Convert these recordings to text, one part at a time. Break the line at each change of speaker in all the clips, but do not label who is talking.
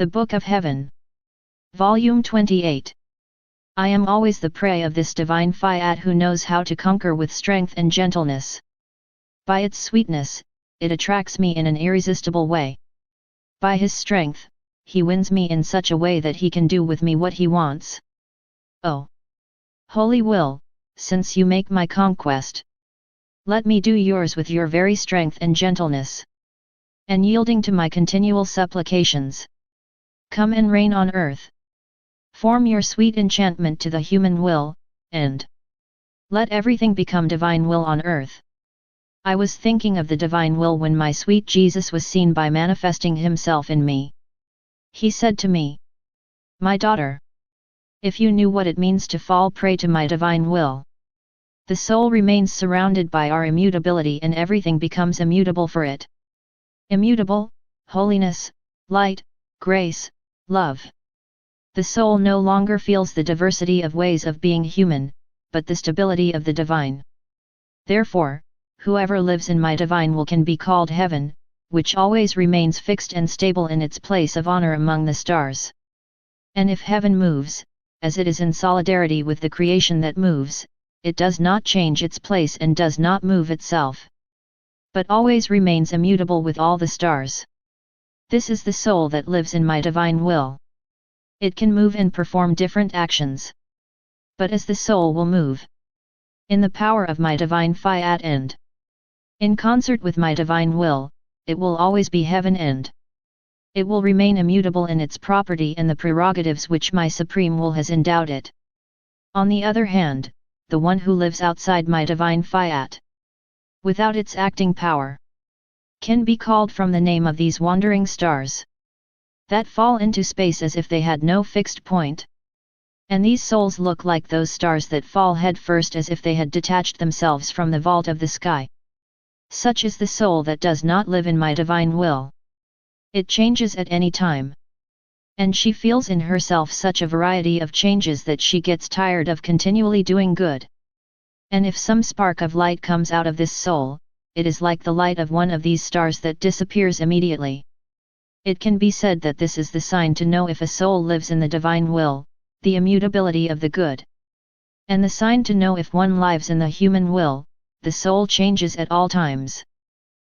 The Book of Heaven. Volume 28. I am always the prey of this divine Fiat who knows how to conquer with strength and gentleness. By its sweetness, it attracts me in an irresistible way. By his strength, he wins me in such a way that he can do with me what he wants. Oh! Holy will, since you make my conquest, let me do yours with your very strength and gentleness. And yielding to my continual supplications, come and reign on earth. Form your sweet enchantment to the human will, and let everything become divine will on earth. I was thinking of the divine will when my sweet Jesus was seen by manifesting himself in me. He said to me, "My daughter, if you knew what it means to fall prey to my divine will. The soul remains surrounded by our immutability and everything becomes immutable for it. Immutable, holiness, light, grace, love. The soul no longer feels the diversity of ways of being human, but the stability of the divine. Therefore, whoever lives in my divine will can be called heaven, which always remains fixed and stable in its place of honor among the stars. And if heaven moves, as it is in solidarity with the creation that moves, it does not change its place and does not move itself, but always remains immutable with all the stars. This is the soul that lives in my divine will. It can move and perform different actions. But as the soul will move in the power of my divine Fiat and in concert with my divine will, it will always be heaven and it will remain immutable in its property and the prerogatives which my supreme will has endowed it. On the other hand, the one who lives outside my divine Fiat, without its acting power, can be called from the name of these wandering stars that fall into space as if they had no fixed point. And these souls look like those stars that fall head first as if they had detached themselves from the vault of the sky. Such is the soul that does not live in my divine will. It changes at any time. And she feels in herself such a variety of changes that she gets tired of continually doing good. And if some spark of light comes out of this soul, it is like the light of one of these stars that disappears immediately. It can be said that this is the sign to know if a soul lives in the divine will, the immutability of the good. And the sign to know if one lives in the human will, the soul changes at all times.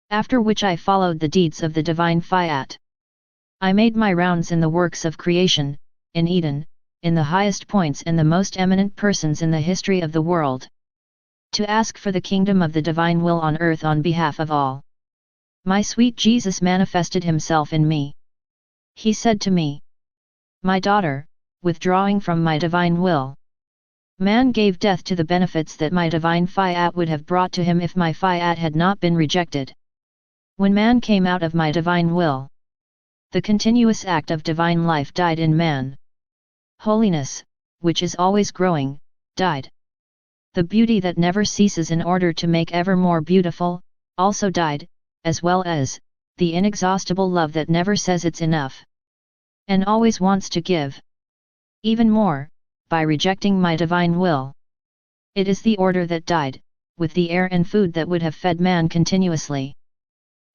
After which I followed the deeds of the divine Fiat. I made my rounds in the works of creation, in Eden, in the highest points and the most eminent persons in the history of the world, to ask for the kingdom of the divine will on earth on behalf of all. My sweet Jesus manifested himself in me. He said to me, "My daughter, withdrawing from my divine will, man gave death to the benefits that my divine Fiat would have brought to him if my Fiat had not been rejected. When man came out of my divine will, the continuous act of divine life died in man. Holiness, which is always growing, died. The beauty that never ceases in order to make ever more beautiful, also died, as well as the inexhaustible love that never says it's enough, and always wants to give even more, by rejecting my divine will. It is the order that died, with the air and food that would have fed man continuously.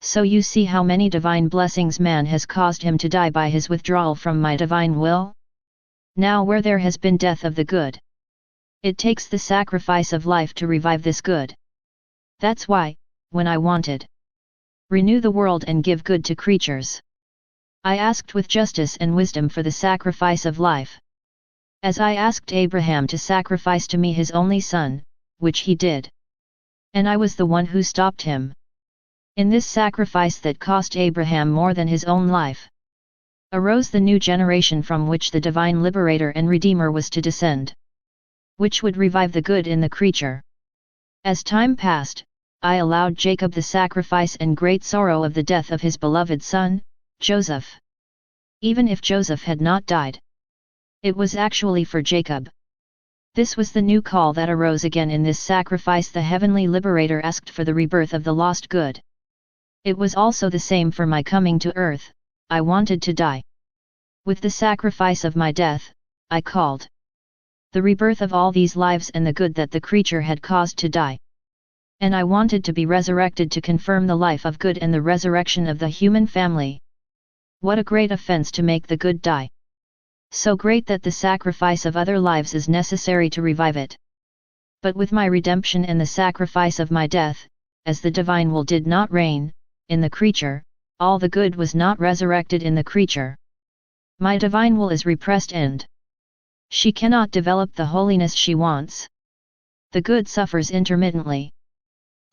So you see how many divine blessings man has caused him to die by his withdrawal from my divine will? Now where there has been death of the good, it takes the sacrifice of life to revive this good. That's why, when I wanted renew the world and give good to creatures, I asked with justice and wisdom for the sacrifice of life. As I asked Abraham to sacrifice to me his only son, which he did. And I was the one who stopped him. In this sacrifice that cost Abraham more than his own life, arose the new generation from which the divine liberator and redeemer was to descend, which would revive the good in the creature. As time passed, I allowed Jacob the sacrifice and great sorrow of the death of his beloved son, Joseph. Even if Joseph had not died, it was actually for Jacob. This was the new call that arose again in this sacrifice. The heavenly liberator asked for the rebirth of the lost good. It was also the same for my coming to earth. I wanted to die. With the sacrifice of my death, I called the rebirth of all these lives and the good that the creature had caused to die. And I wanted to be resurrected to confirm the life of good and the resurrection of the human family. What a great offense to make the good die! So great that the sacrifice of other lives is necessary to revive it. But with my redemption and the sacrifice of my death, as the divine will did not reign in the creature, all the good was not resurrected in the creature. My divine will is repressed and she cannot develop the holiness she wants. The good suffers intermittently.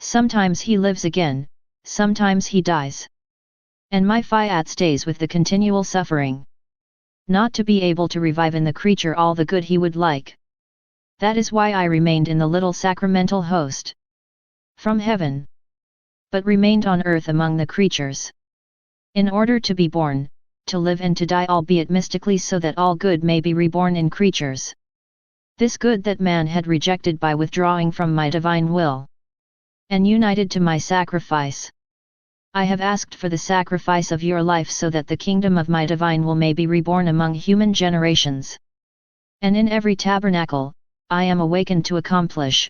Sometimes he lives again, sometimes he dies. And my fiat stays with the continual suffering. Not to be able to revive in the creature all the good he would like. That is why I remained in the little sacramental host from heaven, but remained on earth among the creatures. In order to be born, to live and to die, albeit mystically, so that all good may be reborn in creatures. This good that man had rejected by withdrawing from my divine will, and united to my sacrifice. I have asked for the sacrifice of your life so that the kingdom of my divine will may be reborn among human generations. And in every tabernacle, I am awakened to accomplish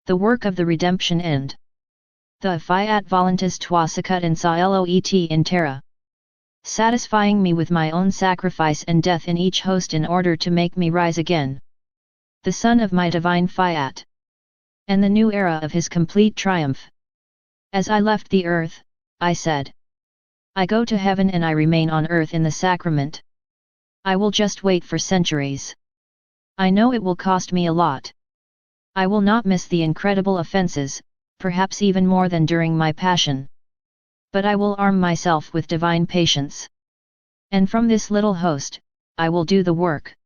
the work of the redemption and the fiat voluntas tua sicut in saeloet in terra, satisfying me with my own sacrifice and death in each host in order to make me rise again, the son of my divine fiat, and the new era of his complete triumph. As I left the earth, I said, I go to heaven and I remain on earth in the sacrament. I will just wait for centuries. I know it will cost me a lot. I will not miss the incredible offenses, perhaps even more than during my passion. But I will arm myself with divine patience. And from this little host, I will do the work.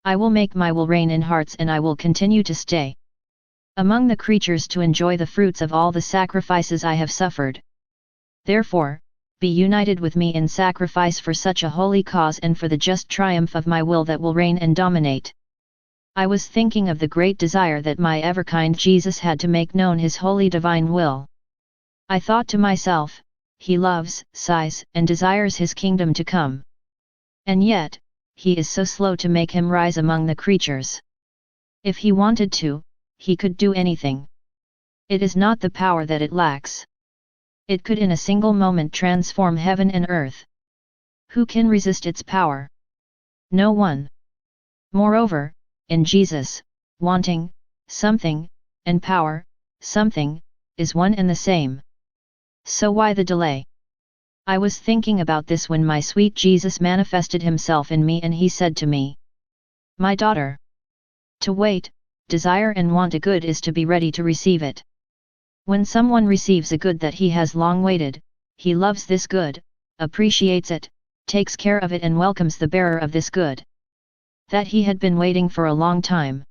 I will make my will reign in hearts, and I will continue to stay among the creatures to enjoy the fruits of all the sacrifices I have suffered. Therefore, be united with me in sacrifice for such a holy cause and for the just triumph of my will that will reign and dominate. I was thinking of the great desire that my ever-kind Jesus had to make known his holy divine will. I thought to myself, he loves, sighs, and desires his kingdom to come. And yet, he is so slow to make him rise among the creatures. If he wanted to, he could do anything. It is not the power that it lacks. It could in a single moment transform heaven and earth. Who can resist its power? No one. Moreover, in Jesus, wanting, something, and power, something, is one and the same. So why the delay? I was thinking about this when my sweet Jesus manifested himself in me, and he said to me, my daughter, to wait, desire and want a good is to be ready to receive it. When someone receives a good that he has long waited, he loves this good, appreciates it, takes care of it and welcomes the bearer of this good that he had been waiting for a long time.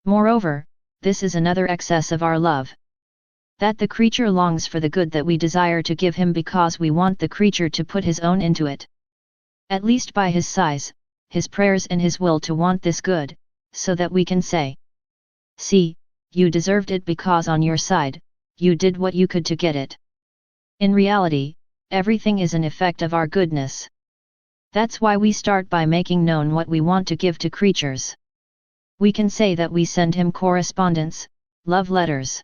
Moreover, this is another excess of our love. That the creature longs for the good that we desire to give him because we want the creature to put his own into it. At least by his sighs, his prayers and his will to want this good, so that we can say, see, you deserved it because on your side, you did what you could to get it. In reality, everything is an effect of our goodness. That's why we start by making known what we want to give to creatures. We can say that we send him correspondence, love letters.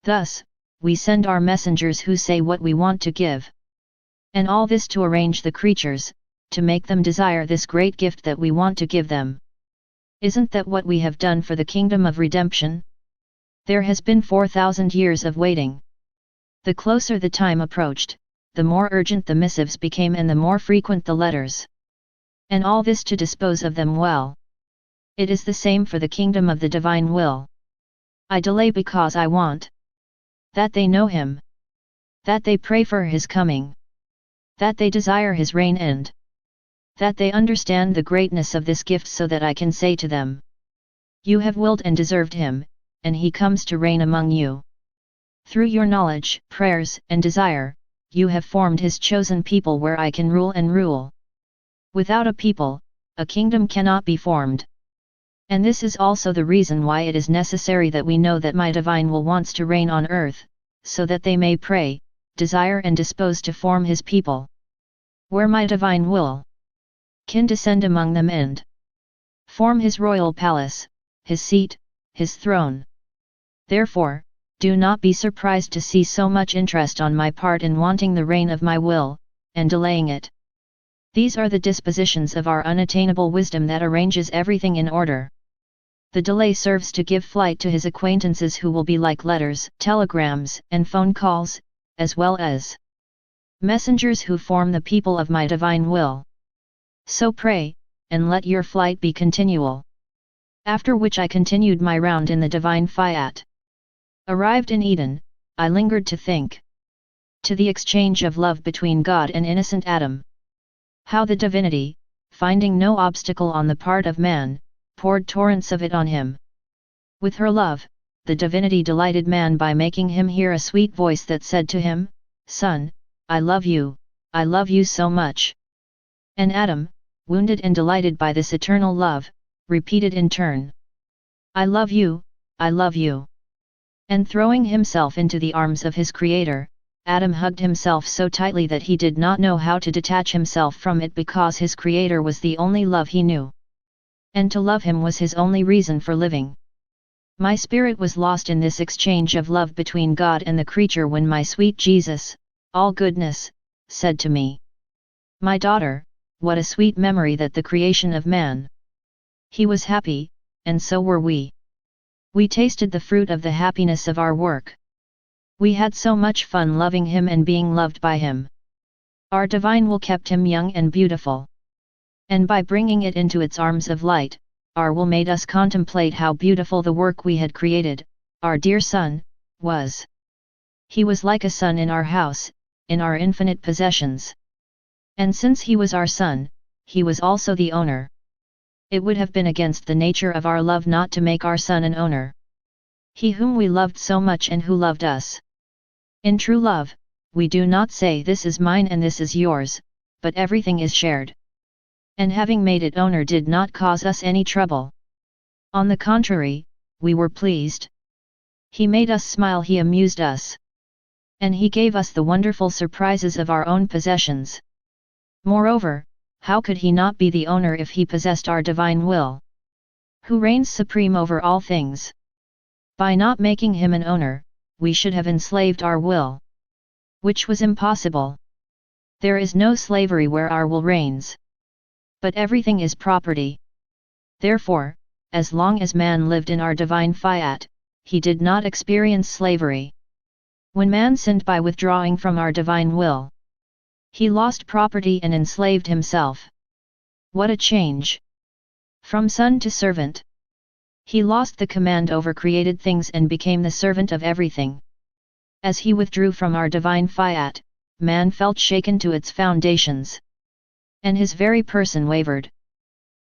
Thus, we send our messengers who say what we want to give. And all this to arrange the creatures, to make them desire this great gift that we want to give them. Isn't that what we have done for the kingdom of redemption? There has been 4,000 years of waiting. The closer the time approached, the more urgent the missives became and the more frequent the letters. And all this to dispose of them well. It is the same for the kingdom of the divine will. I delay because I want that they know him, that they pray for his coming, that they desire his reign and that they understand the greatness of this gift so that I can say to them, you have willed and deserved him, and he comes to reign among you. Through your knowledge, prayers, and desire, you have formed his chosen people where I can rule and rule. Without a people, a kingdom cannot be formed. And this is also the reason why it is necessary that we know that my divine will wants to reign on earth, so that they may pray, desire and dispose to form his people. Where my divine will can descend among them and form his royal palace, his seat, his throne. Therefore, do not be surprised to see so much interest on my part in wanting the reign of my will, and delaying it. These are the dispositions of our unattainable wisdom that arranges everything in order. The delay serves to give flight to his acquaintances who will be like letters, telegrams, and phone calls, as well as messengers who form the people of my divine will. So pray, and let your flight be continual. After which I continued my round in the divine Fiat. Arrived in Eden, I lingered to think. To the exchange of love between God and innocent Adam. How the divinity, finding no obstacle on the part of man, poured torrents of it on him. With her love, the divinity delighted man by making him hear a sweet voice that said to him, "Son, I love you so much." And Adam, wounded and delighted by this eternal love, repeated in turn, I love you, I love you." And throwing himself into the arms of his Creator, Adam hugged himself so tightly that he did not know how to detach himself from it because his Creator was the only love he knew. And to love him was his only reason for living. My spirit was lost in this exchange of love between God and the creature when my sweet Jesus, all goodness, said to me, "My daughter, what a sweet memory that the creation of man." He was happy, and so were we. We tasted the fruit of the happiness of our work. We had so much fun loving him and being loved by him. Our divine will kept him young and beautiful. And by bringing it into its arms of light, our will made us contemplate how beautiful the work we had created, our dear Son, was. He was like a son in our house, in our infinite possessions. And since he was our son, he was also the owner. It would have been against the nature of our love not to make our son an owner. He whom we loved so much and who loved us. In true love, we do not say this is mine and this is yours, but everything is shared. And having made it owner did not cause us any trouble. On the contrary, we were pleased. He made us smile, he amused us. And he gave us the wonderful surprises of our own possessions. Moreover, how could he not be the owner if he possessed our divine will, who reigns supreme over all things? By not making him an owner, we should have enslaved our will, which was impossible. There is no slavery where our will reigns. But everything is property. Therefore, as long as man lived in our divine Fiat, he did not experience slavery. When man sinned by withdrawing from our divine will, he lost property and enslaved himself. What a change! From son to servant. He lost the command over created things and became the servant of everything. As he withdrew from our divine Fiat, man felt shaken to its foundations. And his very person wavered.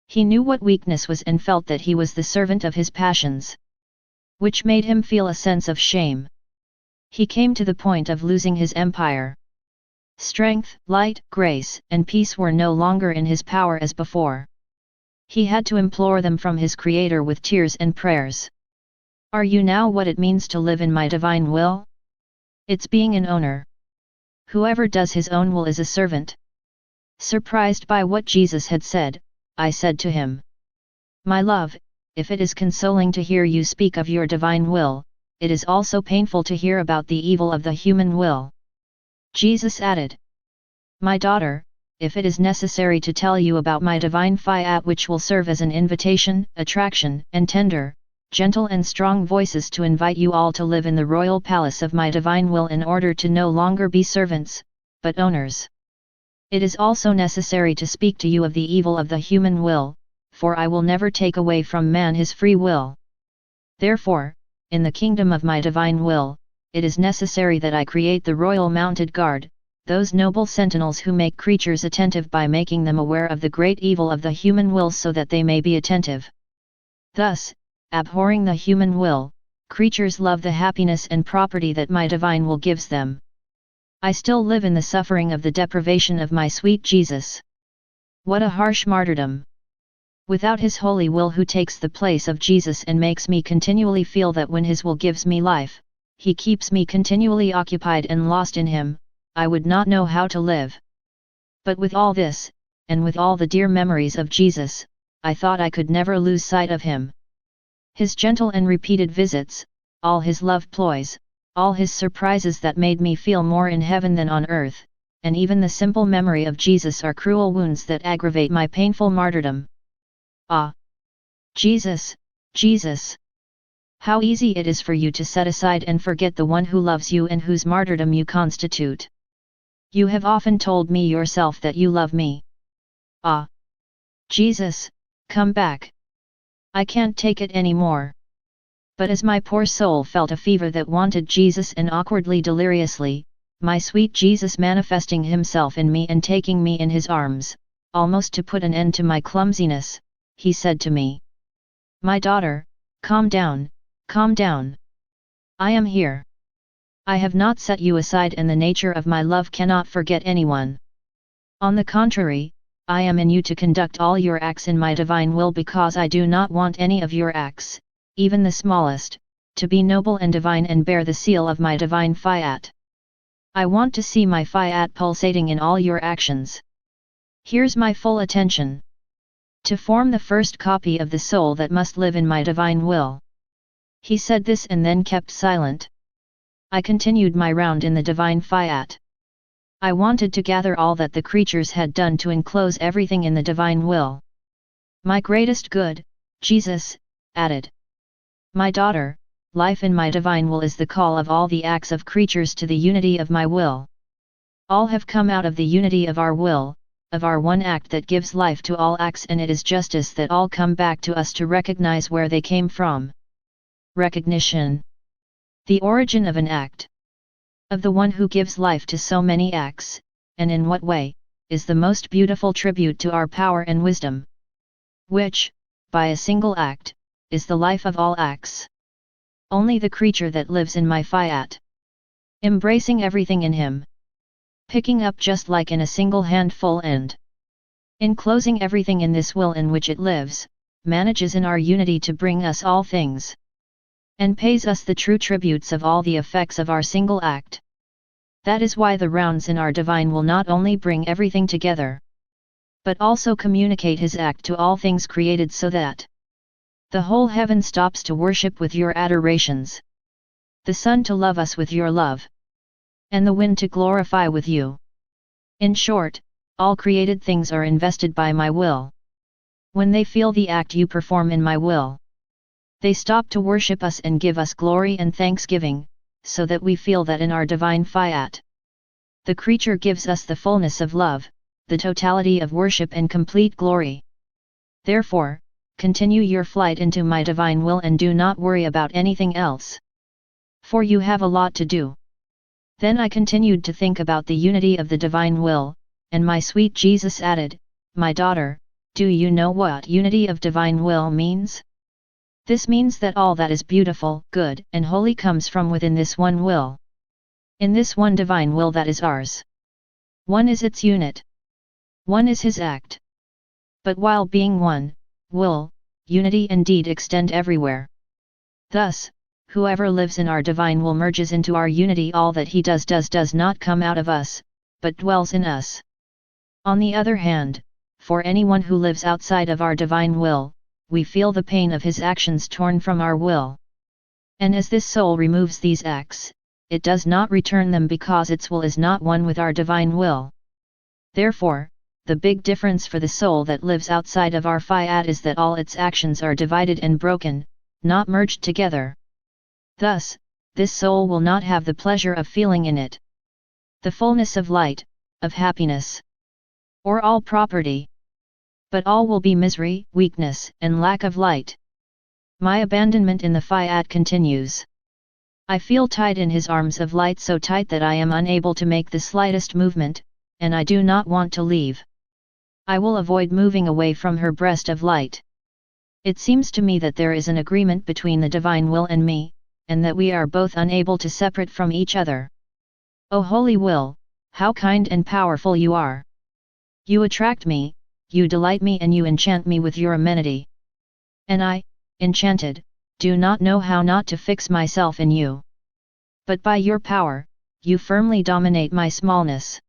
He knew what weakness was and felt that he was the servant of his passions, which made him feel a sense of shame. He came to the point of losing his empire. Strength, light, grace, and peace were no longer in his power as before. He had to implore them from his Creator with tears and prayers. Are you now what it means to live in my divine will? It's being an owner. Whoever does his own will is a servant. Surprised by what Jesus had said, I said to him, "My love, if it is consoling to hear you speak of your divine will, it is also painful to hear about the evil of the human will." Jesus added, "My daughter, if it is necessary to tell you about my divine Fiat which will serve as an invitation, attraction, and tender, gentle and strong voices to invite you all to live in the royal palace of my divine will in order to no longer be servants, but owners. It is also necessary to speak to you of the evil of the human will, for I will never take away from man his free will. Therefore, in the kingdom of my divine will, it is necessary that I create the royal mounted guard, those noble sentinels who make creatures attentive by making them aware of the great evil of the human will so that they may be attentive. Thus, abhorring the human will, creatures love the happiness and property that my divine will gives them. I still live in the suffering of the deprivation of my sweet Jesus. What a harsh martyrdom! Without his holy will who takes the place of Jesus and makes me continually feel that when his will gives me life, he keeps me continually occupied and lost in him, I would not know how to live. But with all this, and with all the dear memories of Jesus, I thought I could never lose sight of him. His gentle and repeated visits, all his love ploys, all his surprises that made me feel more in heaven than on earth, and even the simple memory of Jesus are cruel wounds that aggravate my painful martyrdom. Ah! Jesus, Jesus! How easy it is for you to set aside and forget the one who loves you and whose martyrdom you constitute. You have often told me yourself that you love me. Ah! Jesus, come back! I can't take it anymore. But as my poor soul felt a fever that wanted Jesus and awkwardly deliriously, my sweet Jesus manifesting himself in me and taking me in his arms, almost to put an end to my clumsiness, he said to me, "My daughter, calm down, calm down. I am here. I have not set you aside, and the nature of my love cannot forget anyone. On the contrary, I am in you to conduct all your acts in my divine will, because I do not want any of your acts, even the smallest, to be noble and divine and bear the seal of my divine Fiat. I want to see my Fiat pulsating in all your actions. Here's my full attention. To form the first copy of the soul that must live in my divine will." He said this and then kept silent. I continued my round in the divine Fiat. I wanted to gather all that the creatures had done to enclose everything in the divine will. "My greatest good, Jesus," added. "My daughter, life in my divine will is the call of all the acts of creatures to the unity of my will. All have come out of the unity of our will, of our one act that gives life to all acts, and it is justice that all come back to us to recognize where they came from." Recognition. The origin of an act. Of the one who gives life to so many acts, and in what way, is the most beautiful tribute to our power and wisdom. Which, by a single act, is the life of all acts. Only the creature that lives in my Fiat, embracing everything in him, picking up just like in a single handful and enclosing everything in this will in which it lives, manages in our unity to bring us all things, and pays us the true tributes of all the effects of our single act. That is why the rounds in our divine will not only bring everything together, but also communicate his act to all things created, so that the whole heaven stops to worship with your adorations, the sun to love us with your love, and the wind to glorify with you. In short, all created things are invested by my will. When they feel the act you perform in my will, they stop to worship us and give us glory and thanksgiving, so that we feel that in our divine Fiat, the creature gives us the fullness of love, the totality of worship and complete glory. Therefore, continue your flight into my divine will and do not worry about anything else. For you have a lot to do. Then I continued to think about the unity of the divine will, and my sweet Jesus added, "My daughter, do you know what unity of divine will means? This means that all that is beautiful, good, and holy comes from within this one will. In this one divine will that is ours. One is its unit. One is his act. But while being one, will, unity and deed extend everywhere. Thus, whoever lives in our divine will merges into our unity. All that he does not come out of us, but dwells in us. On the other hand, for anyone who lives outside of our divine will, we feel the pain of his actions torn from our will. And as this soul removes these acts, it does not return them because its will is not one with our divine will. Therefore, the big difference for the soul that lives outside of our Fiat is that all its actions are divided and broken, not merged together. Thus, this soul will not have the pleasure of feeling in it the fullness of light, of happiness, or all property. But all will be misery, weakness, and lack of light. My abandonment in the Fiat continues. I feel tied in his arms of light, so tight that I am unable to make the slightest movement, and I do not want to leave. I will avoid moving away from her breast of light. It seems to me that there is an agreement between the divine will and me, and that we are both unable to separate from each other. O holy will, how kind and powerful you are! You attract me, you delight me, and you enchant me with your amenity. And I, enchanted, do not know how not to fix myself in you. But by your power, you firmly dominate my smallness.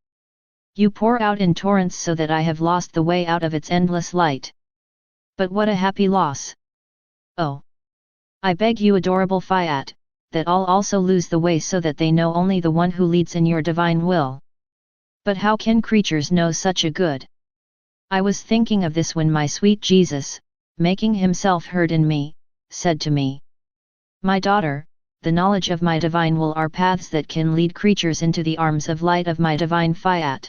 You pour out in torrents so that I have lost the way out of its endless light. But what a happy loss! Oh! I beg you, adorable Fiat, that all also lose the way, so that they know only the one who leads in your divine will. But how can creatures know such a good? I was thinking of this when my sweet Jesus, making himself heard in me, said to me, "My daughter, the knowledge of my divine will are paths that can lead creatures into the arms of light of my divine Fiat.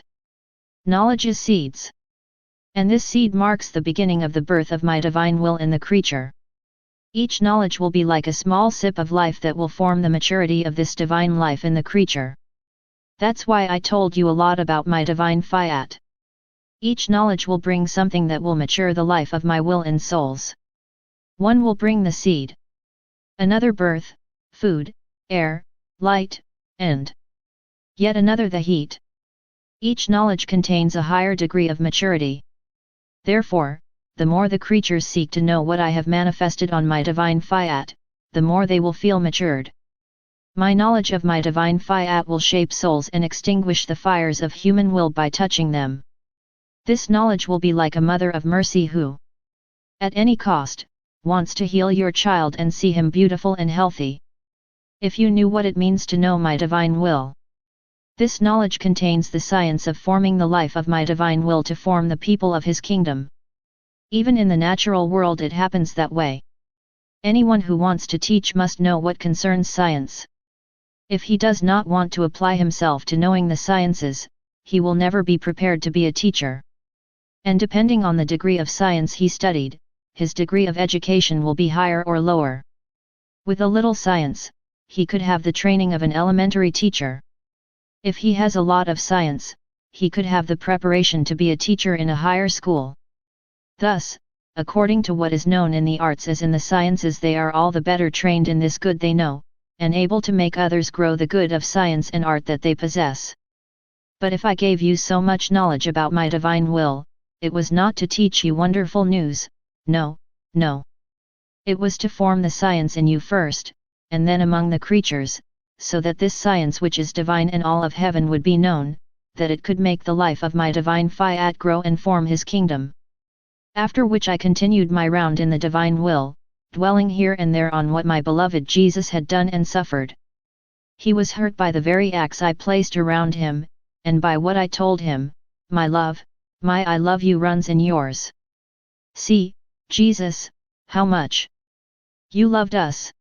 Knowledge is seeds. And this seed marks the beginning of the birth of my divine will in the creature. Each knowledge will be like a small sip of life that will form the maturity of this divine life in the creature. That's why I told you a lot about my divine Fiat. Each knowledge will bring something that will mature the life of my will in souls. One will bring the seed. Another birth, food, air, light, and yet another the heat. Each knowledge contains a higher degree of maturity. Therefore, the more the creatures seek to know what I have manifested on my divine Fiat, the more they will feel matured. My knowledge of my divine Fiat will shape souls and extinguish the fires of human will by touching them. This knowledge will be like a mother of mercy who, at any cost, wants to heal your child and see him beautiful and healthy. If you knew what it means to know my divine will. This knowledge contains the science of forming the life of my divine will to form the people of his kingdom. Even in the natural world it happens that way. Anyone who wants to teach must know what concerns science. If he does not want to apply himself to knowing the sciences, he will never be prepared to be a teacher. And depending on the degree of science he studied, his degree of education will be higher or lower. With a little science, he could have the training of an elementary teacher. If he has a lot of science, he could have the preparation to be a teacher in a higher school. Thus, according to what is known in the arts as in the sciences, they are all the better trained in this good they know, and able to make others grow the good of science and art that they possess. But if I gave you so much knowledge about my divine will, it was not to teach you wonderful news, no, no. It was to form the science in you first, and then among the creatures, so that this science which is divine and all of heaven would be known, that it could make the life of my divine Fiat grow and form his kingdom. After which I continued my round in the divine will, dwelling here and there on what my beloved Jesus had done and suffered. He was hurt by the very acts I placed around him, and by what I told him, my love, my I love you runs in yours. See, Jesus, how much you loved us.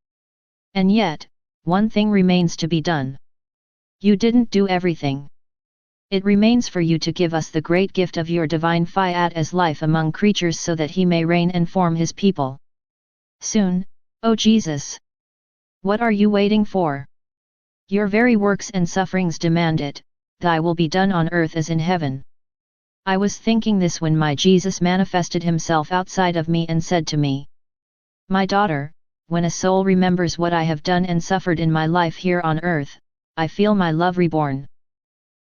And yet, one thing remains to be done. You didn't do everything. It remains for you to give us the great gift of your divine Fiat as life among creatures so that he may reign and form his people. Soon, O Jesus! What are you waiting for? Your very works and sufferings demand it, thy will be done on earth as in heaven. I was thinking this when my Jesus manifested himself outside of me and said to me, "My daughter, when a soul remembers what I have done and suffered in my life here on earth, I feel my love reborn.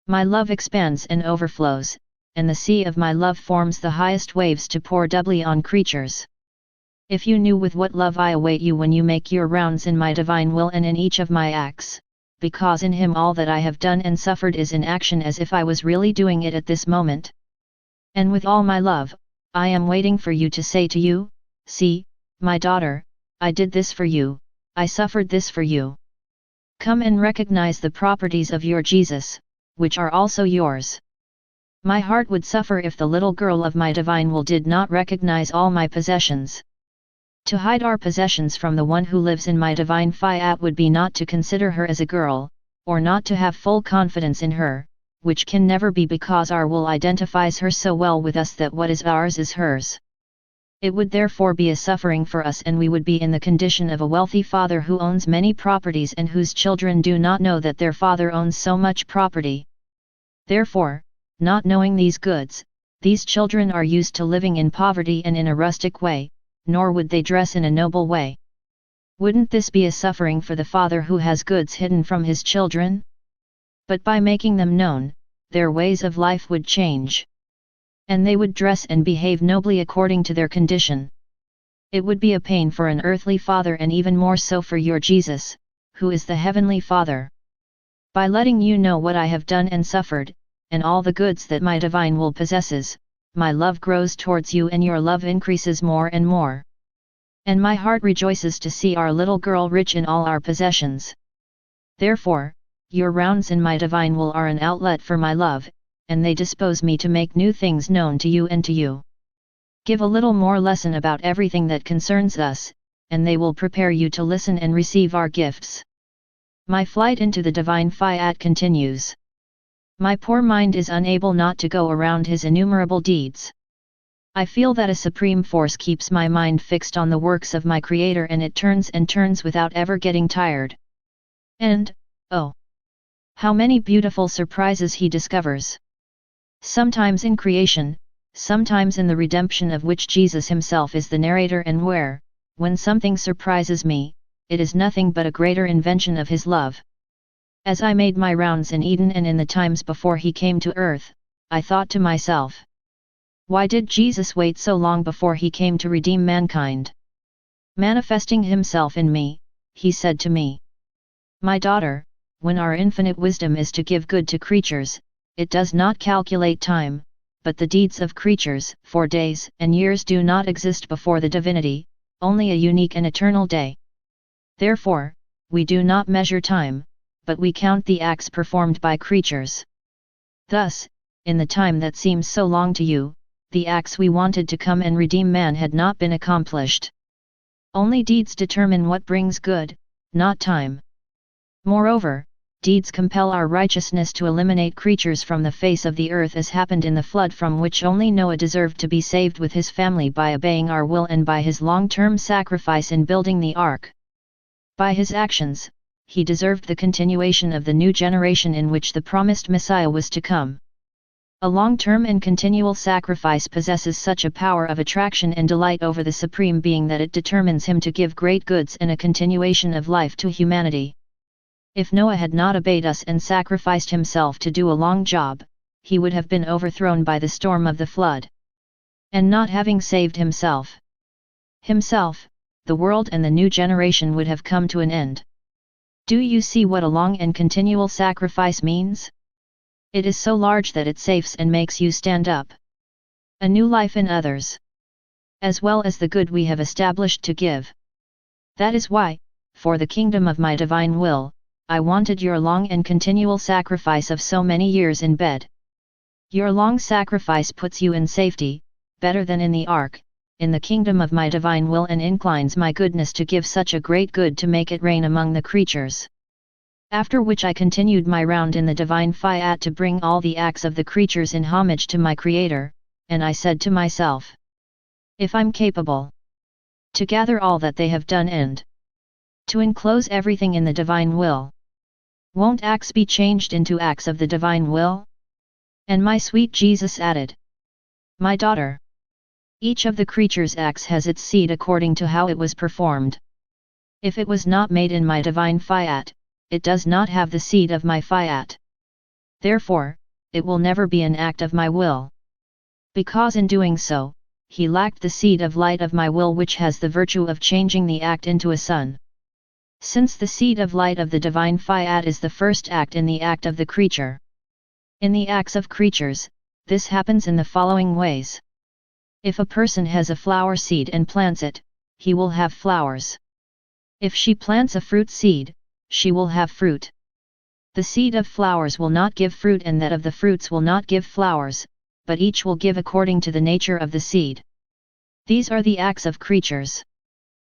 My love expands and overflows, and the sea of my love forms the highest waves to pour doubly on creatures. If you knew with what love I await you when you make your rounds in my divine will and in each of my acts, because in him all that I have done and suffered is in action as if I was really doing it at this moment. And with all my love, I am waiting for you to say to you, see, my daughter, I did this for you, I suffered this for you. Come and recognize the properties of your Jesus, which are also yours. My heart would suffer if the little girl of my divine will did not recognize all my possessions. To hide our possessions from the one who lives in my divine Fiat would be not to consider her as a girl, or not to have full confidence in her, which can never be because our will identifies her so well with us that what is ours is hers. It would therefore be a suffering for us and we would be in the condition of a wealthy father who owns many properties and whose children do not know that their father owns so much property. Therefore, not knowing these goods, these children are used to living in poverty and in a rustic way, nor would they dress in a noble way. Wouldn't this be a suffering for the father who has goods hidden from his children? But by making them known, their ways of life would change. And they would dress and behave nobly according to their condition. It would be a pain for an earthly father and even more so for your Jesus, who is the heavenly Father. By letting you know what I have done and suffered, and all the goods that my divine will possesses, my love grows towards you and your love increases more and more. And my heart rejoices to see our little girl rich in all our possessions. Therefore, your rounds in my divine will are an outlet for my love, and they dispose me to make new things known to you and to you. Give a little more lesson about everything that concerns us, and they will prepare you to listen and receive our gifts. My flight into the divine Fiat continues. My poor mind is unable not to go around his innumerable deeds. I feel that a supreme force keeps my mind fixed on the works of my Creator, and it turns and turns without ever getting tired. And, oh, how many beautiful surprises he discovers! Sometimes in creation, sometimes in the redemption of which Jesus himself is the narrator, and where, when something surprises me, it is nothing but a greater invention of his love. As I made my rounds in Eden and in the times before he came to earth, I thought to myself, why did Jesus wait so long before he came to redeem mankind? Manifesting himself in me, he said to me, my daughter, when our infinite wisdom is to give good to creatures, it does not calculate time, but the deeds of creatures, for days and years do not exist before the divinity, only a unique and eternal day. Therefore, we do not measure time, but we count the acts performed by creatures. Thus, in the time that seems so long to you, the acts we wanted to come and redeem man had not been accomplished. Only deeds determine what brings good, not time. Moreover, deeds compel our righteousness to eliminate creatures from the face of the earth, as happened in the flood, from which only Noah deserved to be saved with his family by obeying our will and by his long-term sacrifice in building the ark. By his actions, he deserved the continuation of the new generation in which the promised Messiah was to come. A long-term and continual sacrifice possesses such a power of attraction and delight over the Supreme Being that it determines him to give great goods and a continuation of life to humanity. If Noah had not obeyed us and sacrificed himself to do a long job, he would have been overthrown by the storm of the flood. And not having saved himself, the world and the new generation would have come to an end. Do you see what a long and continual sacrifice means? It is so large that it saves and makes you stand up. A new life in others, as well as the good we have established to give. That is why, for the kingdom of my divine will, I wanted your long and continual sacrifice of so many years in bed. Your long sacrifice puts you in safety, better than in the ark, in the kingdom of my divine will, and inclines my goodness to give such a great good to make it reign among the creatures. After which I continued my round in the divine Fiat to bring all the acts of the creatures in homage to my Creator, and I said to myself, if I'm capable to gather all that they have done and to enclose everything in the divine will, won't acts be changed into acts of the divine will? And my sweet Jesus added, my daughter, each of the creatures' acts has its seed according to how it was performed. If it was not made in my divine Fiat, it does not have the seed of my Fiat. Therefore, it will never be an act of my will. Because in doing so, he lacked the seed of light of my will, which has the virtue of changing the act into a son. Since the seed of light of the divine Fiat is the first act in the act of the creature. In the acts of creatures, this happens in the following ways. If a person has a flower seed and plants it, he will have flowers. If she plants a fruit seed, she will have fruit. The seed of flowers will not give fruit, and that of the fruits will not give flowers, but each will give according to the nature of the seed. These are the acts of creatures.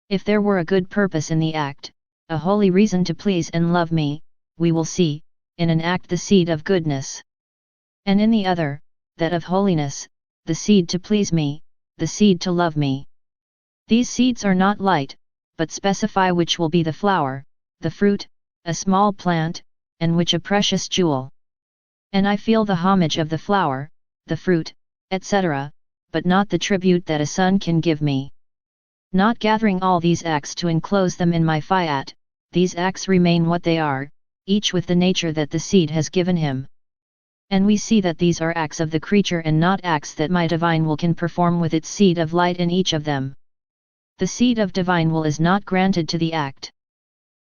If there were a good purpose in the act, a holy reason to please and love me, we will see, in an act the seed of goodness. And in the other, that of holiness, the seed to please me, the seed to love me. These seeds are not light, but specify which will be the flower, the fruit, a small plant, and which a precious jewel. And I feel the homage of the flower, the fruit, etc., but not the tribute that a son can give me. Not gathering all these acts to enclose them in my Fiat, these acts remain what they are, each with the nature that the seed has given him. And we see that these are acts of the creature and not acts that my divine will can perform with its seed of light in each of them. The seed of divine will is not granted to the act.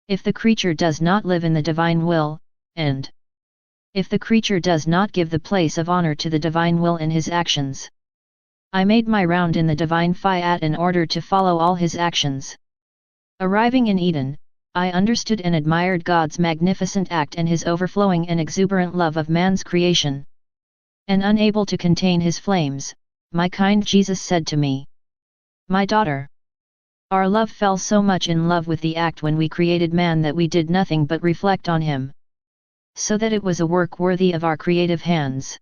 If the creature does not live in the divine will, and if the creature does not give the place of honor to the divine will in his actions. I made my round in the divine Fiat in order to follow all his actions. Arriving in Eden, I understood and admired God's magnificent act and his overflowing and exuberant love of man's creation. And unable to contain his flames, my kind Jesus said to me, "My daughter, our love fell so much in love with the act when we created man that we did nothing but reflect on him, so that it was a work worthy of our creative hands.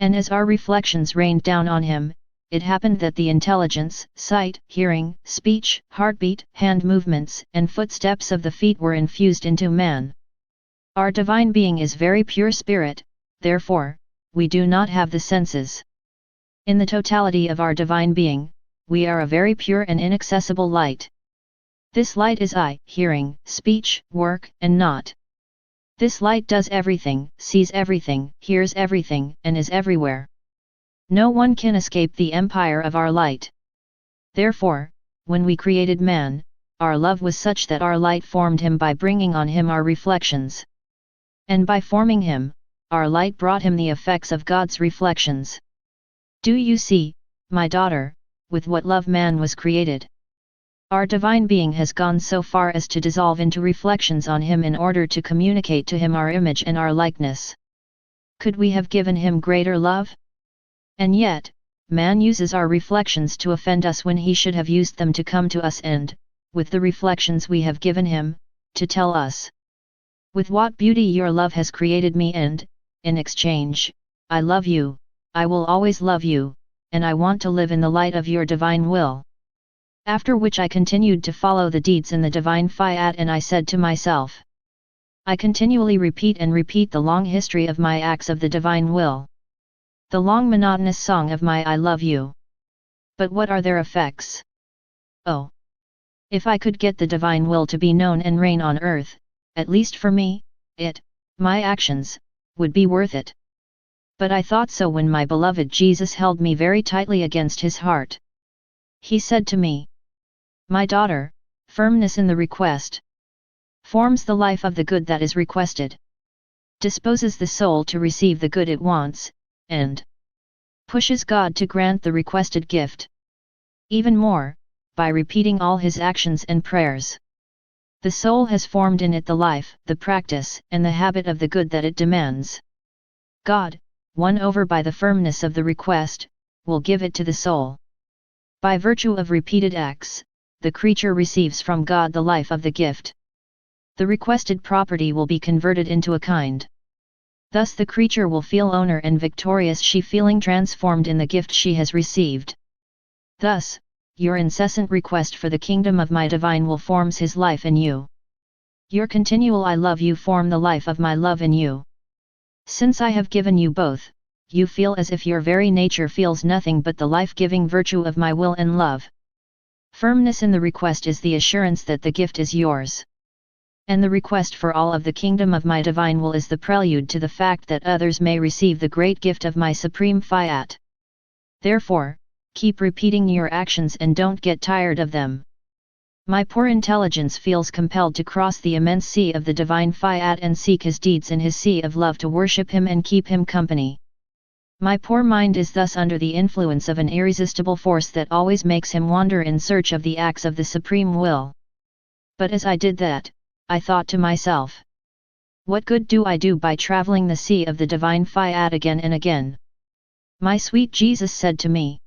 And as our reflections rained down on him, it happened that the intelligence, sight, hearing, speech, heartbeat, hand movements, and footsteps of the feet were infused into man. Our divine being is very pure spirit, therefore, we do not have the senses. In the totality of our divine being, we are a very pure and inaccessible light. This light is eye, hearing, speech, work, and not. This light does everything, sees everything, hears everything, and is everywhere. No one can escape the empire of our light. Therefore, when we created man, our love was such that our light formed him by bringing on him our reflections. And by forming him, our light brought him the effects of God's reflections. Do you see, my daughter, with what love man was created? Our divine being has gone so far as to dissolve into reflections on him in order to communicate to him our image and our likeness. Could we have given him greater love? And yet, man uses our reflections to offend us when he should have used them to come to us and, with the reflections we have given him, to tell us, "With what beauty your love has created me, and, in exchange, I love you, I will always love you, and I want to live in the light of your divine will." After which I continued to follow the deeds in the divine Fiat, and I said to myself, I continually repeat the long history of my acts of the divine will. The long monotonous song of my I love you. But what are their effects? Oh! If I could get the divine will to be known and reign on earth, at least for me, my actions, would be worth it. But I thought so when my beloved Jesus held me very tightly against his heart. He said to me, "My daughter, firmness in the request forms the life of the good that is requested, disposes the soul to receive the good it wants, and pushes God to grant the requested gift. Even more, by repeating all his actions and prayers, the soul has formed in it the life, the practice, and the habit of the good that it demands. God, won over by the firmness of the request, will give it to the soul. By virtue of repeated acts, the creature receives from God the life of the gift. The requested property will be converted into a kind. Thus the creature will feel owner and victorious, she feeling transformed in the gift she has received. Thus, your incessant request for the kingdom of my divine will forms his life in you. Your continual I love you form the life of my love in you. Since I have given you both, you feel as if your very nature feels nothing but the life-giving virtue of my will and love. Firmness in the request is the assurance that the gift is yours. And the request for all of the kingdom of my divine will is the prelude to the fact that others may receive the great gift of my supreme Fiat. Therefore, keep repeating your actions and don't get tired of them. My poor intelligence feels compelled to cross the immense sea of the divine Fiat and seek his deeds in his sea of love to worship him and keep him company. My poor mind is thus under the influence of an irresistible force that always makes him wander in search of the acts of the supreme will. But as I did that, I thought to myself, what good do I do by traveling the sea of the divine Fiat again and again? My sweet Jesus said to me,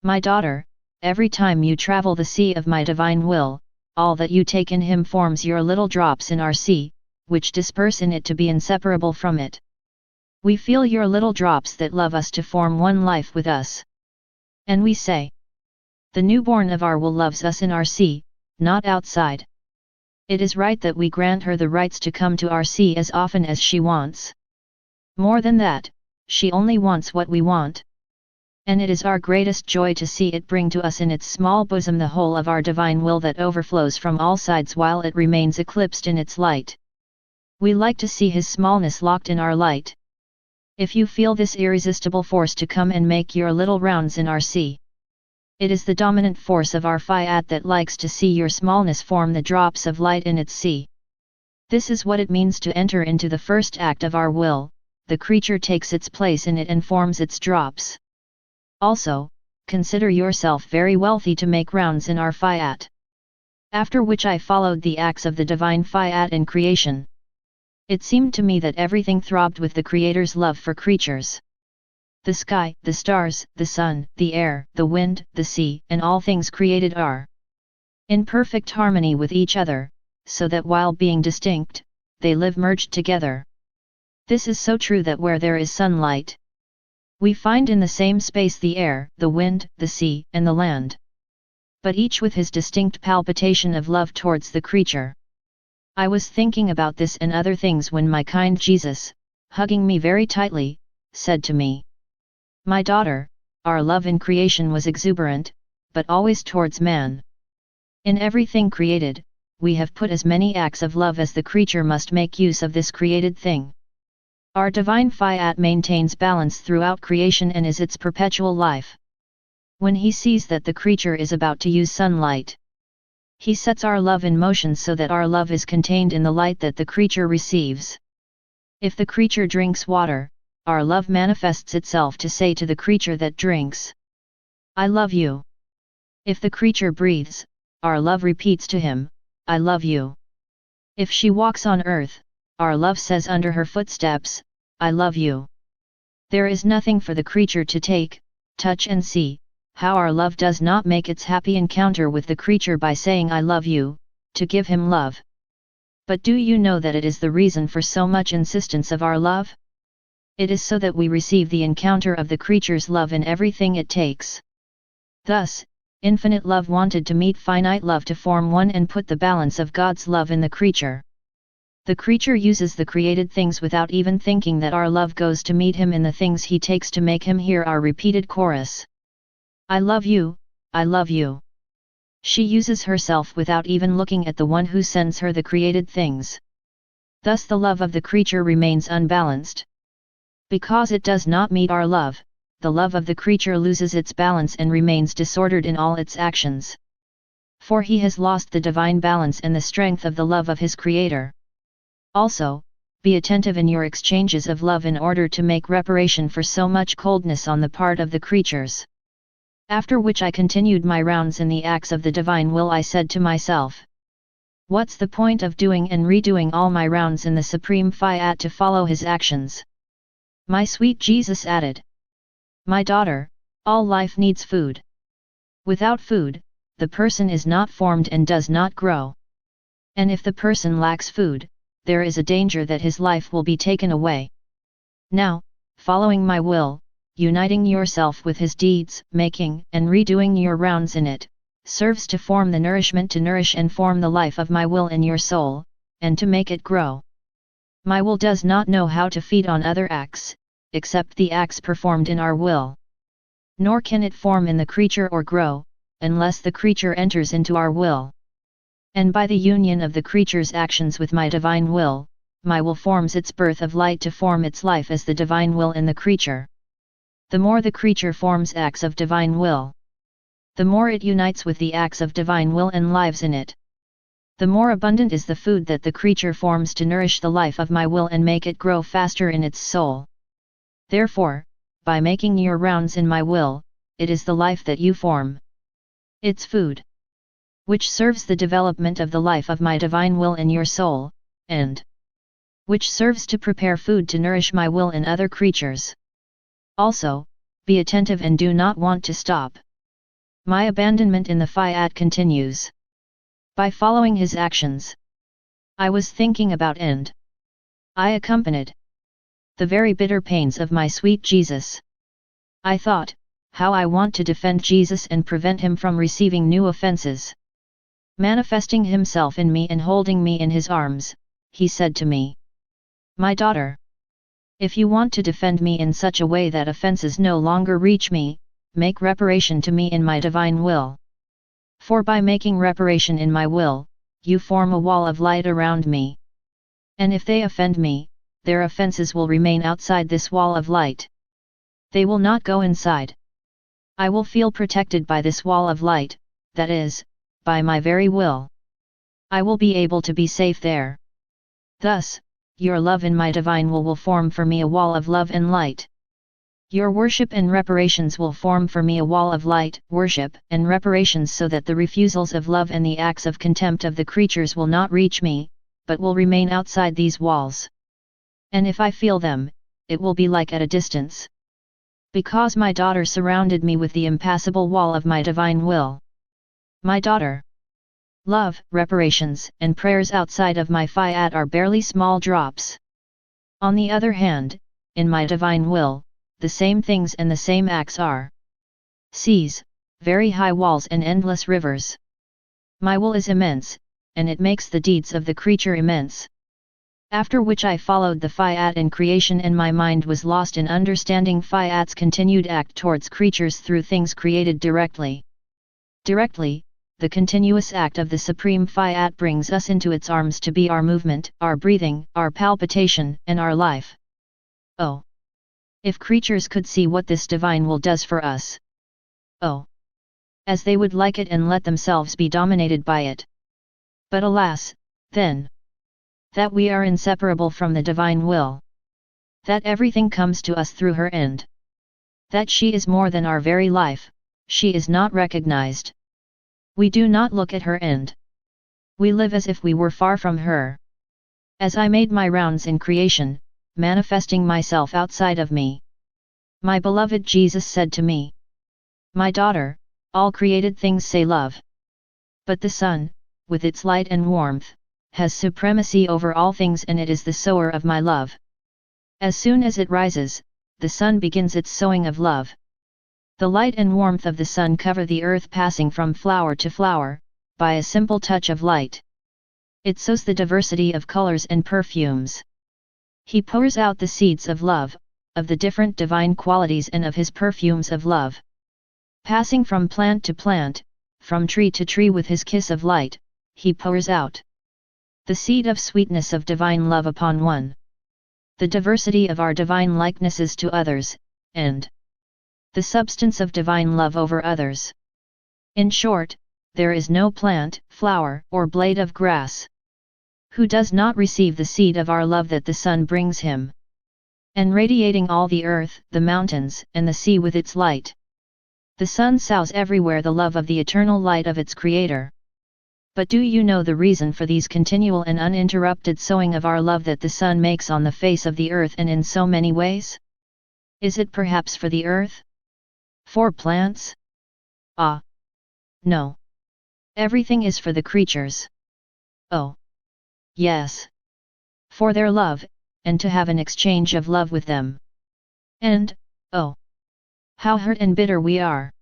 "My daughter, every time you travel the sea of my divine will, all that you take in him forms your little drops in our sea, which disperse in it to be inseparable from it. We feel your little drops that love us to form one life with us. And we say, the newborn of our will loves us in our sea, not outside. It is right that we grant her the rights to come to our sea as often as she wants. More than that, she only wants what we want. And it is our greatest joy to see it bring to us in its small bosom the whole of our divine will that overflows from all sides while it remains eclipsed in its light. We like to see his smallness locked in our light. If you feel this irresistible force to come and make your little rounds in our sea, it is the dominant force of our Fiat that likes to see your smallness form the drops of light in its sea. This is what it means to enter into the first act of our will, the creature takes its place in it and forms its drops. Also, consider yourself very wealthy to make rounds in our Fiat." After which I followed the acts of the divine Fiat in creation. It seemed to me that everything throbbed with the Creator's love for creatures. The sky, the stars, the sun, the air, the wind, the sea, and all things created are in perfect harmony with each other, so that while being distinct, they live merged together. This is so true that where there is sunlight, we find in the same space the air, the wind, the sea, and the land, but each with his distinct palpitation of love towards the creature. I was thinking about this and other things when my kind Jesus, hugging me very tightly, said to me, "My daughter, our love in creation was exuberant, but always towards man. In everything created, we have put as many acts of love as the creature must make use of this created thing. Our divine Fiat maintains balance throughout creation and is its perpetual life. When he sees that the creature is about to use sunlight, he sets our love in motion so that our love is contained in the light that the creature receives. If the creature drinks water, our love manifests itself to say to the creature that drinks, 'I love you.' If the creature breathes, our love repeats to him, 'I love you.' If she walks on earth, our love says under her footsteps, 'I love you.' There is nothing for the creature to take, touch and see, how our love does not make its happy encounter with the creature by saying 'I love you,' to give him love. But do you know that it is the reason for so much insistence of our love? It is so that we receive the encounter of the creature's love in everything it takes. Thus, infinite love wanted to meet finite love to form one and put the balance of God's love in the creature. The creature uses the created things without even thinking that our love goes to meet him in the things he takes to make him hear our repeated chorus. I love you, I love you. She uses herself without even looking at the one who sends her the created things. Thus the love of the creature remains unbalanced. Because it does not meet our love, the love of the creature loses its balance and remains disordered in all its actions. For he has lost the divine balance and the strength of the love of his Creator. Also, be attentive in your exchanges of love in order to make reparation for so much coldness on the part of the creatures. After which I continued my rounds in the acts of the divine will. I said to myself, what's the point of doing and redoing all my rounds in the supreme Fiat to follow his actions? My sweet Jesus added, my daughter, all life needs food. Without food, the person is not formed and does not grow. And if the person lacks food, there is a danger that his life will be taken away. Now, following my will, uniting yourself with his deeds, making and redoing your rounds in it, serves to form the nourishment to nourish and form the life of my will in your soul, and to make it grow. My will does not know how to feed on other acts, except the acts performed in our will. Nor can it form in the creature or grow, unless the creature enters into our will. And by the union of the creature's actions with my divine will, my will forms its birth of light to form its life as the divine will in the creature. The more the creature forms acts of divine will, the more it unites with the acts of divine will and lives in it. The more abundant is the food that the creature forms to nourish the life of my will and make it grow faster in its soul. Therefore, by making your rounds in my will, it is the life that you form. Its food, which serves the development of the life of my divine will in your soul, and which serves to prepare food to nourish my will in other creatures. Also, be attentive and do not want to stop. My abandonment in the Fiat continues. By following his actions, I was thinking about and I accompanied the very bitter pains of my sweet Jesus. I thought, how I want to defend Jesus and prevent him from receiving new offenses. Manifesting himself in me and holding me in his arms, he said to me, my daughter, if you want to defend me in such a way that offenses no longer reach me, make reparation to me in my divine will. For by making reparation in my will, you form a wall of light around me. And if they offend me, their offenses will remain outside this wall of light. They will not go inside. I will feel protected by this wall of light, that is, by my very will. I will be able to be safe there. Thus, your love in my divine will form for me a wall of love and light. Your worship and reparations will form for me a wall of light, worship, and reparations so that the refusals of love and the acts of contempt of the creatures will not reach me, but will remain outside these walls. And if I feel them, it will be like at a distance. Because my daughter surrounded me with the impassable wall of my divine will. My daughter. Love, reparations, and prayers outside of my fiat are barely small drops. On the other hand, in my divine will, the same things and the same acts are seas, very high walls and endless rivers. My will is immense, and it makes the deeds of the creature immense. After which I followed the fiat in creation, and my mind was lost in understanding fiat's continued act towards creatures through things created directly. Directly, the continuous act of the supreme fiat brings us into its arms to be our movement, our breathing, our palpitation, and our life. Oh! If creatures could see what this divine will does for us! Oh! As they would like it and let themselves be dominated by it. But alas, then! That we are inseparable from the divine will. That everything comes to us through her end. That she is more than our very life, she is not recognized. We do not look at her end. We live as if we were far from her. As I made my rounds in creation, manifesting myself outside of me, my beloved Jesus said to me, "My daughter, all created things say love. But the sun, with its light and warmth, has supremacy over all things, and it is the sower of my love. As soon as it rises, the sun begins its sowing of love. The light and warmth of the sun cover the earth, passing from flower to flower, by a simple touch of light. It sows the diversity of colors and perfumes. He pours out the seeds of love, of the different divine qualities and of his perfumes of love. Passing from plant to plant, from tree to tree with his kiss of light, he pours out the seed of sweetness of divine love upon one. The diversity of our divine likenesses to others, and the substance of divine love over others. In short, there is no plant, flower, or blade of grass who does not receive the seed of our love that the sun brings him, and radiating all the earth, the mountains, and the sea with its light. The sun sows everywhere the love of the eternal light of its Creator. But do you know the reason for these continual and uninterrupted sowing of our love that the sun makes on the face of the earth and in so many ways? Is it perhaps for the earth? For plants? Ah! No. Everything is for the creatures. Oh! Yes. For their love, and to have an exchange of love with them. And, oh! How hurt and bitter we are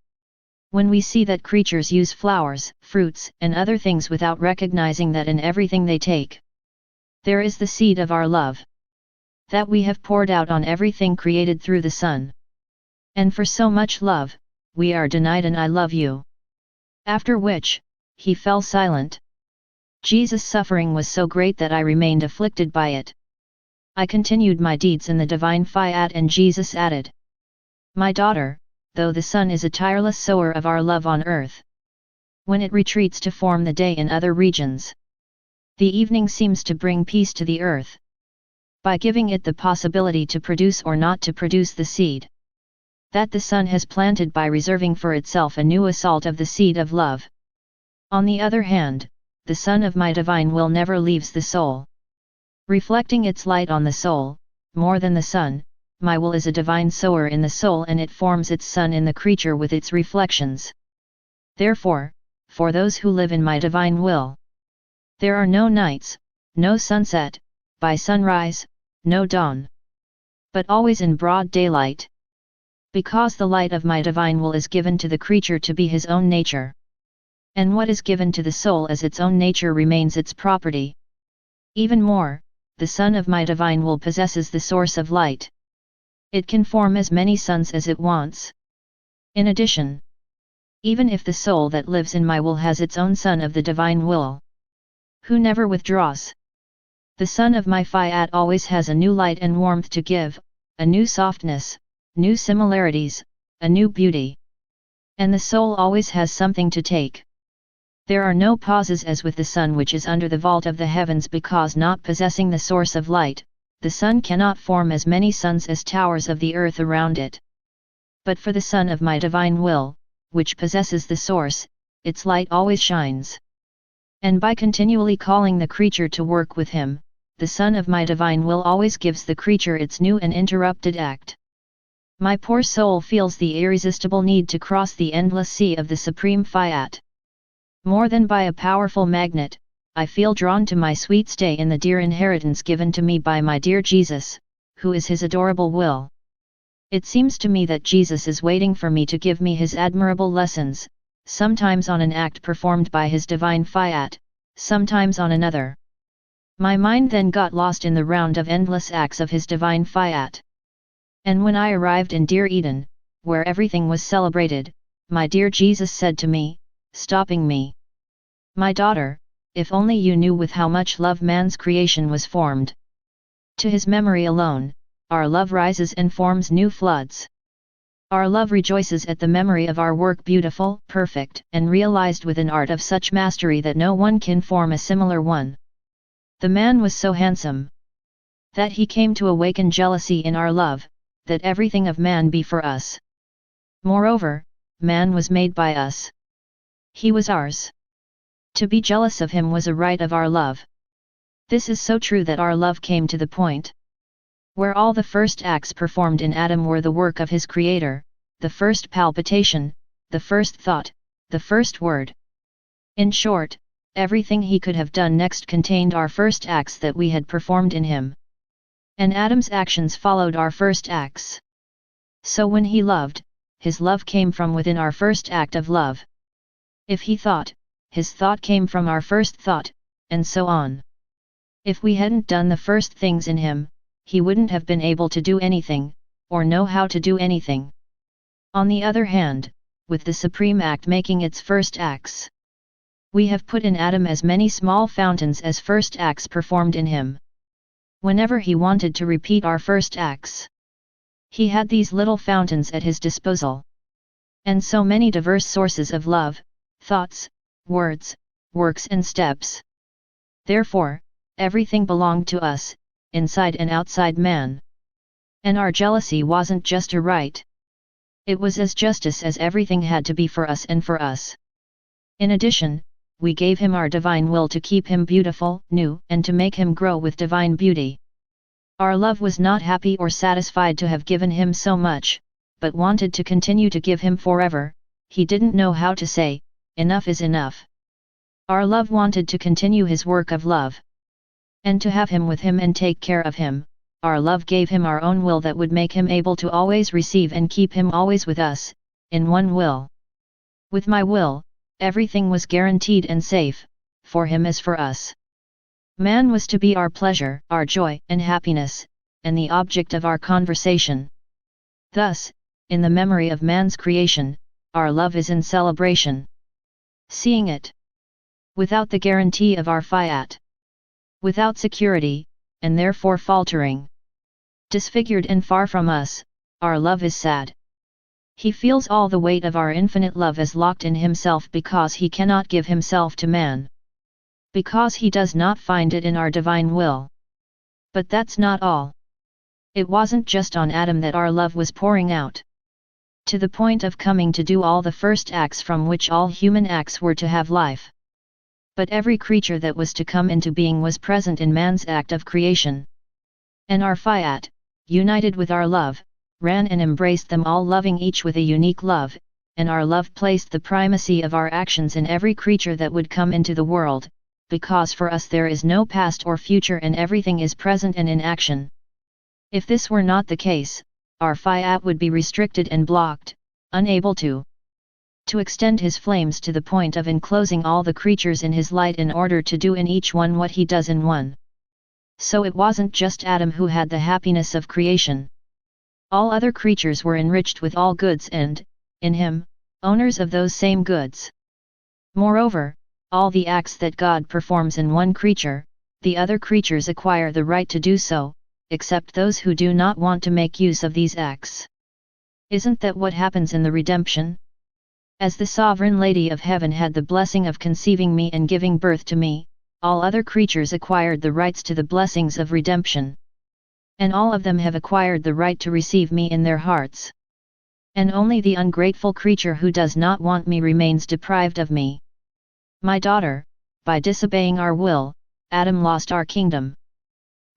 when we see that creatures use flowers, fruits, and other things without recognizing that in everything they take, there is the seed of our love, that we have poured out on everything created through the sun. And for so much love, we are denied an "I love you." After which, he fell silent. Jesus' suffering was so great that I remained afflicted by it. I continued my deeds in the divine fiat, and Jesus added, "My daughter, though the sun is a tireless sower of our love on earth, when it retreats to form the day in other regions, the evening seems to bring peace to the earth, by giving it the possibility to produce or not to produce the seed that the sun has planted, by reserving for itself a new assault of the seed of love. On the other hand, the sun of my divine will never leaves the soul, reflecting its light on the soul. More than the sun, my will is a divine sower in the soul, and it forms its sun in the creature with its reflections. Therefore, for those who live in my divine will, there are no nights, no sunset, by sunrise, no dawn, but always in broad daylight. Because the light of my divine will is given to the creature to be his own nature. And what is given to the soul as its own nature remains its property. Even more, the sun of my divine will possesses the source of light. It can form as many suns as it wants. In addition, even if the soul that lives in my will has its own sun of the divine will, who never withdraws, the sun of my fiat always has a new light and warmth to give, a new softness, new similarities, a new beauty. And the soul always has something to take. There are no pauses as with the sun, which is under the vault of the heavens, because not possessing the source of light, the sun cannot form as many suns as towers of the earth around it. But for the sun of my divine will, which possesses the source, its light always shines. And by continually calling the creature to work with him, the sun of my divine will always gives the creature its new and interrupted act. My poor soul feels the irresistible need to cross the endless sea of the supreme Fiat. More than by a powerful magnet, I feel drawn to my sweet stay in the dear inheritance given to me by my dear Jesus, who is his adorable will. It seems to me that Jesus is waiting for me to give me his admirable lessons, sometimes on an act performed by his divine Fiat, sometimes on another. My mind then got lost in the round of endless acts of his divine Fiat. And when I arrived in dear Eden, where everything was celebrated, my dear Jesus said to me, stopping me, "My daughter, if only you knew with how much love man's creation was formed. To his memory alone, our love rises and forms new floods. Our love rejoices at the memory of our work beautiful, perfect, and realized with an art of such mastery that no one can form a similar one. The man was so handsome that he came to awaken jealousy in our love, that everything of man be for us. Moreover, man was made by us. He was ours. To be jealous of him was a right of our love. This is so true that our love came to the point where all the first acts performed in Adam were the work of his Creator, the first palpitation, the first thought, the first word. In short, everything he could have done next contained our first acts that we had performed in him. And Adam's actions followed our first acts. So when he loved, his love came from within our first act of love. If he thought, his thought came from our first thought, and so on. If we hadn't done the first things in him, he wouldn't have been able to do anything, or know how to do anything. On the other hand, with the supreme act making its first acts, we have put in Adam as many small fountains as first acts performed in him. Whenever he wanted to repeat our first acts, he had these little fountains at his disposal. And so many diverse sources of love, thoughts, words, works and steps. Therefore, everything belonged to us, inside and outside man. And our jealousy wasn't just a right. It was as justice as everything had to be for us and for us. In addition, we gave him our divine will to keep him beautiful, new, and to make him grow with divine beauty. Our love was not happy or satisfied to have given him so much, but wanted to continue to give him forever. He didn't know how to say, enough is enough. Our love wanted to continue his work of love. And to have him with him and take care of him, our love gave him our own will that would make him able to always receive and keep him always with us, in one will. With my will, everything was guaranteed and safe, for him as for us. Man was to be our pleasure, our joy and happiness, and the object of our conversation. Thus, in the memory of man's creation, our love is in celebration. Seeing it without the guarantee of our Fiat, without security, and therefore faltering, disfigured and far from us, our love is sad. He feels all the weight of our infinite love as locked in himself because he cannot give himself to man. Because he does not find it in our divine will. But that's not all. It wasn't just on Adam that our love was pouring out. To the point of coming to do all the first acts from which all human acts were to have life. But every creature that was to come into being was present in man's act of creation. And our Fiat, united with our love, ran and embraced them all, loving each with a unique love, and our love placed the primacy of our actions in every creature that would come into the world, because for us there is no past or future and everything is present and in action. If this were not the case, our Fiat would be restricted and blocked, unable to extend his flames to the point of enclosing all the creatures in his light in order to do in each one what he does in one. So it wasn't just Adam who had the happiness of creation. All other creatures were enriched with all goods and, in him, owners of those same goods. Moreover, all the acts that God performs in one creature, the other creatures acquire the right to do so, except those who do not want to make use of these acts. Isn't that what happens in the redemption? As the sovereign Lady of Heaven had the blessing of conceiving me and giving birth to me, all other creatures acquired the rights to the blessings of redemption. And all of them have acquired the right to receive me in their hearts. And only the ungrateful creature who does not want me remains deprived of me. My daughter, by disobeying our will, Adam lost our kingdom.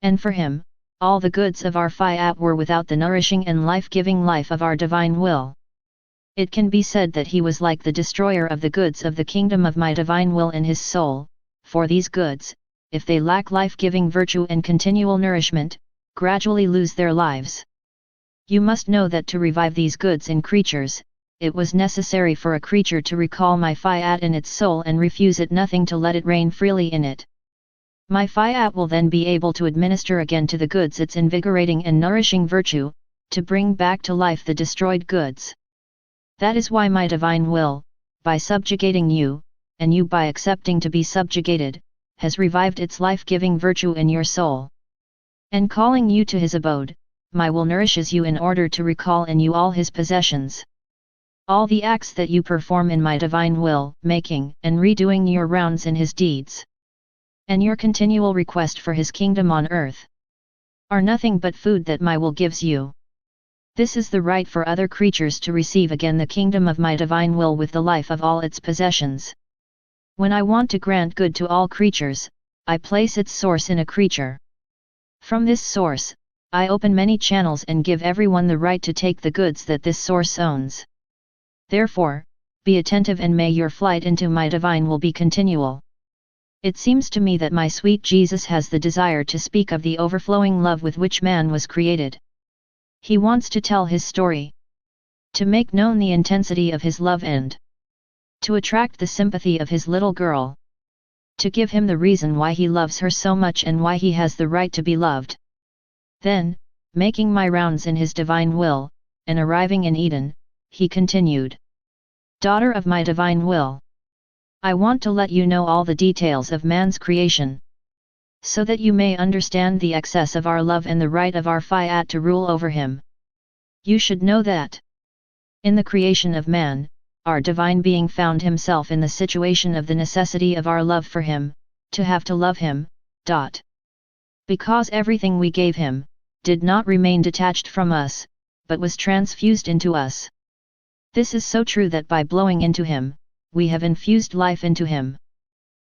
And for him, all the goods of our Fiat were without the nourishing and life-giving life of our divine will. It can be said that he was like the destroyer of the goods of the kingdom of my divine will in his soul, for these goods, if they lack life-giving virtue and continual nourishment, gradually lose their lives. You must know that to revive these goods in creatures, it was necessary for a creature to recall my Fiat in its soul and refuse it nothing to let it reign freely in it. My Fiat will then be able to administer again to the goods its invigorating and nourishing virtue, to bring back to life the destroyed goods. That is why my divine will, by subjugating you, and you by accepting to be subjugated, has revived its life-giving virtue in your soul. And calling you to his abode, my will nourishes you in order to recall in you all his possessions. All the acts that you perform in my divine will, making and redoing your rounds in his deeds, and your continual request for his kingdom on earth, are nothing but food that my will gives you. This is the right for other creatures to receive again the kingdom of my divine will with the life of all its possessions. When I want to grant good to all creatures, I place its source in a creature. From this source, I open many channels and give everyone the right to take the goods that this source owns. Therefore, be attentive and may your flight into my divine will be continual. It seems to me that my sweet Jesus has the desire to speak of the overflowing love with which man was created. He wants to tell his story, to make known the intensity of his love and to attract the sympathy of his little girl, to give him the reason why he loves her so much and why he has the right to be loved. Then, making my rounds in his divine will, and arriving in Eden, he continued, "Daughter of my divine will, I want to let you know all the details of man's creation, so that you may understand the excess of our love and the right of our Fiat to rule over him. You should know that, in the creation of man, our divine being found himself in the situation of the necessity of our love for him, to have to love him, because everything we gave him, did not remain detached from us, but was transfused into us. This is so true that by blowing into him, we have infused life into him.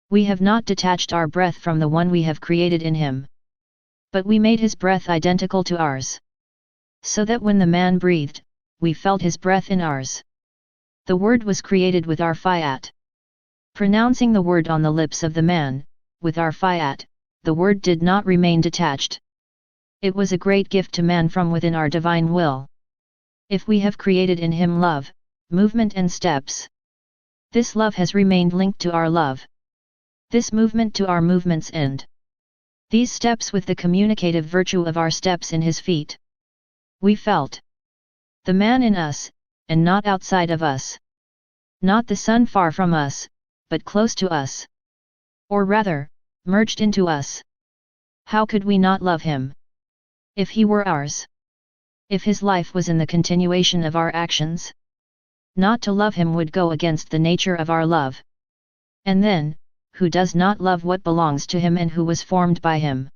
We have not detached our breath from the one we have created in him, but we made his breath identical to ours, so that when the man breathed, we felt his breath in ours. The word was created with our Fiat. Pronouncing the word on the lips of the man, with our Fiat, the word did not remain detached. It was a great gift to man from within our divine will. If we have created in him love, movement and steps, this love has remained linked to our love, this movement to our movements and these steps with the communicative virtue of our steps in his feet. We felt the man in us, and not outside of us. Not the sun far from us, but close to us. Or rather, merged into us. How could we not love him? If he were ours? If his life was in the continuation of our actions? Not to love him would go against the nature of our love. And then, who does not love what belongs to him and who was formed by him?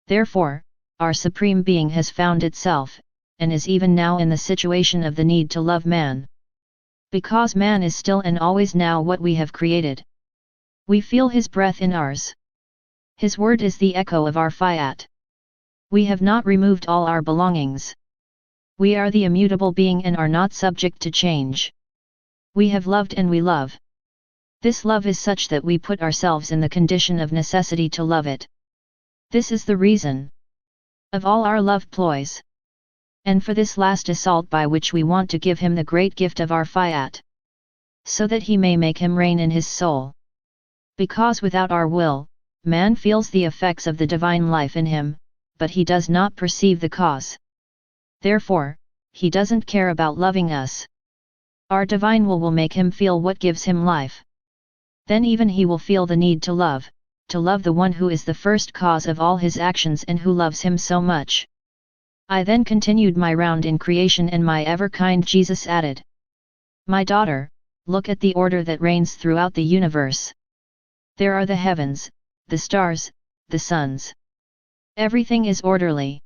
Therefore, our Supreme Being has found itself, and is even now in the situation of the need to love man. Because man is still and always now what we have created. We feel his breath in ours. His word is the echo of our Fiat. We have not removed all our belongings. We are the immutable being and are not subject to change. We have loved and we love. This love is such that we put ourselves in the condition of necessity to love it. This is the reason of all our love ploys. And for this last assault by which we want to give him the great gift of our Fiat, so that he may make him reign in his soul. Because without our will, man feels the effects of the divine life in him, but he does not perceive the cause. Therefore, he doesn't care about loving us. Our divine will make him feel what gives him life. Then even he will feel the need to love the one who is the first cause of all his actions and who loves him so much. I then continued my round in creation and my ever-kind Jesus added, "My daughter, look at the order that reigns throughout the universe. There are the heavens, the stars, the suns. Everything is orderly.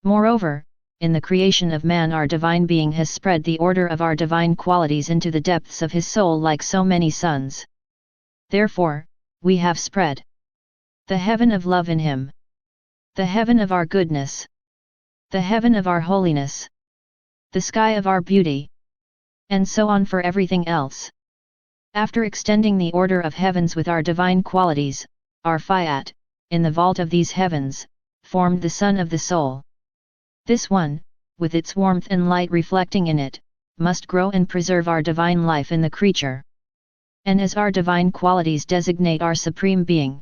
Moreover, in the creation of man our divine being has spread the order of our divine qualities into the depths of his soul like so many suns. Therefore, we have spread the heaven of love in him. the heaven of our goodness, the heaven of our holiness, the sky of our beauty, and so on for everything else. After extending the order of heavens with our divine qualities, our Fiat, in the vault of these heavens, formed the sun of the soul. This one, with its warmth and light reflecting in it, must grow and preserve our divine life in the creature. And as our divine qualities designate our Supreme Being,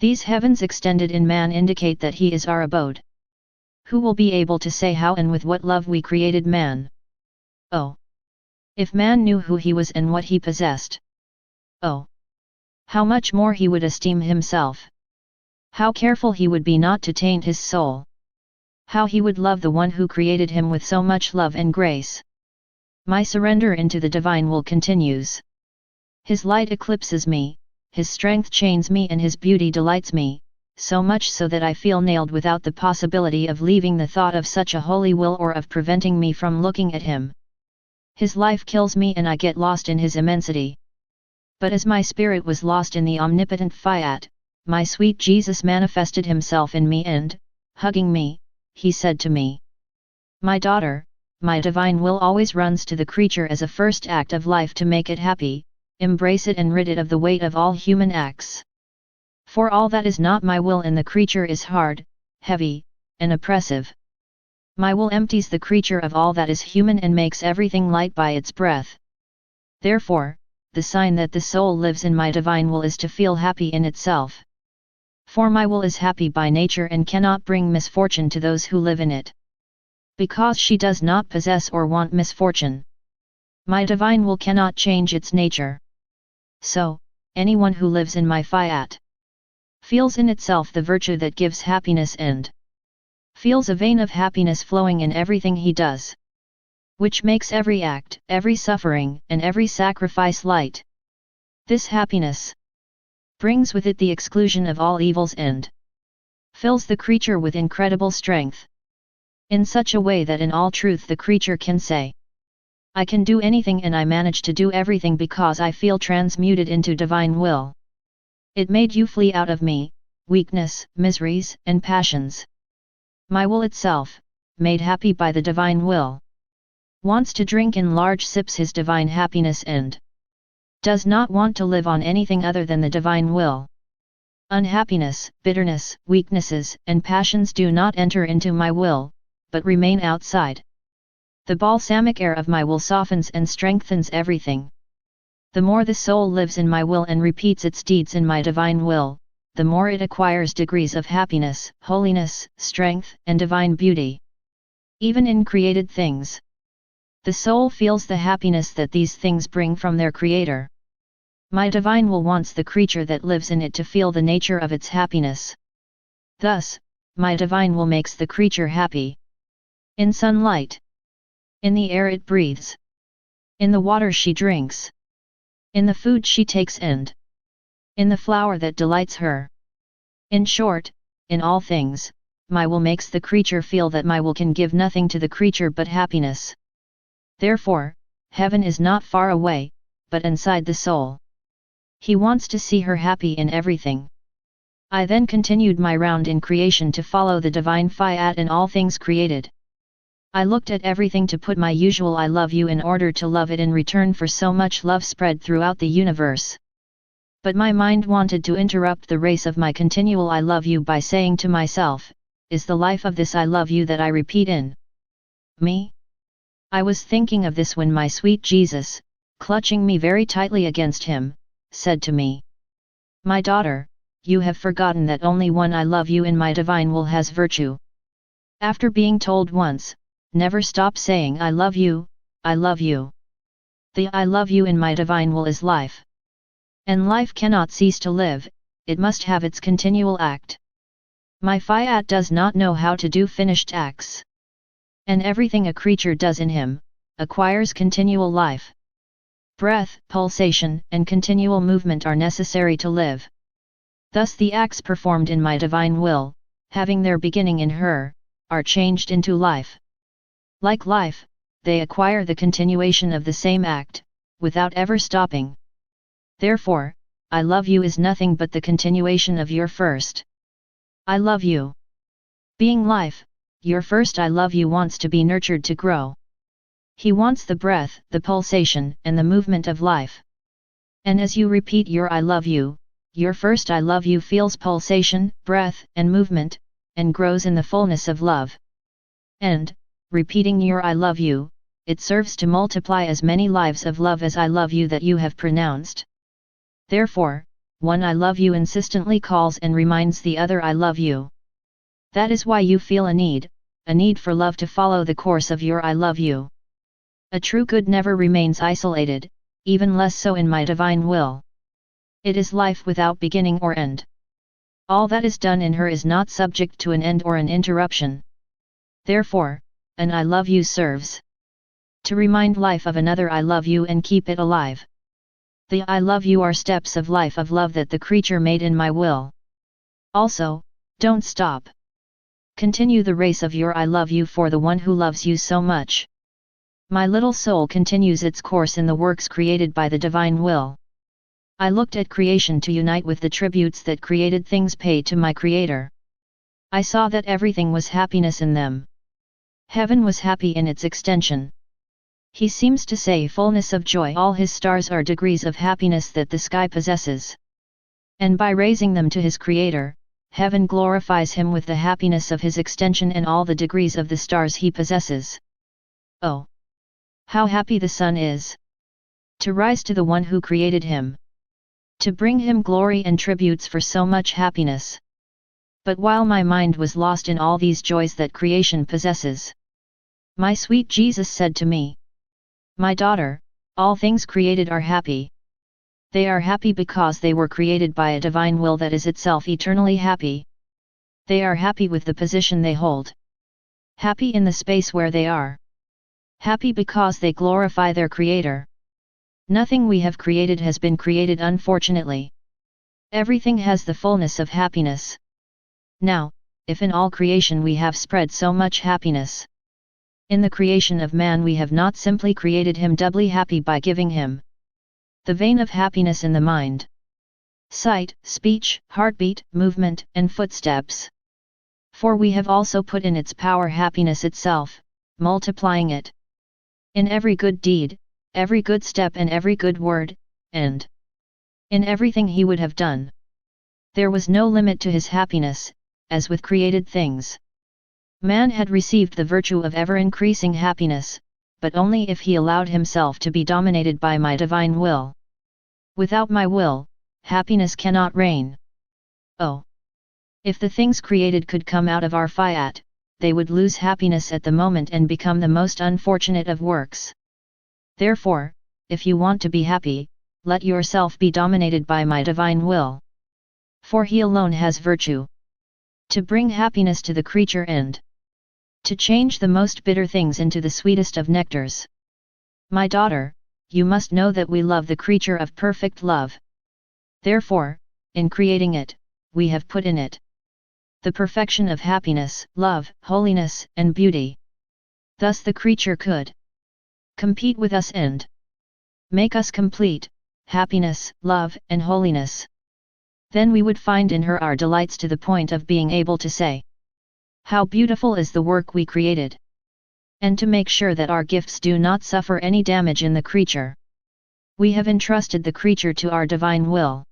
these heavens extended in man indicate that he is our abode. Who will be able to say how and with what love we created man? Oh! If man knew who he was and what he possessed! Oh! How much more he would esteem himself! How careful he would be not to taint his soul! How he would love the one who created him with so much love and grace! My surrender into the divine will continues. His light eclipses me, his strength chains me and his beauty delights me, so much so that I feel nailed without the possibility of leaving the thought of such a holy will or of preventing me from looking at him. His life kills me and I get lost in his immensity. But as my spirit was lost in the omnipotent Fiat, my sweet Jesus manifested himself in me and, hugging me, he said to me, "My daughter, my divine will always runs to the creature as a first act of life to make it happy, embrace it and rid it of the weight of all human acts. For all that is not my will in the creature is hard, heavy, and oppressive. My will empties the creature of all that is human and makes everything light by its breath. Therefore, the sign that the soul lives in my divine will is to feel happy in itself. For my will is happy by nature and cannot bring misfortune to those who live in it. Because she does not possess or want misfortune. My divine will cannot change its nature. So, anyone who lives in my Fiat feels in itself the virtue that gives happiness and feels a vein of happiness flowing in everything he does, which makes every act, every suffering, and every sacrifice light. This happiness brings with it the exclusion of all evils and fills the creature with incredible strength, in such a way that in all truth the creature can say, I can do anything and I manage to do everything because I feel transmuted into divine will. It made you flee out of me, weakness, miseries, and passions. My will itself, made happy by the divine will, wants to drink in large sips his divine happiness and does not want to live on anything other than the divine will. Unhappiness, bitterness, weaknesses, and passions do not enter into my will, but remain outside. The balsamic air of my will softens and strengthens everything. The more the soul lives in my will and repeats its deeds in my divine will, the more it acquires degrees of happiness, holiness, strength, and divine beauty. Even in created things, the soul feels the happiness that these things bring from their Creator. My divine will wants the creature that lives in it to feel the nature of its happiness. Thus, my divine will makes the creature happy. In sunlight, in the air it breathes, in the water she drinks, in the food she takes and in the flower that delights her. In short, in all things, my will makes the creature feel that my will can give nothing to the creature but happiness. Therefore, heaven is not far away, but inside the soul. He wants to see her happy in everything. I then continued my round in creation to follow the divine Fiat in all things created. I looked at everything to put my usual I love you in order to love it in return for so much love spread throughout the universe. But my mind wanted to interrupt the race of my continual I love you by saying to myself, is the life of this I love you that I repeat in me? I was thinking of this when my sweet Jesus, clutching me very tightly against him, said to me, my daughter, you have forgotten that only one I love you in my divine will has virtue. After being told once, never stop saying I love you, I love you. The I love you in my divine will is life. And life cannot cease to live, it must have its continual act. My Fiat does not know how to do finished acts. And everything a creature does in him, acquires continual life. Breath, pulsation, and continual movement are necessary to live. Thus the acts performed in my divine will, having their beginning in her, are changed into life. Like life, they acquire the continuation of the same act, without ever stopping. Therefore, I love you is nothing but the continuation of your first. I love you. Being life, your first I love you wants to be nurtured to grow. He wants the breath, the pulsation, and the movement of life. And as you repeat your I love you, your first I love you feels pulsation, breath, and movement, and grows in the fullness of love. And, repeating your I love you, it serves to multiply as many lives of love as I love you that you have pronounced. Therefore, one I love you insistently calls and reminds the other I love you. That is why you feel a need for love to follow the course of your I love you. A true good never remains isolated, even less so in my divine will. It is life without beginning or end. All that is done in her is not subject to an end or an interruption. Therefore, an I love you serves to remind life of another I love you and keep it alive. The I love you are steps of life of love that the creature made in my will. Also, don't stop. Continue the race of your I love you for the one who loves you so much. My little soul continues its course in the works created by the divine will. I looked at creation to unite with the tributes that created things pay to my Creator. I saw that everything was happiness in them. Heaven was happy in its extension. He seems to say fullness of joy. All his stars are degrees of happiness that the sky possesses. And by raising them to his Creator, heaven glorifies him with the happiness of his extension and all the degrees of the stars he possesses. Oh! How happy the sun is! To rise to the one who created him. To bring him glory and tributes for so much happiness. But while my mind was lost in all these joys that creation possesses, my sweet Jesus said to me, "My daughter, all things created are happy. They are happy because they were created by a divine will that is itself eternally happy. They are happy with the position they hold. Happy in the space where they are. Happy because they glorify their Creator. Nothing we have created has been created unfortunately. Everything has the fullness of happiness. Now, if in all creation we have spread so much happiness, in the creation of man we have not simply created him doubly happy by giving him the vein of happiness in the mind, sight, speech, heartbeat, movement, and footsteps. For we have also put in its power happiness itself, multiplying it in every good deed, every good step and every good word, and in everything he would have done. There was no limit to his happiness, as with created things. Man had received the virtue of ever-increasing happiness, but only if he allowed himself to be dominated by my divine will. Without my will, happiness cannot reign. Oh! If the things created could come out of our fiat, they would lose happiness at the moment and become the most unfortunate of works. Therefore, if you want to be happy, let yourself be dominated by my divine will. For he alone has virtue to bring happiness to the creature and to change the most bitter things into the sweetest of nectars. My daughter, you must know that we love the creature of perfect love. Therefore, in creating it, we have put in it the perfection of happiness, love, holiness, and beauty. Thus the creature could compete with us and make us complete, happiness, love, and holiness. Then we would find in her our delights to the point of being able to say, "How beautiful is the work we created!" And to make sure that our gifts do not suffer any damage in the creature, we have entrusted the creature to our divine will.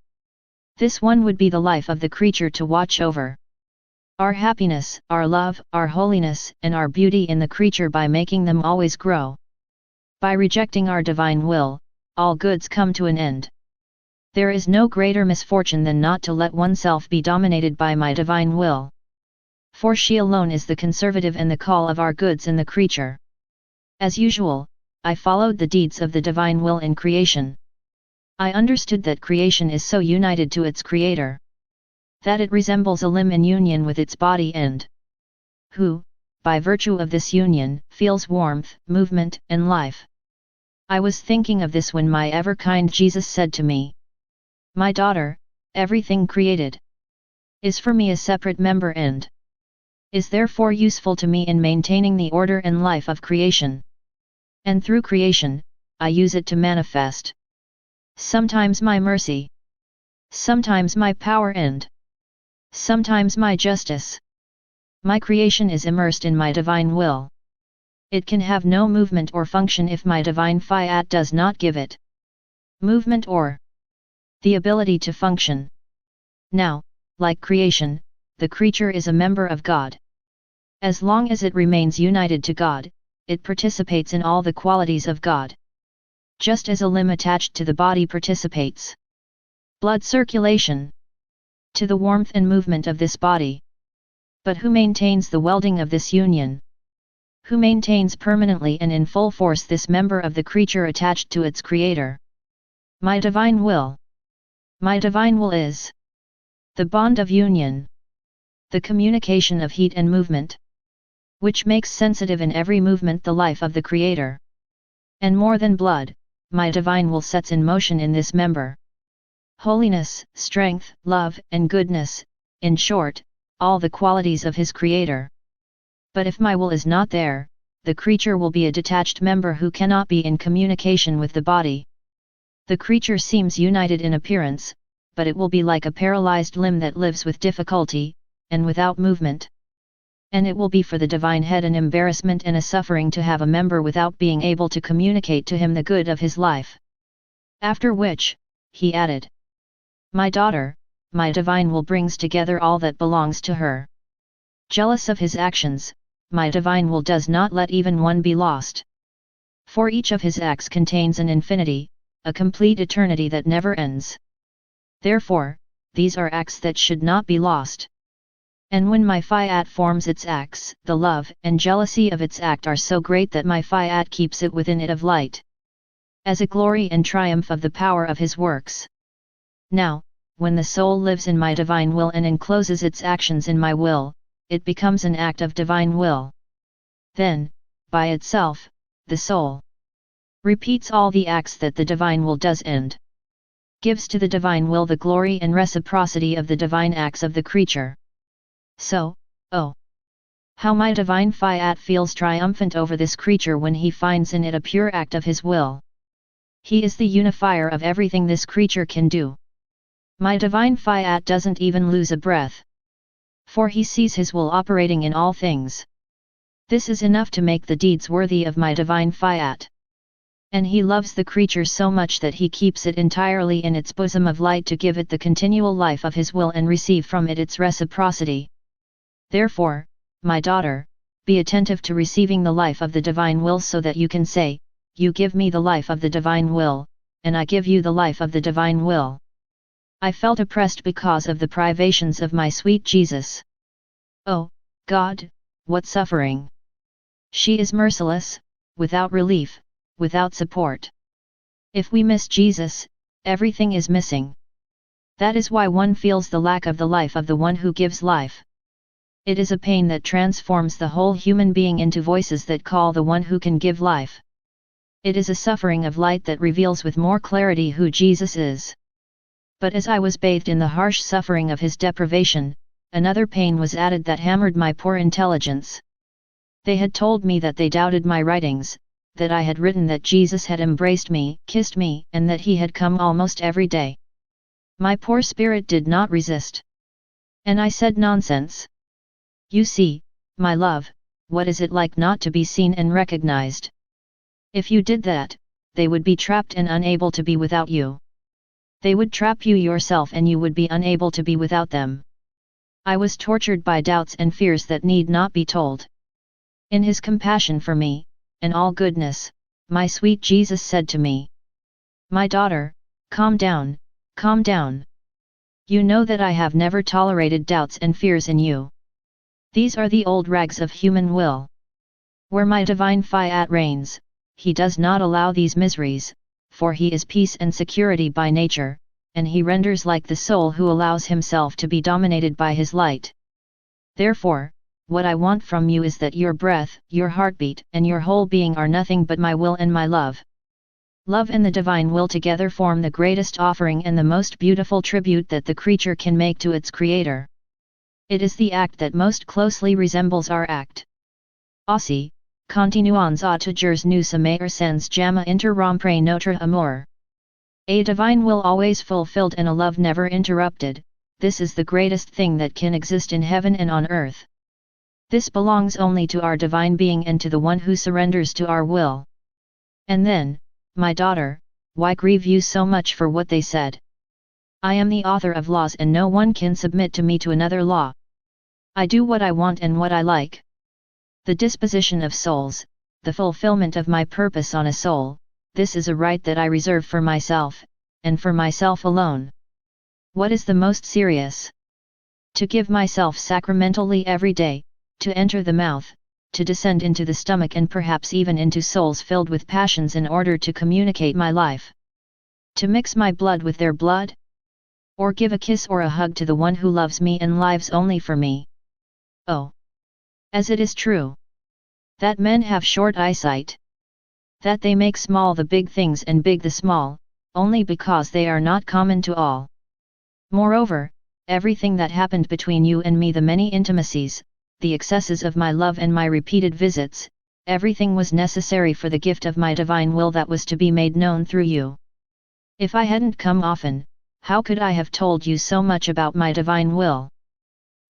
This one would be the life of the creature to watch over our happiness, our love, our holiness, and our beauty in the creature by making them always grow. By rejecting our divine will, all goods come to an end. There is no greater misfortune than not to let oneself be dominated by my divine will. For she alone is the conservative and the call of our goods in the creature. As usual, I followed the deeds of the divine will in creation. I understood that creation is so united to its Creator that it resembles a limb in union with its body and who, by virtue of this union, feels warmth, movement, and life. I was thinking of this when my ever-kind Jesus said to me, "My daughter, everything created is for me a separate member and is therefore useful to me in maintaining the order and life of creation. And through creation, I use it to manifest sometimes my mercy, sometimes my power and sometimes my justice. My creation is immersed in my divine will. It can have no movement or function if my divine Fiat does not give it movement or the ability to function. Now, like creation, the creature is a member of God. As long as it remains united to God, it participates in all the qualities of God. Just as a limb attached to the body participates blood circulation to the warmth and movement of this body. But who maintains the welding of this union? Who maintains permanently and in full force this member of the creature attached to its creator? My divine will. My divine will is the bond of union, the communication of heat and movement, which makes sensitive in every movement the life of the creator. And more than blood, my divine will sets in motion in this member holiness, strength, love, and goodness, in short, all the qualities of his creator. But if my will is not there, the creature will be a detached member who cannot be in communication with the body. The creature seems united in appearance, but it will be like a paralyzed limb that lives with difficulty, and without movement. And it will be for the divine head an embarrassment and a suffering to have a member without being able to communicate to him the good of his life. After which, he added, my daughter, my divine will brings together all that belongs to her. Jealous of his actions, my divine will does not let even one be lost. For each of his acts contains an infinity, a complete eternity that never ends. Therefore, these are acts that should not be lost. And when my Fiat forms its acts, the love and jealousy of its act are so great that my Fiat keeps it within it of light, as a glory and triumph of the power of his works. Now, when the soul lives in my divine will and encloses its actions in my will, it becomes an act of divine will. Then, by itself, the soul repeats all the acts that the divine will does and gives to the divine will the glory and reciprocity of the divine acts of the creature. So, oh, how my divine Fiat feels triumphant over this creature when he finds in it a pure act of his will. He is the unifier of everything this creature can do. My divine Fiat doesn't even lose a breath, for he sees his will operating in all things. This is enough to make the deeds worthy of my divine Fiat. And he loves the creature so much that he keeps it entirely in its bosom of light to give it the continual life of his will and receive from it its reciprocity. Therefore, my daughter, be attentive to receiving the life of the divine will so that you can say, you give me the life of the divine will, and I give you the life of the divine will. I felt oppressed because of the privations of my sweet Jesus. Oh, God, what suffering! She is merciless, without relief, without support. If we miss Jesus, everything is missing. That is why one feels the lack of the life of the one who gives life. It is a pain that transforms the whole human being into voices that call the one who can give life. It is a suffering of light that reveals with more clarity who Jesus is. But as I was bathed in the harsh suffering of his deprivation, another pain was added that hammered my poor intelligence. They had told me that they doubted my writings, that I had written that Jesus had embraced me, kissed me, and that he had come almost every day. My poor spirit did not resist. And I said, nonsense. You see, my love, what is it like not to be seen and recognized? If you did that, they would be trapped and unable to be without you. They would trap you yourself and you would be unable to be without them. I was tortured by doubts and fears that need not be told. In his compassion for me, and all goodness, my sweet Jesus said to me, my daughter, calm down, calm down. You know that I have never tolerated doubts and fears in you. These are the old rags of human will. Where my divine Fiat reigns, he does not allow these miseries, for he is peace and security by nature, and he renders like the soul who allows himself to be dominated by his light. Therefore, what I want from you is that your breath, your heartbeat, and your whole being are nothing but my will and my love. Love and the divine will together form the greatest offering and the most beautiful tribute that the creature can make to its creator. It is the act that most closely resembles our act. Aussi, continuons à toujours nous aimer sans jamais interrompre notre amour. A divine will always fulfilled and a love never interrupted, this is the greatest thing that can exist in heaven and on earth. This belongs only to our divine being and to the one who surrenders to our will. And then, my daughter, why grieve you so much for what they said? I am the author of laws and no one can submit to me to another law. I do what I want and what I like. The disposition of souls, the fulfillment of my purpose on a soul, this is a right that I reserve for myself, and for myself alone. What is the most serious? To give myself sacramentally every day, to enter the mouth, to descend into the stomach and perhaps even into souls filled with passions in order to communicate my life. To mix my blood with their blood? Or give a kiss or a hug to the one who loves me and lives only for me. Oh! As it is true that men have short eyesight, that they make small the big things and big the small, only because they are not common to all. Moreover, everything that happened between you and me, the many intimacies, the excesses of my love and my repeated visits, everything was necessary for the gift of my divine will that was to be made known through you. If I hadn't come often, how could I have told you so much about my divine will?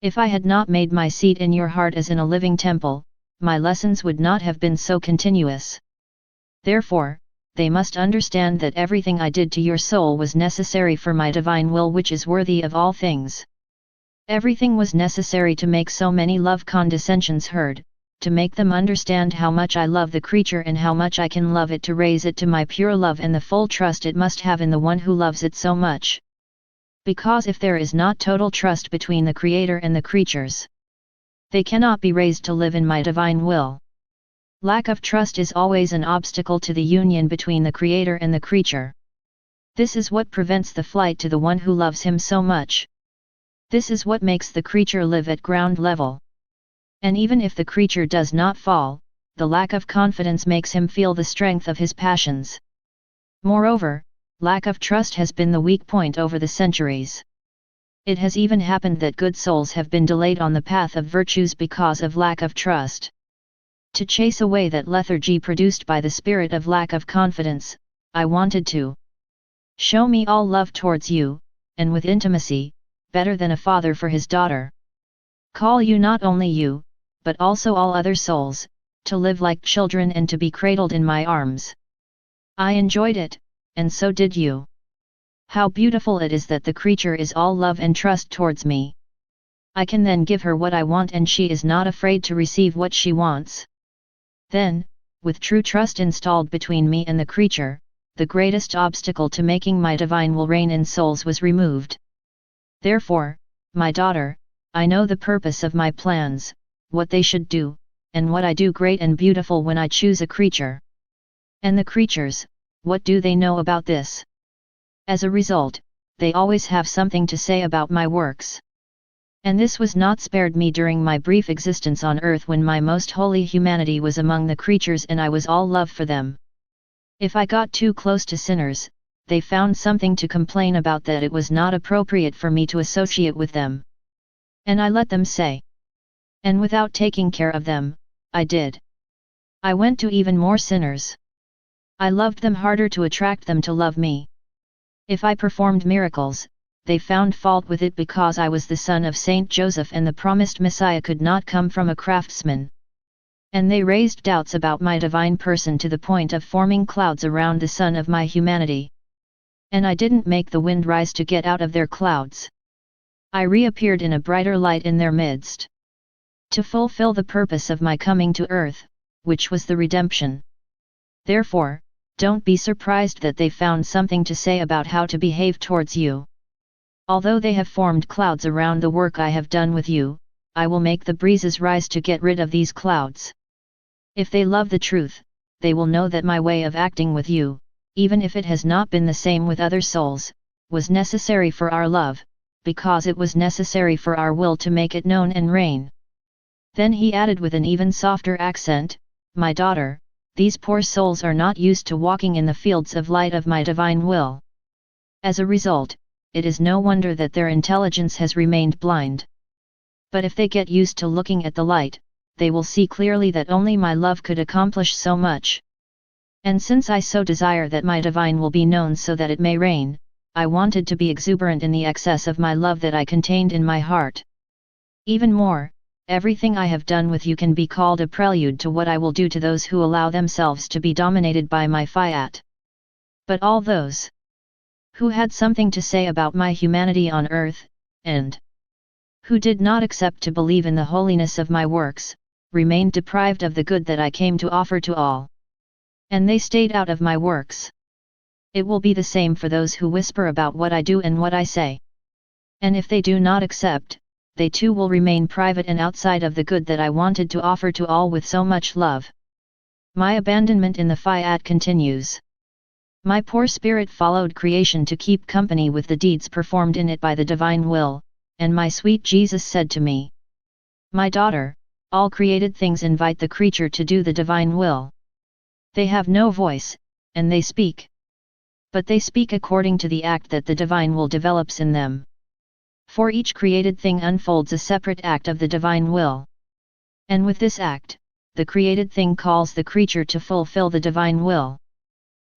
If I had not made my seat in your heart as in a living temple, my lessons would not have been so continuous. Therefore, they must understand that everything I did to your soul was necessary for my divine will, which is worthy of all things. Everything was necessary to make so many love condescensions heard, to make them understand how much I love the creature and how much I can love it, to raise it to my pure love and the full trust it must have in the one who loves it so much. Because if there is not total trust between the Creator and the creatures, they cannot be raised to live in my divine will. Lack of trust is always an obstacle to the union between the Creator and the creature. This is what prevents the flight to the one who loves him so much. This is what makes the creature live at ground level. And even if the creature does not fall, the lack of confidence makes him feel the strength of his passions. Moreover, lack of trust has been the weak point over the centuries. It has even happened that good souls have been delayed on the path of virtues because of lack of trust. To chase away that lethargy produced by the spirit of lack of confidence, I wanted to show me all love towards you, and with intimacy, better than a father for his daughter. Call you not only you, but also all other souls, to live like children and to be cradled in my arms. I enjoyed it, and so did you. How beautiful it is that the creature is all love and trust towards me. I can then give her what I want and she is not afraid to receive what she wants. Then, with true trust installed between me and the creature, the greatest obstacle to making my divine will reign in souls was removed. Therefore, my daughter, I know the purpose of my plans, what they should do, and what I do great and beautiful when I choose a creature. And the creatures, what do they know about this? As a result, they always have something to say about my works. And this was not spared me during my brief existence on earth when my most holy humanity was among the creatures and I was all love for them. If I got too close to sinners, they found something to complain about, that it was not appropriate for me to associate with them. And I let them say. And without taking care of them, I did. I went to even more sinners. I loved them harder to attract them to love me. If I performed miracles, they found fault with it because I was the son of Saint Joseph and the promised Messiah could not come from a craftsman. And they raised doubts about my divine person to the point of forming clouds around the sun of my humanity. And I didn't make the wind rise to get out of their clouds. I reappeared in a brighter light in their midst, to fulfill the purpose of my coming to earth, which was the redemption. Therefore, don't be surprised that they found something to say about how to behave towards you. Although they have formed clouds around the work I have done with you, I will make the breezes rise to get rid of these clouds. If they love the truth, they will know that my way of acting with you, even if it has not been the same with other souls, was necessary for our love, because it was necessary for our will to make it known and reign. Then he added with an even softer accent, my daughter, these poor souls are not used to walking in the fields of light of my divine will. As a result, it is no wonder that their intelligence has remained blind. But if they get used to looking at the light, they will see clearly that only my love could accomplish so much. And since I so desire that my divine will be known so that it may reign, I wanted to be exuberant in the excess of my love that I contained in my heart. Even more, everything I have done with you can be called a prelude to what I will do to those who allow themselves to be dominated by my fiat. But all those who had something to say about my humanity on earth, and who did not accept to believe in the holiness of my works, remained deprived of the good that I came to offer to all. And they stayed out of my works. It will be the same for those who whisper about what I do and what I say. And if they do not accept, they too will remain private and outside of the good that I wanted to offer to all with so much love. My abandonment in the fiat continues. My poor spirit followed creation to keep company with the deeds performed in it by the divine will, and my sweet Jesus said to me, "My daughter, all created things invite the creature to do the divine will. They have no voice, and they speak. But they speak according to the act that the divine will develops in them. For each created thing unfolds a separate act of the divine will. And with this act, the created thing calls the creature to fulfill the divine will.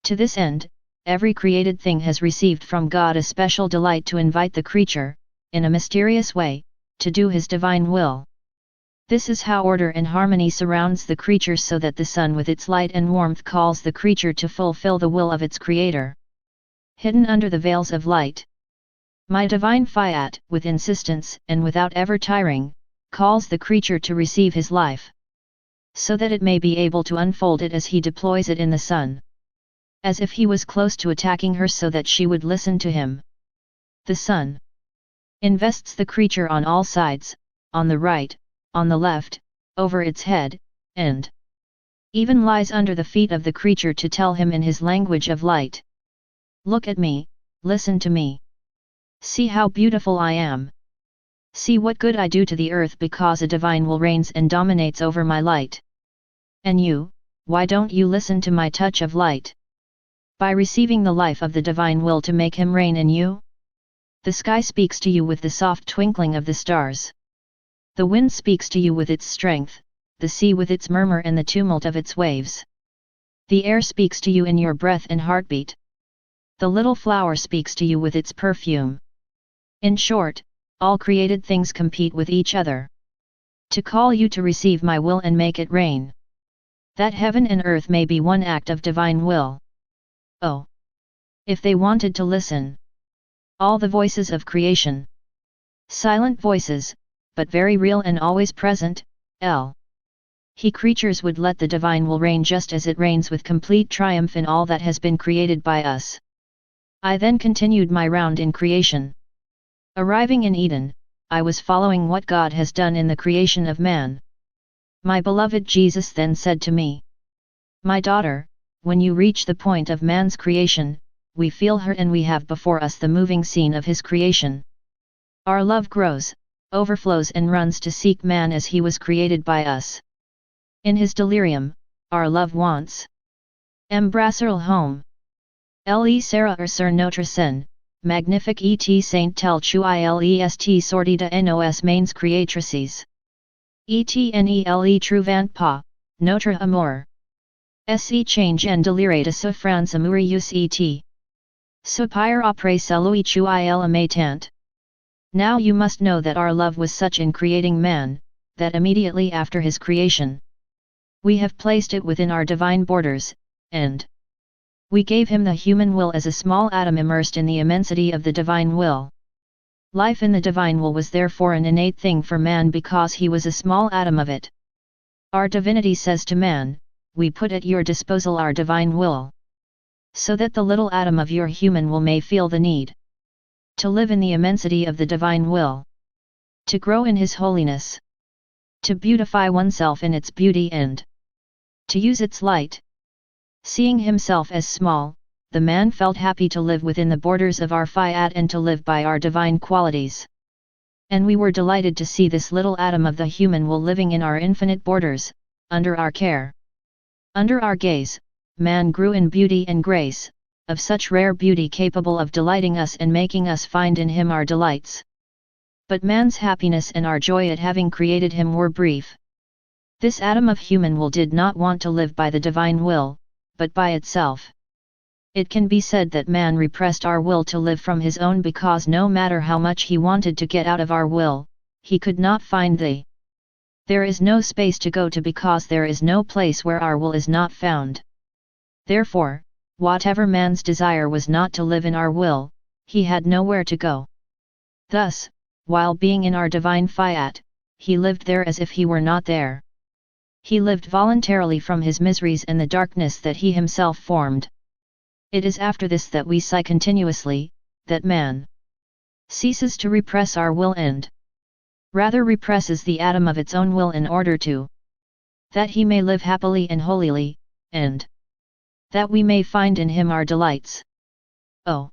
To this end, every created thing has received from God a special delight to invite the creature, in a mysterious way, to do his divine will. This is how order and harmony surrounds the creature, so that the sun with its light and warmth calls the creature to fulfill the will of its creator. Hidden under the veils of light, my divine fiat, with insistence and without ever tiring, calls the creature to receive his life, so that it may be able to unfold it as he deploys it in the sun. As if he was close to attacking her so that she would listen to him. The sun invests the creature on all sides, on the right, on the left, over its head, and even lies under the feet of the creature to tell him in his language of light. Look at me, listen to me. See how beautiful I am. See what good I do to the earth, because a divine will reigns and dominates over my light. And you, why don't you listen to my touch of light? By receiving the life of the divine will to make him reign in you? The sky speaks to you with the soft twinkling of the stars. The wind speaks to you with its strength, the sea with its murmur and the tumult of its waves. The air speaks to you in your breath and heartbeat. The little flower speaks to you with its perfume. In short, all created things compete with each other to call you to receive my will and make it reign. That heaven and earth may be one act of divine will. Oh! If they wanted to listen! All the voices of creation. Silent voices, but very real and always present, He creatures would let the divine will reign just as it reigns with complete triumph in all that has been created by us. I then continued my round in creation. Arriving in Eden, I was following what God has done in the creation of man. My beloved Jesus then said to me, "My daughter, when you reach the point of man's creation, we feel her and we have before us the moving scene of his creation. Our love grows, overflows and runs to seek man as he was created by us. In his delirium, our love wants embrasser home. Le sera sur notre scène, magnifique et saint tel tu ilest sorti de nos mains créatrices. Etnele trouvant pas, notre amour. Se change en délire de souffrance amoureuse et soupir après celui tu il amatant. Now you must know that our love was such in creating man, that immediately after his creation, we have placed it within our divine borders, and we gave him the human will as a small atom immersed in the immensity of the divine will. Life in the divine will was therefore an innate thing for man because he was a small atom of it. Our divinity says to man, we put at your disposal our divine will, so that the little atom of your human will may feel the need to live in the immensity of the divine will, to grow in his holiness, to beautify oneself in its beauty and to use its light. Seeing himself as small, the man felt happy to live within the borders of our fiat and to live by our divine qualities. And we were delighted to see this little atom of the human will living in our infinite borders, under our care. Under our gaze, man grew in beauty and grace, of such rare beauty capable of delighting us and making us find in him our delights. But man's happiness and our joy at having created him were brief. This atom of human will did not want to live by the divine will, but by itself. It can be said that man repressed our will to live from his own because no matter how much he wanted to get out of our will, he could not find the There is no space to go to because there is no place where our will is not found. Therefore, whatever man's desire was not to live in our will, he had nowhere to go. Thus, while being in our divine fiat, he lived there as if he were not there. He lived voluntarily from his miseries and the darkness that he himself formed. It is after this that we sigh continuously, that man ceases to repress our will and rather represses the atom of its own will in order to that he may live happily and holily, and that we may find in him our delights. Oh!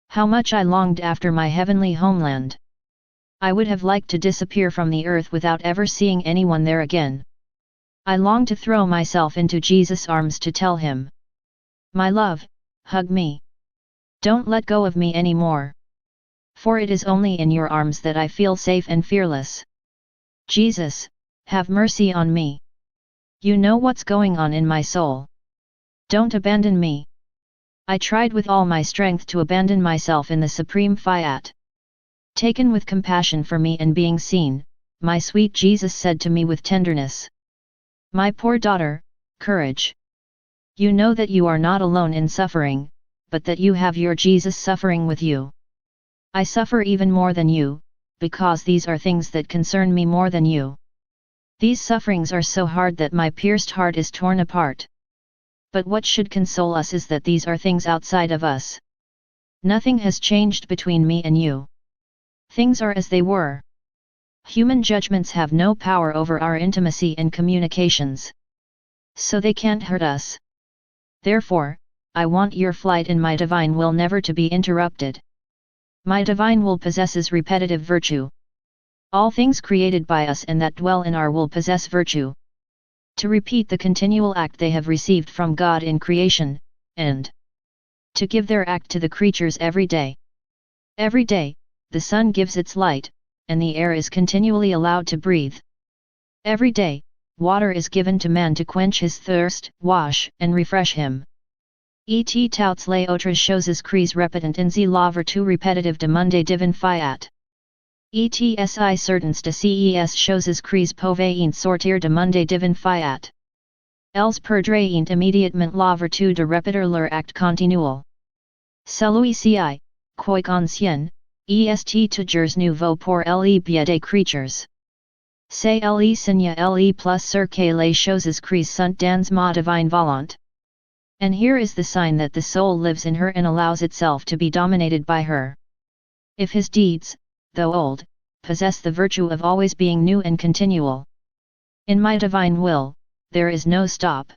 How much I longed after my heavenly homeland! I would have liked to disappear from the earth without ever seeing anyone there again. I longed to throw myself into Jesus' arms to tell him, "My love, hug me. Don't let go of me any more. For it is only in your arms that I feel safe and fearless. Jesus, have mercy on me. You know what's going on in my soul. Don't abandon me." I tried with all my strength to abandon myself in the supreme fiat. Taken with compassion for me and being seen, my sweet Jesus said to me with tenderness, "My poor daughter, courage. You know that you are not alone in suffering, but that you have your Jesus suffering with you. I suffer even more than you, because these are things that concern me more than you. These sufferings are so hard that my pierced heart is torn apart. But what should console us is that these are things outside of us. Nothing has changed between me and you. Things are as they were. Human judgments have no power over our intimacy and communications. So they can't hurt us. Therefore, I want your flight in my divine will never to be interrupted. My divine will possesses repetitive virtue. All things created by us and that dwell in our will possess virtue. To repeat the continual act they have received from God in creation, and to give their act to the creatures every day. Every day, the sun gives its light, and the air is continually allowed to breathe. Every day, water is given to man to quench his thirst, wash and refresh him. Et toutes les autres choses cries repetent in la vertu repetitive de monde divin fiat. Etsi certains de ces choses cries pouvaient sortir de monde divin fiat. Elles perdraient immédiatement la vertu de répéter leur acte continuel. Celui-ci, quoi qu'ancien, est toujours nouveau pour les biais des creatures. C'est le signe le plus sûr que les choses cries sont dans ma divine volonté. And here is the sign that the soul lives in her and allows itself to be dominated by her. If his deeds, though old, possess the virtue of always being new and continual. In my divine will, there is no stop.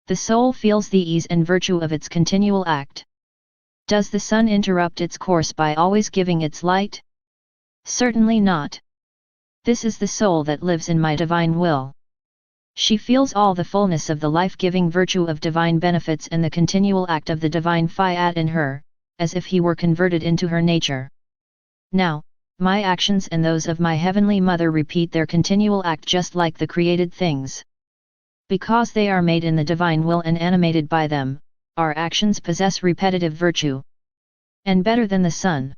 The soul feels the ease and virtue of its continual act. Does the sun interrupt its course by always giving its light? Certainly not. This is the soul that lives in my divine will. She feels all the fullness of the life-giving virtue of divine benefits and the continual act of the divine fiat in her, as if he were converted into her nature. Now, my actions and those of my heavenly mother repeat their continual act just like the created things. Because they are made in the divine will and animated by them, our actions possess repetitive virtue. And better than the sun,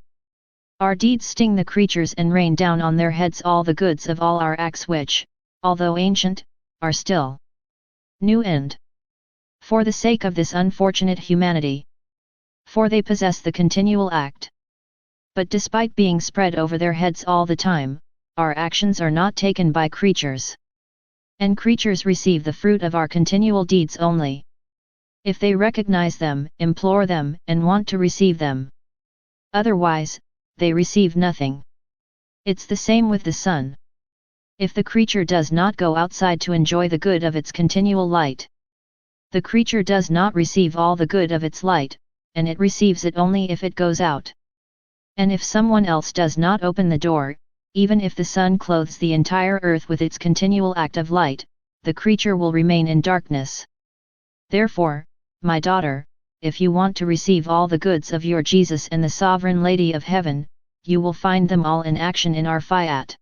our deeds sting the creatures and rain down on their heads all the goods of all our acts which, although ancient, are still new and for the sake of this unfortunate humanity. For they possess the continual act. But despite being spread over their heads all the time, our actions are not taken by creatures. And creatures receive the fruit of our continual deeds only if they recognize them, implore them, and want to receive them. Otherwise, they receive nothing. It's the same with the sun. If the creature does not go outside to enjoy the good of its continual light, the creature does not receive all the good of its light, and it receives it only if it goes out. And if someone else does not open the door, even if the sun clothes the entire earth with its continual act of light, the creature will remain in darkness. Therefore, my daughter, if you want to receive all the goods of your Jesus and the Sovereign Lady of Heaven, you will find them all in action in our fiat.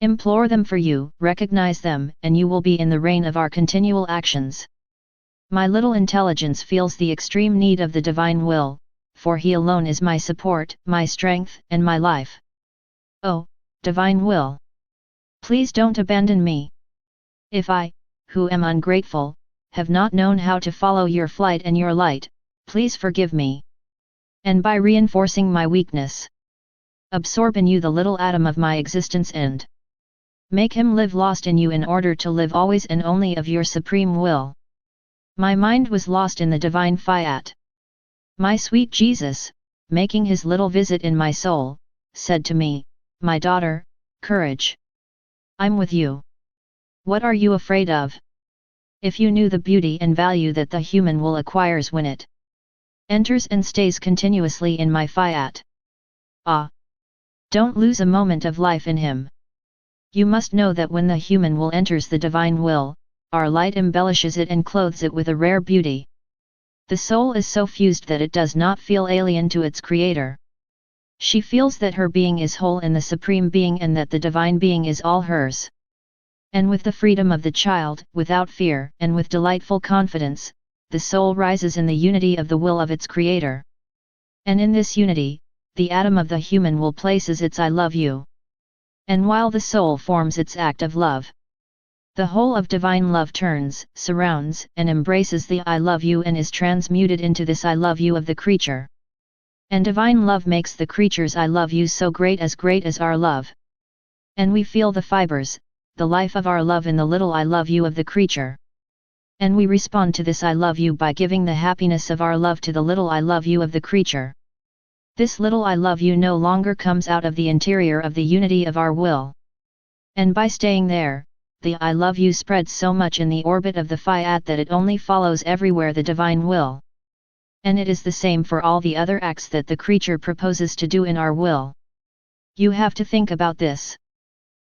Implore them for you, recognize them, and you will be in the reign of our continual actions. My little intelligence feels the extreme need of the divine will, for he alone is my support, my strength, and my life. Oh, divine will! Please don't abandon me. If I, who am ungrateful, have not known how to follow your flight and your light, please forgive me. And by reinforcing my weakness, absorb in you the little atom of my existence and make him live lost in you in order to live always and only of your supreme will. My mind was lost in the divine Fiat. My sweet Jesus, making his little visit in my soul, said to me, "My daughter, courage. I'm with you. What are you afraid of? If you knew the beauty and value that the human will acquires when it enters and stays continuously in my Fiat. Ah! Don't lose a moment of life in him. You must know that when the human will enters the divine will, our light embellishes it and clothes it with a rare beauty. The soul is so fused that it does not feel alien to its creator. She feels that her being is whole in the Supreme Being and that the Divine Being is all hers. And with the freedom of the child, without fear, and with delightful confidence, the soul rises in the unity of the will of its Creator. And in this unity, the atom of the human will places its I love you. And while the soul forms its act of love, the whole of divine love turns, surrounds, and embraces the I love you and is transmuted into this I love you of the creature. And divine love makes the creature's I love you so great as our love. And we feel the fibers, the life of our love in the little I love you of the creature. And we respond to this I love you by giving the happiness of our love to the little I love you of the creature. This little I love you no longer comes out of the interior of the unity of our will. And by staying there, the I love you spreads so much in the orbit of the Fiat that it only follows everywhere the divine will. And it is the same for all the other acts that the creature proposes to do in our will. You have to think about this.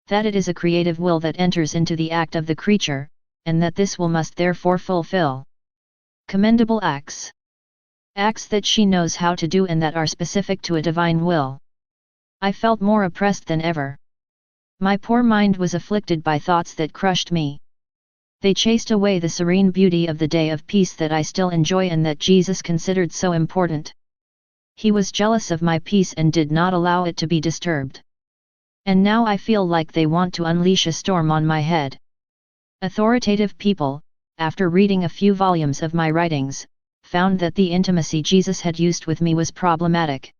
That it is a creative will that enters into the act of the creature, and that this will must therefore fulfill commendable acts. Acts that she knows how to do and that are specific to a divine will. I felt more oppressed than ever. My poor mind was afflicted by thoughts that crushed me. They chased away the serene beauty of the day of peace that I still enjoy and that Jesus considered so important. He was jealous of my peace and did not allow it to be disturbed. And now I feel like they want to unleash a storm on my head. Authoritative people, after reading a few volumes of my writings, found that the intimacy Jesus had used with me was problematic.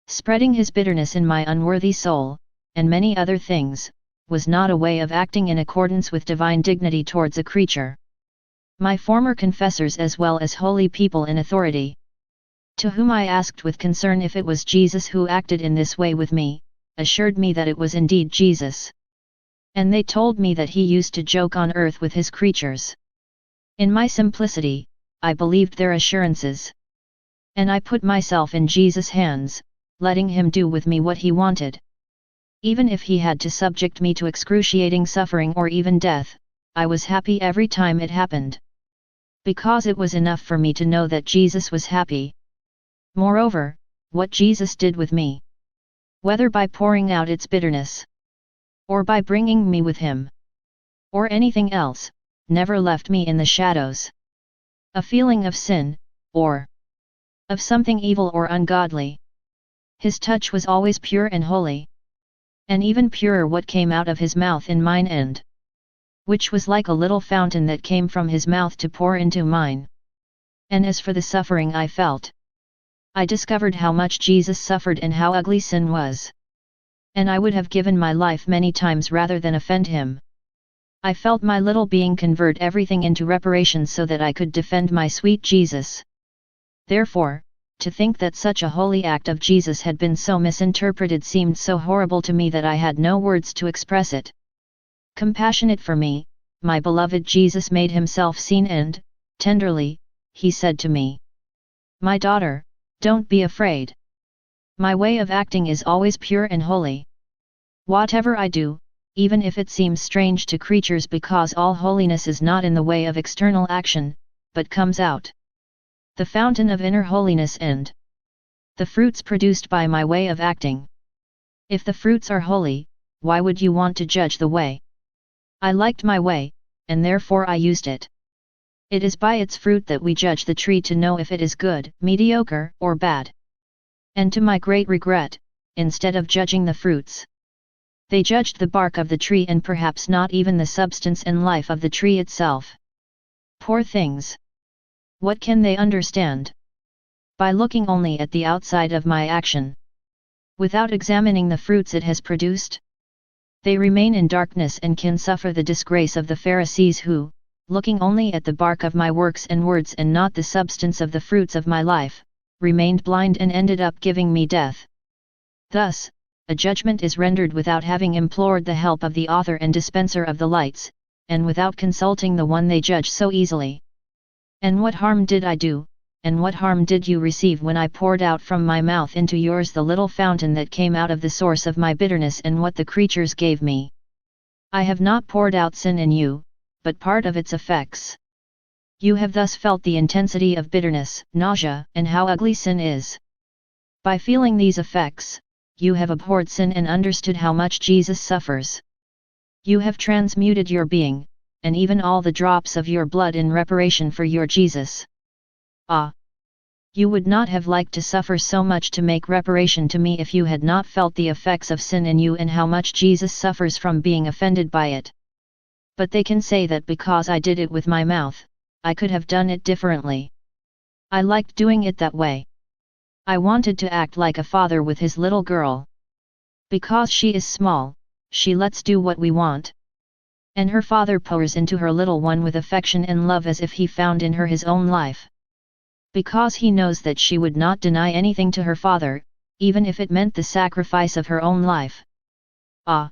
Spreading his bitterness in my unworthy soul, and many other things, was not a way of acting in accordance with divine dignity towards a creature. My former confessors as well as holy people in authority, to whom I asked with concern if it was Jesus who acted in this way with me, assured me that it was indeed Jesus. And they told me that he used to joke on earth with his creatures. In my simplicity, I believed their assurances. And I put myself in Jesus' hands, letting him do with me what he wanted. Even if he had to subject me to excruciating suffering or even death, I was happy every time it happened. Because it was enough for me to know that Jesus was happy. Moreover, what Jesus did with me, whether by pouring out its bitterness, or by bringing me with him, or anything else, never left me in the shadows. A feeling of sin, or of something evil or ungodly. His touch was always pure and holy. And even purer what came out of his mouth in mine end, which was like a little fountain that came from his mouth to pour into mine. And as for the suffering I felt, I discovered how much Jesus suffered and how ugly sin was. And I would have given my life many times rather than offend him. I felt my little being convert everything into reparation so that I could defend my sweet Jesus. Therefore, to think that such a holy act of Jesus had been so misinterpreted seemed so horrible to me that I had no words to express it. Compassionate for me, my beloved Jesus made himself seen and, tenderly, he said to me, "My daughter, don't be afraid. My way of acting is always pure and holy. Whatever I do, even if it seems strange to creatures because all holiness is not in the way of external action, but comes out the fountain of inner holiness and the fruits produced by my way of acting. If the fruits are holy, why would you want to judge the way? I liked my way, and therefore I used it. It is by its fruit that we judge the tree to know if it is good, mediocre, or bad. And to my great regret, instead of judging the fruits, They judged the bark of the tree and perhaps not even the substance and life of the tree itself. Poor things! What can they understand? By looking only at the outside of my action, without examining the fruits it has produced, they remain in darkness and can suffer the disgrace of the Pharisees who, looking only at the bark of my works and words and not the substance of the fruits of my life, remained blind and ended up giving me death. Thus, a judgment is rendered without having implored the help of the author and dispenser of the lights, and without consulting the one they judge so easily. And what harm did I do, and what harm did you receive when I poured out from my mouth into yours the little fountain that came out of the source of my bitterness and what the creatures gave me? I have not poured out sin in you, but part of its effects. You have thus felt the intensity of bitterness, nausea, and how ugly sin is. By feeling these effects, you have abhorred sin and understood how much Jesus suffers. You have transmuted your being, and even all the drops of your blood in reparation for your Jesus. Ah! You would not have liked to suffer so much to make reparation to me if you had not felt the effects of sin in you and how much Jesus suffers from being offended by it. But they can say that because I did it with my mouth, I could have done it differently. I liked doing it that way. I wanted to act like a father with his little girl. Because she is small, she lets do what we want. And her father pours into her little one with affection and love as if he found in her his own life. Because he knows that she would not deny anything to her father, even if it meant the sacrifice of her own life. Ah!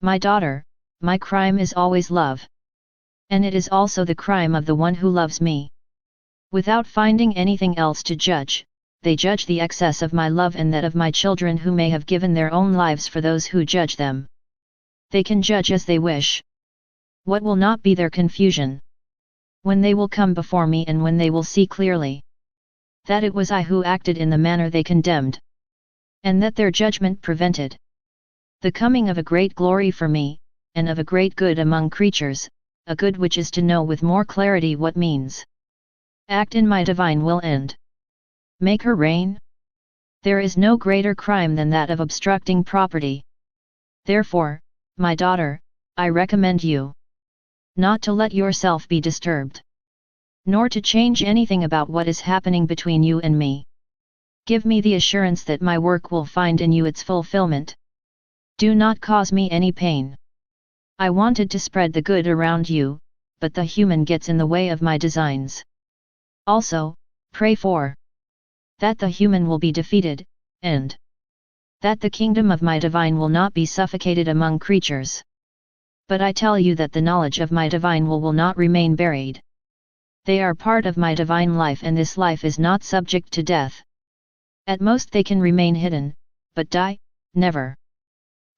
My daughter, my crime is always love. And it is also the crime of the one who loves me. Without finding anything else to judge, they judge the excess of my love and that of my children who may have given their own lives for those who judge them. They can judge as they wish. What will not be their confusion? When they will come before me and when they will see clearly that it was I who acted in the manner they condemned, and that their judgment prevented the coming of a great glory for me, and of a great good among creatures, a good which is to know with more clarity what means act in my divine will and make her reign. There is no greater crime than that of obstructing property. Therefore, my daughter, I recommend you not to let yourself be disturbed, nor to change anything about what is happening between you and me. Give me the assurance that my work will find in you its fulfillment. Do not cause me any pain. I wanted to spread the good around you, but the human gets in the way of my designs. Also, pray for that the human will be defeated, and that the kingdom of my divine will not be suffocated among creatures. But I tell you that the knowledge of my divine will not remain buried. They are part of my divine life and this life is not subject to death. At most they can remain hidden, but die, never.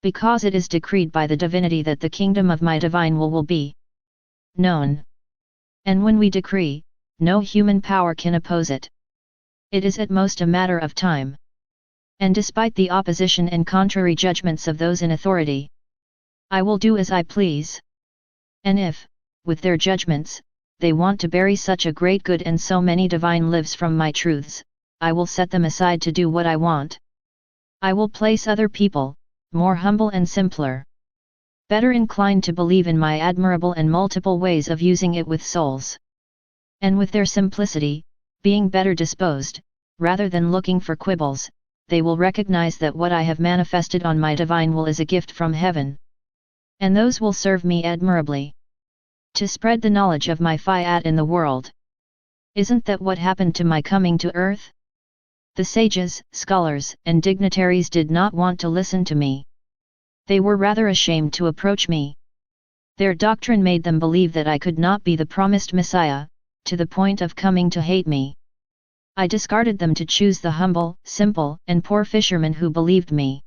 Because it is decreed by the divinity that the kingdom of my divine will be known. And when we decree, no human power can oppose it. It is at most a matter of time. And despite the opposition and contrary judgments of those in authority, I will do as I please. And if, with their judgments, they want to bury such a great good and so many divine lives from my truths, I will set them aside to do what I want. I will place other people, more humble and simpler, better inclined to believe in my admirable and multiple ways of using it with souls. And with their simplicity, being better disposed, rather than looking for quibbles, they will recognize that what I have manifested on my divine will is a gift from heaven. And those will serve me admirably. To spread the knowledge of my Fiat in the world. Isn't that what happened to my coming to earth? The sages, scholars, and dignitaries did not want to listen to me. They were rather ashamed to approach me. Their doctrine made them believe that I could not be the promised Messiah, to the point of coming to hate me. I discarded them to choose the humble, simple, and poor fishermen who believed me.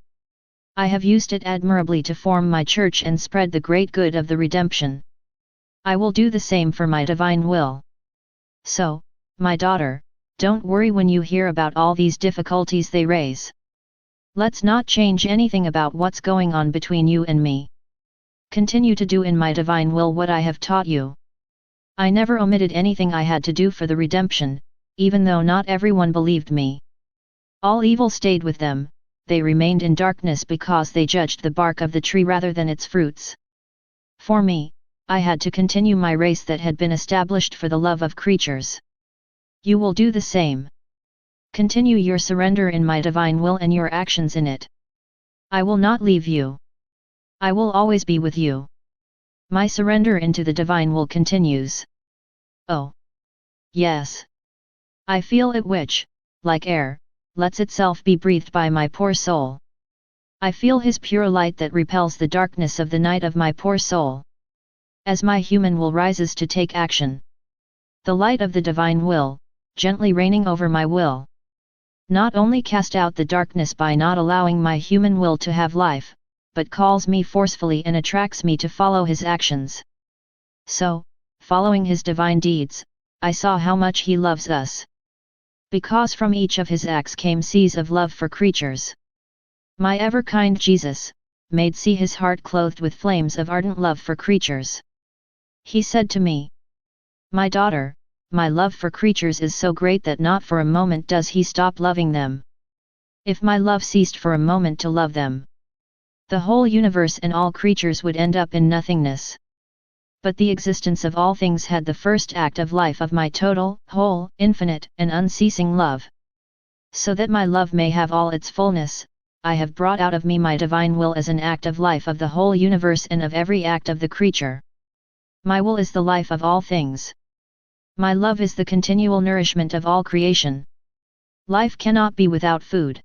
I have used it admirably to form my church and spread the great good of the redemption. I will do the same for my divine will. So, my daughter, don't worry when you hear about all these difficulties they raise. Let's not change anything about what's going on between you and me. Continue to do in my divine will what I have taught you. I never omitted anything I had to do for the redemption, even though not everyone believed me. All evil stayed with them, they remained in darkness because they judged the bark of the tree rather than its fruits. For me, I had to continue my race that had been established for the love of creatures. You will do the same. Continue your surrender in my divine will and your actions in it. I will not leave you. I will always be with you. My surrender into the divine will continues. Oh. Yes. I feel it which, like air, lets itself be breathed by my poor soul. I feel his pure light that repels the darkness of the night of my poor soul. As my human will rises to take action. The light of the divine will, gently reigning over my will. Not only cast out the darkness by not allowing my human will to have life, but calls me forcefully and attracts me to follow his actions. So, following his divine deeds, I saw how much he loves us. Because from each of his acts came seas of love for creatures. My ever-kind Jesus, made see his heart clothed with flames of ardent love for creatures. He said to me, "My daughter, my love for creatures is so great that not for a moment does he stop loving them. If my love ceased for a moment to love them, the whole universe and all creatures would end up in nothingness. But the existence of all things had the first act of life of my total, whole, infinite, and unceasing love. So that my love may have all its fullness, I have brought out of me my divine will as an act of life of the whole universe and of every act of the creature. My will is the life of all things. My love is the continual nourishment of all creation. Life cannot be without food.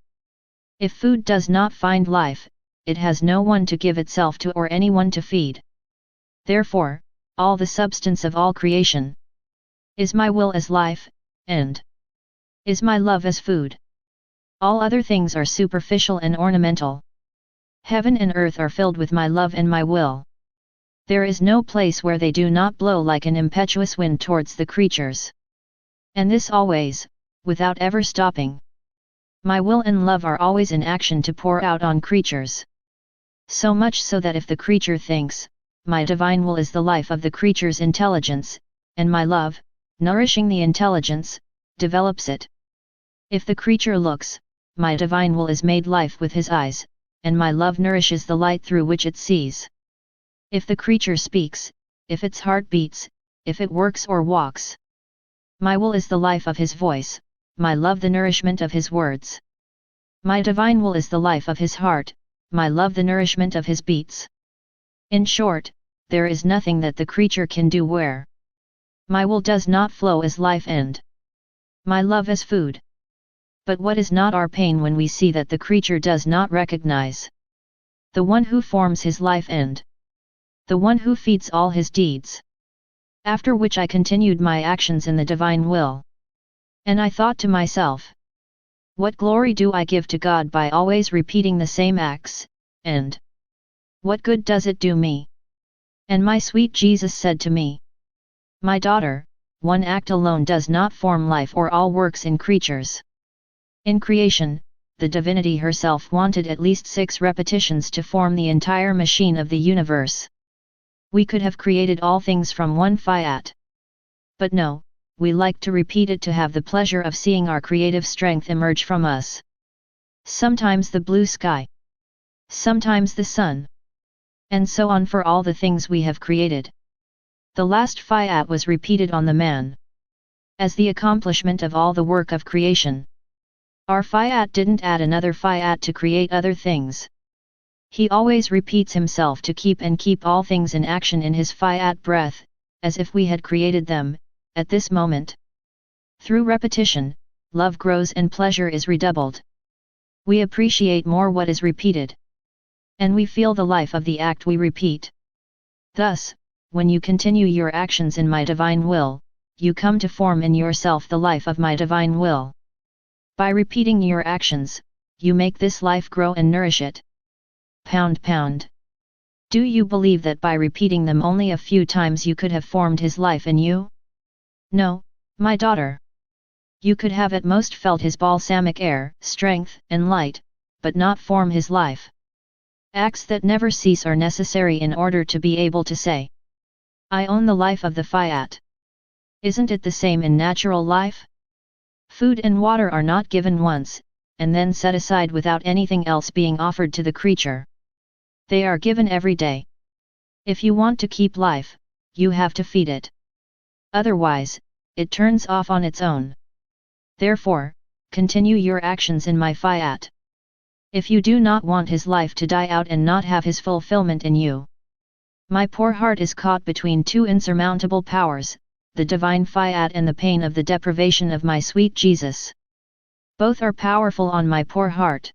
If food does not find life, it has no one to give itself to or anyone to feed. Therefore, all the substance of all creation is my will as life, and is my love as food. All other things are superficial and ornamental. Heaven and earth are filled with my love and my will. There is no place where they do not blow like an impetuous wind towards the creatures. And this always, without ever stopping. My will and love are always in action to pour out on creatures. So much so that if the creature thinks, my divine will is the life of the creature's intelligence, and my love, nourishing the intelligence, develops it. If the creature looks, my divine will is made life with his eyes, and my love nourishes the light through which it sees. If the creature speaks, if its heart beats, if it works or walks, my will is the life of his voice, my love the nourishment of his words. My divine will is the life of his heart, my love the nourishment of his beats. In short, there is nothing that the creature can do where my will does not flow as life and my love as food. But what is not our pain when we see that the creature does not recognize the one who forms his life and the one who feeds all his deeds. After which I continued my actions in the divine will. And I thought to myself, what glory do I give to God by always repeating the same acts, and what good does it do me? And my sweet Jesus said to me, my daughter, one act alone does not form life or all works in creatures. In creation, the divinity herself wanted at least 6 repetitions to form the entire machine of the universe. We could have created all things from one fiat. But no, we like to repeat it to have the pleasure of seeing our creative strength emerge from us. Sometimes the blue sky. Sometimes the sun. And so on for all the things we have created. The last fiat was repeated on the man. As the accomplishment of all the work of creation. Our fiat didn't add another fiat to create other things. He always repeats himself to keep all things in action in his fiat breath, as if we had created them, at this moment. Through repetition, love grows and pleasure is redoubled. We appreciate more what is repeated. And we feel the life of the act we repeat. Thus, when you continue your actions in my divine will, you come to form in yourself the life of my divine will. By repeating your actions, you make this life grow and nourish it. Pound pound. Do you believe that by repeating them only a few times you could have formed his life in you? No, my daughter. You could have at most felt his balsamic air, strength, and light, but not form his life. Acts that never cease are necessary in order to be able to say, I own the life of the fiat. Isn't it the same in natural life? Food and water are not given once, and then set aside without anything else being offered to the creature. They are given every day. If you want to keep life, you have to feed it. Otherwise, it turns off on its own. Therefore, continue your actions in my Fiat. If you do not want his life to die out and not have his fulfillment in you. My poor heart is caught between two insurmountable powers, the divine Fiat and the pain of the deprivation of my sweet Jesus. Both are powerful on my poor heart.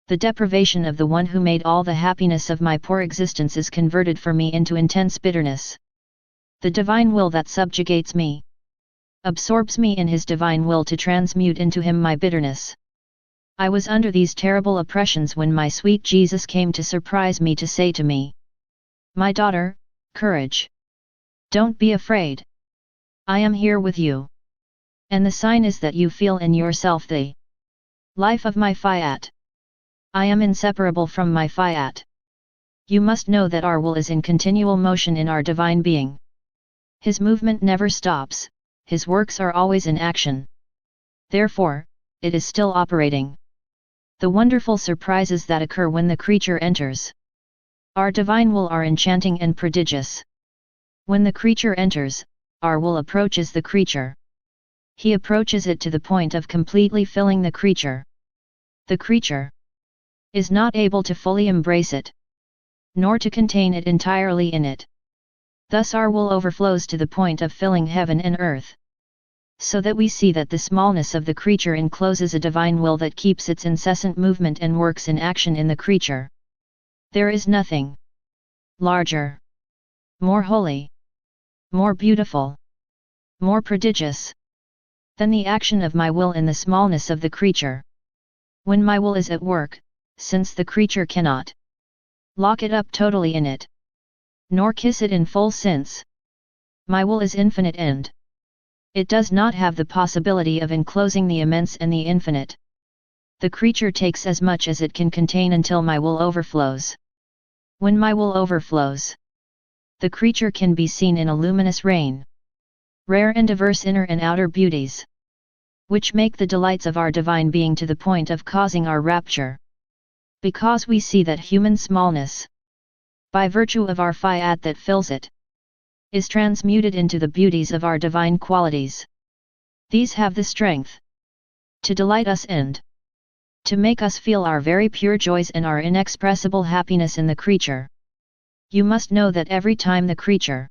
The deprivation of the one who made all the happiness of my poor existence is converted for me into intense bitterness. The divine will that subjugates me absorbs me in his divine will to transmute into him my bitterness. I was under these terrible oppressions when my sweet Jesus came to surprise me to say to me, "My daughter, courage. Don't be afraid. I am here with you. And the sign is that you feel in yourself the life of my Fiat. I am inseparable from my Fiat. You must know that our will is in continual motion in our divine being. His movement never stops, his works are always in action. Therefore, it is still operating. The wonderful surprises that occur when the creature enters our divine will are enchanting and prodigious. When the creature enters, our will approaches the creature. He approaches it to the point of completely filling the creature. The creature is not able to fully embrace it, nor to contain it entirely in it. Thus our will overflows to the point of filling heaven and earth. So that we see that the smallness of the creature encloses a divine will that keeps its incessant movement and works in action in the creature. There is nothing larger, more holy, more beautiful, more prodigious than the action of my will in the smallness of the creature. When my will is at work, since the creature cannot lock it up totally in it, nor kiss it in full sense, my will is infinite and it does not have the possibility of enclosing the immense and the infinite. The creature takes as much as it can contain until my will overflows. When my will overflows, the creature can be seen in a luminous rain. Rare and diverse inner and outer beauties, which make the delights of our divine being to the point of causing our rapture. Because we see that human smallness, by virtue of our Fiat that fills it, is transmuted into the beauties of our divine qualities. These have the strength to delight us and to make us feel our very pure joys and our inexpressible happiness in the creature. You must know that every time the creature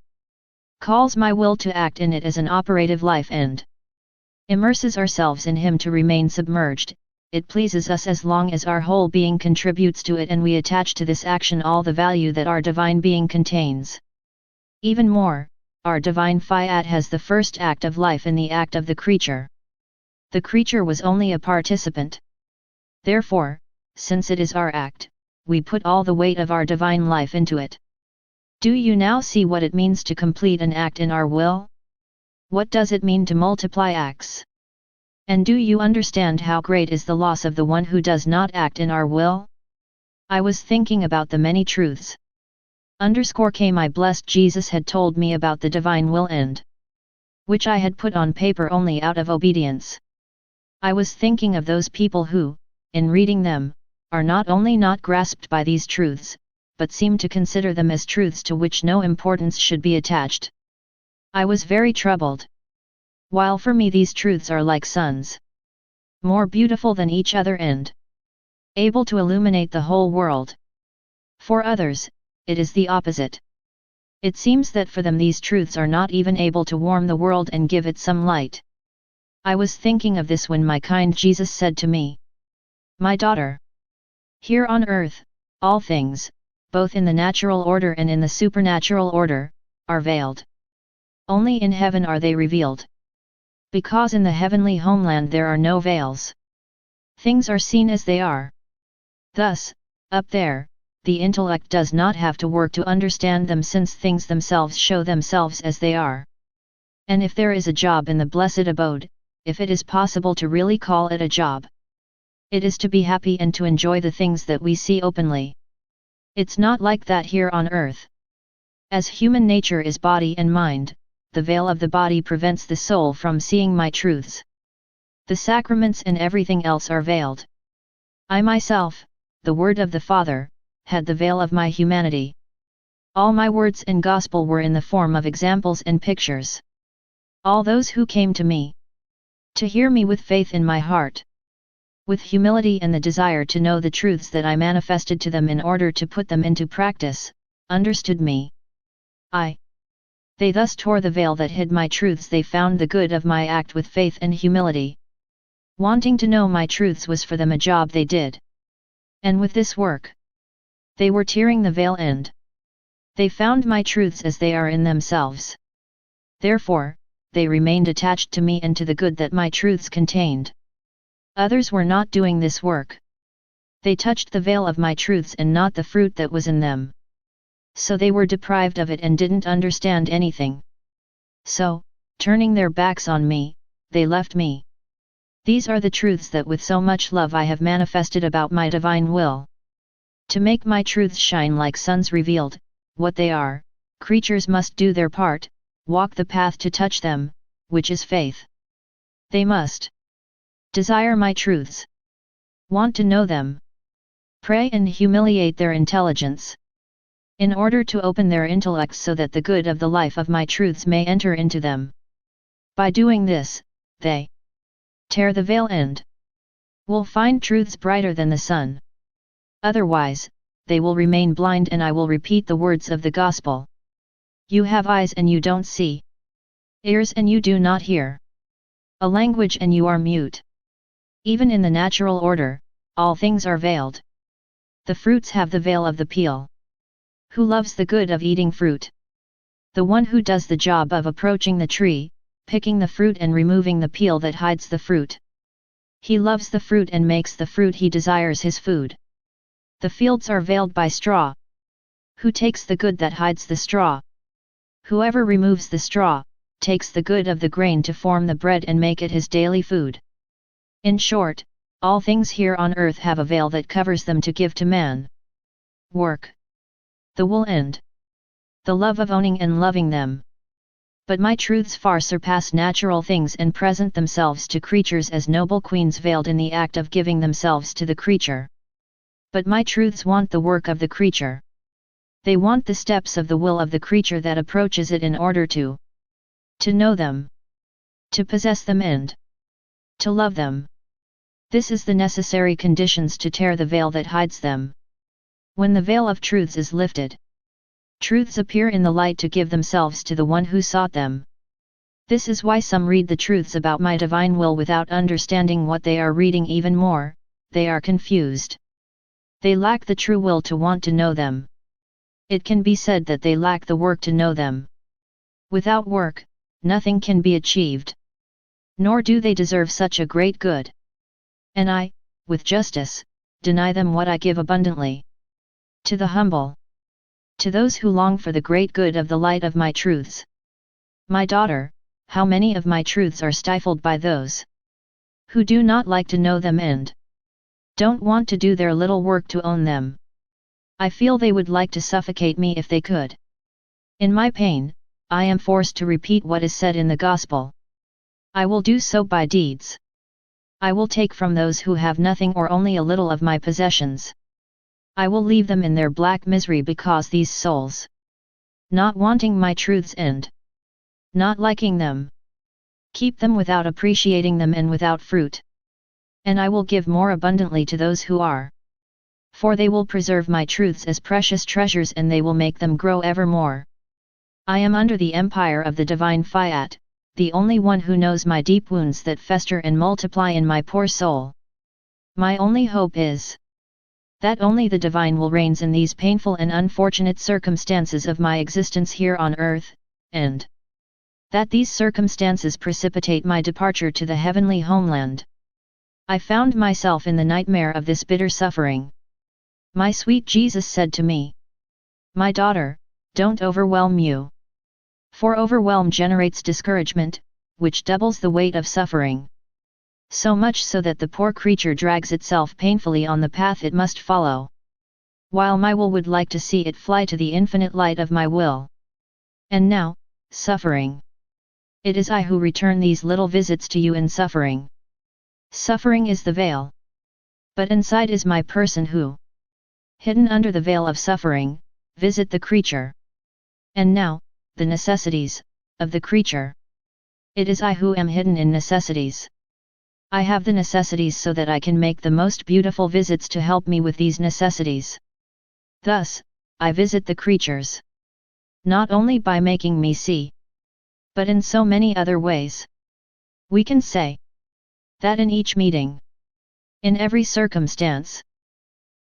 calls my will to act in it as an operative life and immerses ourselves in him to remain submerged, it pleases us as long as our whole being contributes to it and we attach to this action all the value that our divine being contains. Even more, our divine Fiat has the first act of life in the act of the creature. The creature was only a participant. Therefore, since it is our act, we put all the weight of our divine life into it. Do you now see what it means to complete an act in our will? What does it mean to multiply acts? And do you understand how great is the loss of the one who does not act in our will? I was thinking about the many truths. My blessed Jesus had told me about the divine will and which I had put on paper only out of obedience. I was thinking of those people who, in reading them, are not only not grasped by these truths, but seem to consider them as truths to which no importance should be attached. I was very troubled. While for me these truths are like suns, more beautiful than each other and able to illuminate the whole world. For others, it is the opposite. It seems that for them these truths are not even able to warm the world and give it some light. I was thinking of this when my kind Jesus said to me, "My daughter, here on earth, all things, both in the natural order and in the supernatural order, are veiled. Only in heaven are they revealed. Because in the heavenly homeland there are no veils. Things are seen as they are. Thus, up there, the intellect does not have to work to understand them since things themselves show themselves as they are. And if there is a job in the blessed abode, if it is possible to really call it a job, it is to be happy and to enjoy the things that we see openly. It's not like that here on earth. As human nature is body and mind, the veil of the body prevents the soul from seeing my truths. The sacraments and everything else are veiled. I myself, the Word of the Father, had the veil of my humanity. All my words and gospel were in the form of examples and pictures. All those who came to me, to hear me with faith in my heart, with humility and the desire to know the truths that I manifested to them in order to put them into practice, understood me. They thus tore the veil that hid my truths. They found the good of my act with faith and humility. Wanting to know my truths was for them a job they did. And with this work, they were tearing the veil and they found my truths as they are in themselves. Therefore, they remained attached to me and to the good that my truths contained. Others were not doing this work. They touched the veil of my truths and not the fruit that was in them. So they were deprived of it and didn't understand anything. So, turning their backs on me, they left me. These are the truths that with so much love I have manifested about my divine will. To make my truths shine like suns revealed, what they are, creatures must do their part, walk the path to touch them, which is faith. They must desire my truths, want to know them, pray and humiliate their intelligence, in order to open their intellects so that the good of the life of my truths may enter into them. By doing this, they tear the veil and will find truths brighter than the sun. Otherwise, they will remain blind, and I will repeat the words of the gospel. You have eyes and you don't see, ears and you do not hear, a language and you are mute. Even in the natural order, all things are veiled. The fruits have the veil of the peel. Who loves the good of eating fruit? The one who does the job of approaching the tree, picking the fruit and removing the peel that hides the fruit. He loves the fruit and makes the fruit he desires his food. The fields are veiled by straw. Who takes the good that hides the straw? Whoever removes the straw, takes the good of the grain to form the bread and make it his daily food. In short, all things here on earth have a veil that covers them to give to man. Work, the will and the love of owning and loving them. But my truths far surpass natural things and present themselves to creatures as noble queens veiled in the act of giving themselves to the creature. But my truths want the work of the creature. They want the steps of the will of the creature that approaches it in order to know them, to possess them and to love them. This is the necessary conditions to tear the veil that hides them. When the veil of truths is lifted, truths appear in the light to give themselves to the one who sought them. This is why some read the truths about my divine will without understanding what they are reading. Even more, they are confused. They lack the true will to want to know them. It can be said that they lack the work to know them. Without work, nothing can be achieved. Nor do they deserve such a great good. And I, with justice, deny them what I give abundantly. To the humble, to those who long for the great good of the light of my truths. My daughter, how many of my truths are stifled by those who do not like to know them and don't want to do their little work to own them. I feel they would like to suffocate me if they could. In my pain, I am forced to repeat what is said in the gospel. I will do so by deeds. I will take from those who have nothing or only a little of my possessions. I will leave them in their black misery because these souls, not wanting my truths and not liking them, keep them without appreciating them and without fruit. And I will give more abundantly to those who are. For they will preserve my truths as precious treasures and they will make them grow evermore. I am under the empire of the divine Fiat, the only one who knows my deep wounds that fester and multiply in my poor soul. My only hope is that only the divine will reigns in these painful and unfortunate circumstances of my existence here on earth, and that these circumstances precipitate my departure to the heavenly homeland. I found myself in the nightmare of this bitter suffering. My sweet Jesus said to me, "My daughter, don't overwhelm you. For overwhelm generates discouragement, which doubles the weight of suffering. So much so that the poor creature drags itself painfully on the path it must follow. While my will would like to see it fly to the infinite light of my will. And now, suffering. It is I who return these little visits to you in suffering. Suffering is the veil. But inside is my person who, hidden under the veil of suffering, visit the creature. And now, the necessities, of the creature. It is I who am hidden in necessities. I have the necessities so that I can make the most beautiful visits to help me with these necessities. Thus, I visit the creatures. Not only by making me see, but in so many other ways. We can say that in each meeting, in every circumstance,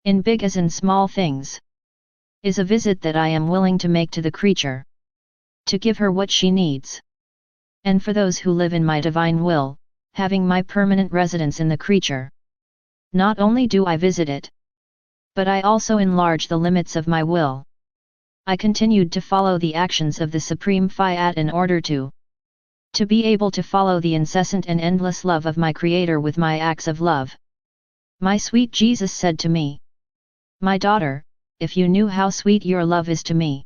in big as in small things, is a visit that I am willing to make to the creature, to give her what she needs. And for those who live in my divine will, having my permanent residence in the creature, not only do I visit it, but I also enlarge the limits of my will. I continued to follow the actions of the Supreme Fiat in order to be able to follow the incessant and endless love of my Creator with my acts of love. My sweet Jesus said to me, "My daughter, if you knew how sweet your love is to me,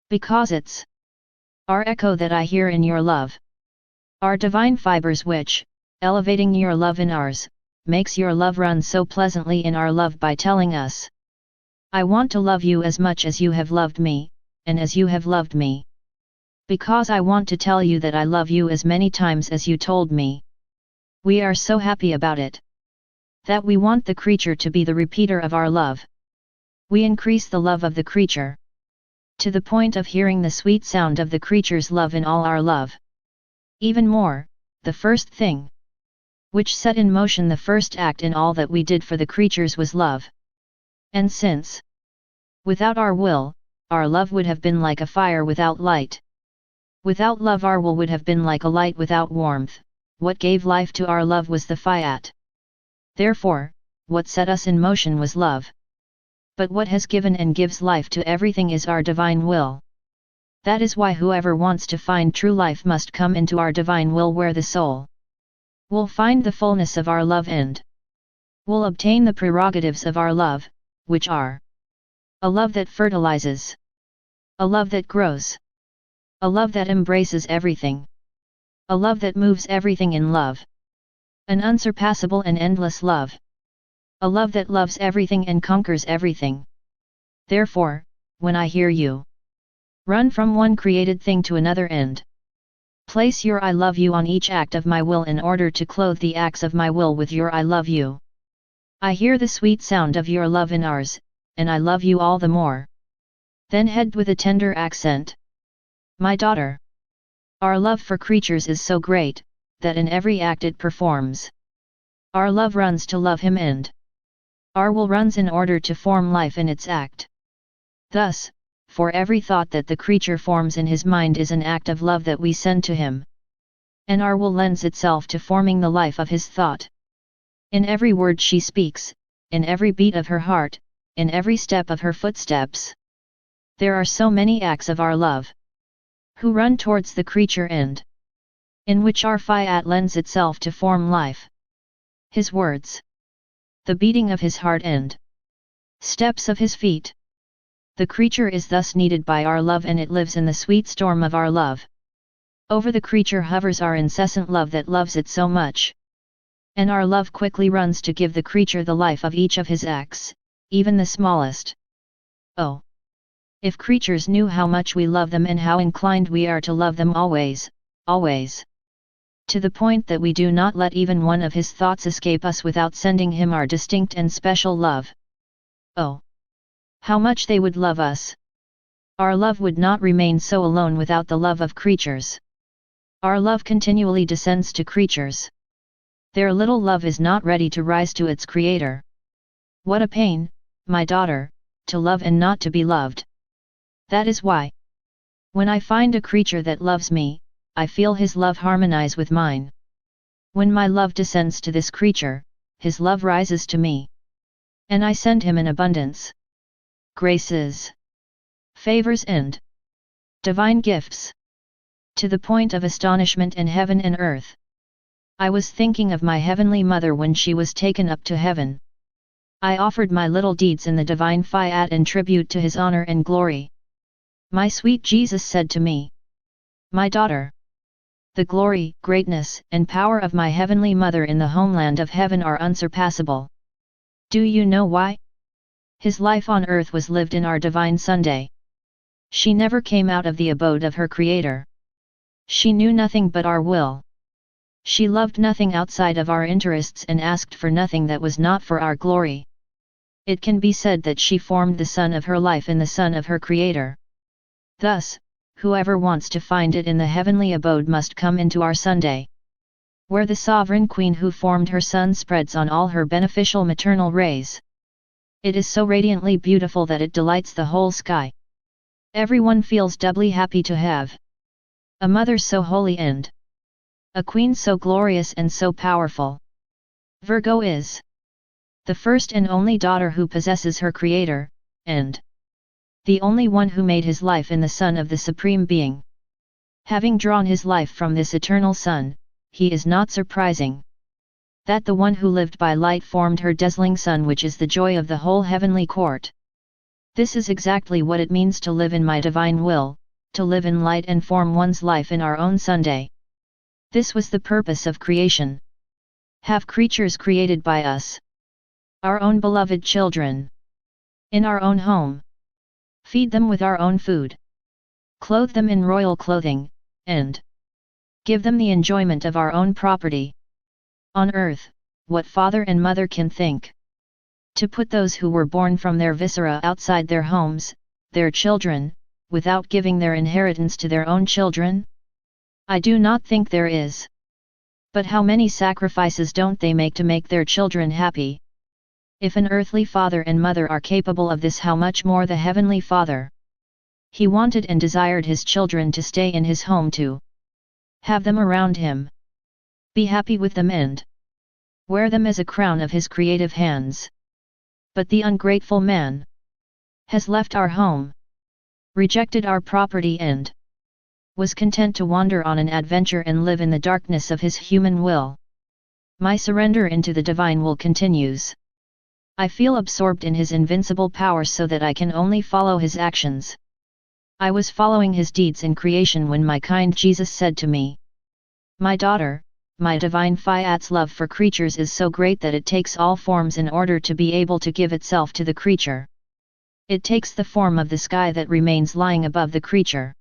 because it's our echo that I hear in your love, our divine fibers which, elevating your love in ours, makes your love run so pleasantly in our love by telling us, I want to love you as much as you have loved me, and as you have loved me. Because I want to tell you that I love you as many times as you told me." We are so happy about it, that we want the creature to be the repeater of our love. We increase the love of the creature, to the point of hearing the sweet sound of the creature's love in all our love. Even more, the first thing, which set in motion the first act in all that we did for the creatures was love. And since, without our will, our love would have been like a fire without light. Without love our will would have been like a light without warmth. What gave life to our love was the Fiat. Therefore, what set us in motion was love. But what has given and gives life to everything is our divine will. That is why whoever wants to find true life must come into our divine will, where the soul will find the fullness of our love and will obtain the prerogatives of our love, which are a love that fertilizes, a love that grows, a love that embraces everything, a love that moves everything in love, an unsurpassable and endless love, a love that loves everything and conquers everything. Therefore, when I hear you run from one created thing to another and place your I love you on each act of my will in order to clothe the acts of my will with your I love you, I hear the sweet sound of your love in ours, and I love you all the more. Then head with a tender accent, "My daughter, our love for creatures is so great, that in every act it performs, our love runs to love him and our will runs in order to form life in its act. Thus, for every thought that the creature forms in his mind is an act of love that we send to him, and our will lends itself to forming the life of his thought. In every word she speaks, in every beat of her heart, in every step of her footsteps, there are so many acts of our love, who run towards the creature and in which our Fiat lends itself to form life. His words, the beating of his heart and steps of his feet. The creature is thus needed by our love, and it lives in the sweet storm of our love. Over the creature hovers our incessant love that loves it so much. And our love quickly runs to give the creature the life of each of his acts, even the smallest. Oh! If creatures knew how much we love them and how inclined we are to love them always, always. To the point that we do not let even one of his thoughts escape us without sending him our distinct and special love. Oh! How much they would love us! Our love would not remain so alone without the love of creatures. Our love continually descends to creatures. Their little love is not ready to rise to its Creator. What a pain, my daughter, to love and not to be loved. That is why, when I find a creature that loves me, I feel his love harmonize with mine. When my love descends to this creature, his love rises to me. And I send him in abundance graces, favors and divine gifts, to the point of astonishment in heaven and earth. I was thinking of my Heavenly Mother when she was taken up to heaven. I offered my little deeds in the divine Fiat in tribute to his honor and glory. My sweet Jesus said to me, "My daughter, the glory, greatness, and power of my Heavenly Mother in the homeland of heaven are unsurpassable. Do you know why? His life on earth was lived in our divine Sunday. She never came out of the abode of her Creator. She knew nothing but our will. She loved nothing outside of our interests and asked for nothing that was not for our glory. It can be said that she formed the sun of her life in the Son of her Creator. Thus, whoever wants to find it in the heavenly abode must come into our Sunday, where the sovereign queen who formed her sun spreads on all her beneficial maternal rays. It is so radiantly beautiful that it delights the whole sky. Everyone feels doubly happy to have a mother so holy and a queen so glorious and so powerful. Virgo is the first and only daughter who possesses her Creator, and the only one who made his life in the Son of the Supreme Being. Having drawn his life from this eternal Sun, he is not surprising that the one who lived by light formed her dazzling sun, which is the joy of the whole heavenly court. This is exactly what it means to live in my divine will, to live in light and form one's life in our own Sunday. This was the purpose of creation. Have creatures created by us, our own beloved children, in our own home. Feed them with our own food. Clothe them in royal clothing, and give them the enjoyment of our own property. On earth, what father and mother can think? To put those who were born from their viscera outside their homes, their children, without giving their inheritance to their own children? I do not think there is. But how many sacrifices don't they make to make their children happy? If an earthly father and mother are capable of this, how much more the Heavenly Father? He wanted and desired his children to stay in his home, to have them around him, be happy with them, and wear them as a crown of his creative hands. But the ungrateful man has left our home, rejected our property, and was content to wander on an adventure and live in the darkness of his human will. My surrender into the divine will continues. I feel absorbed in his invincible power so that I can only follow his actions. I was following his deeds in creation when my kind Jesus said to me, "My daughter, my divine Fiat's love for creatures is so great that it takes all forms in order to be able to give itself to the creature. It takes the form of the sky that remains lying above the creature.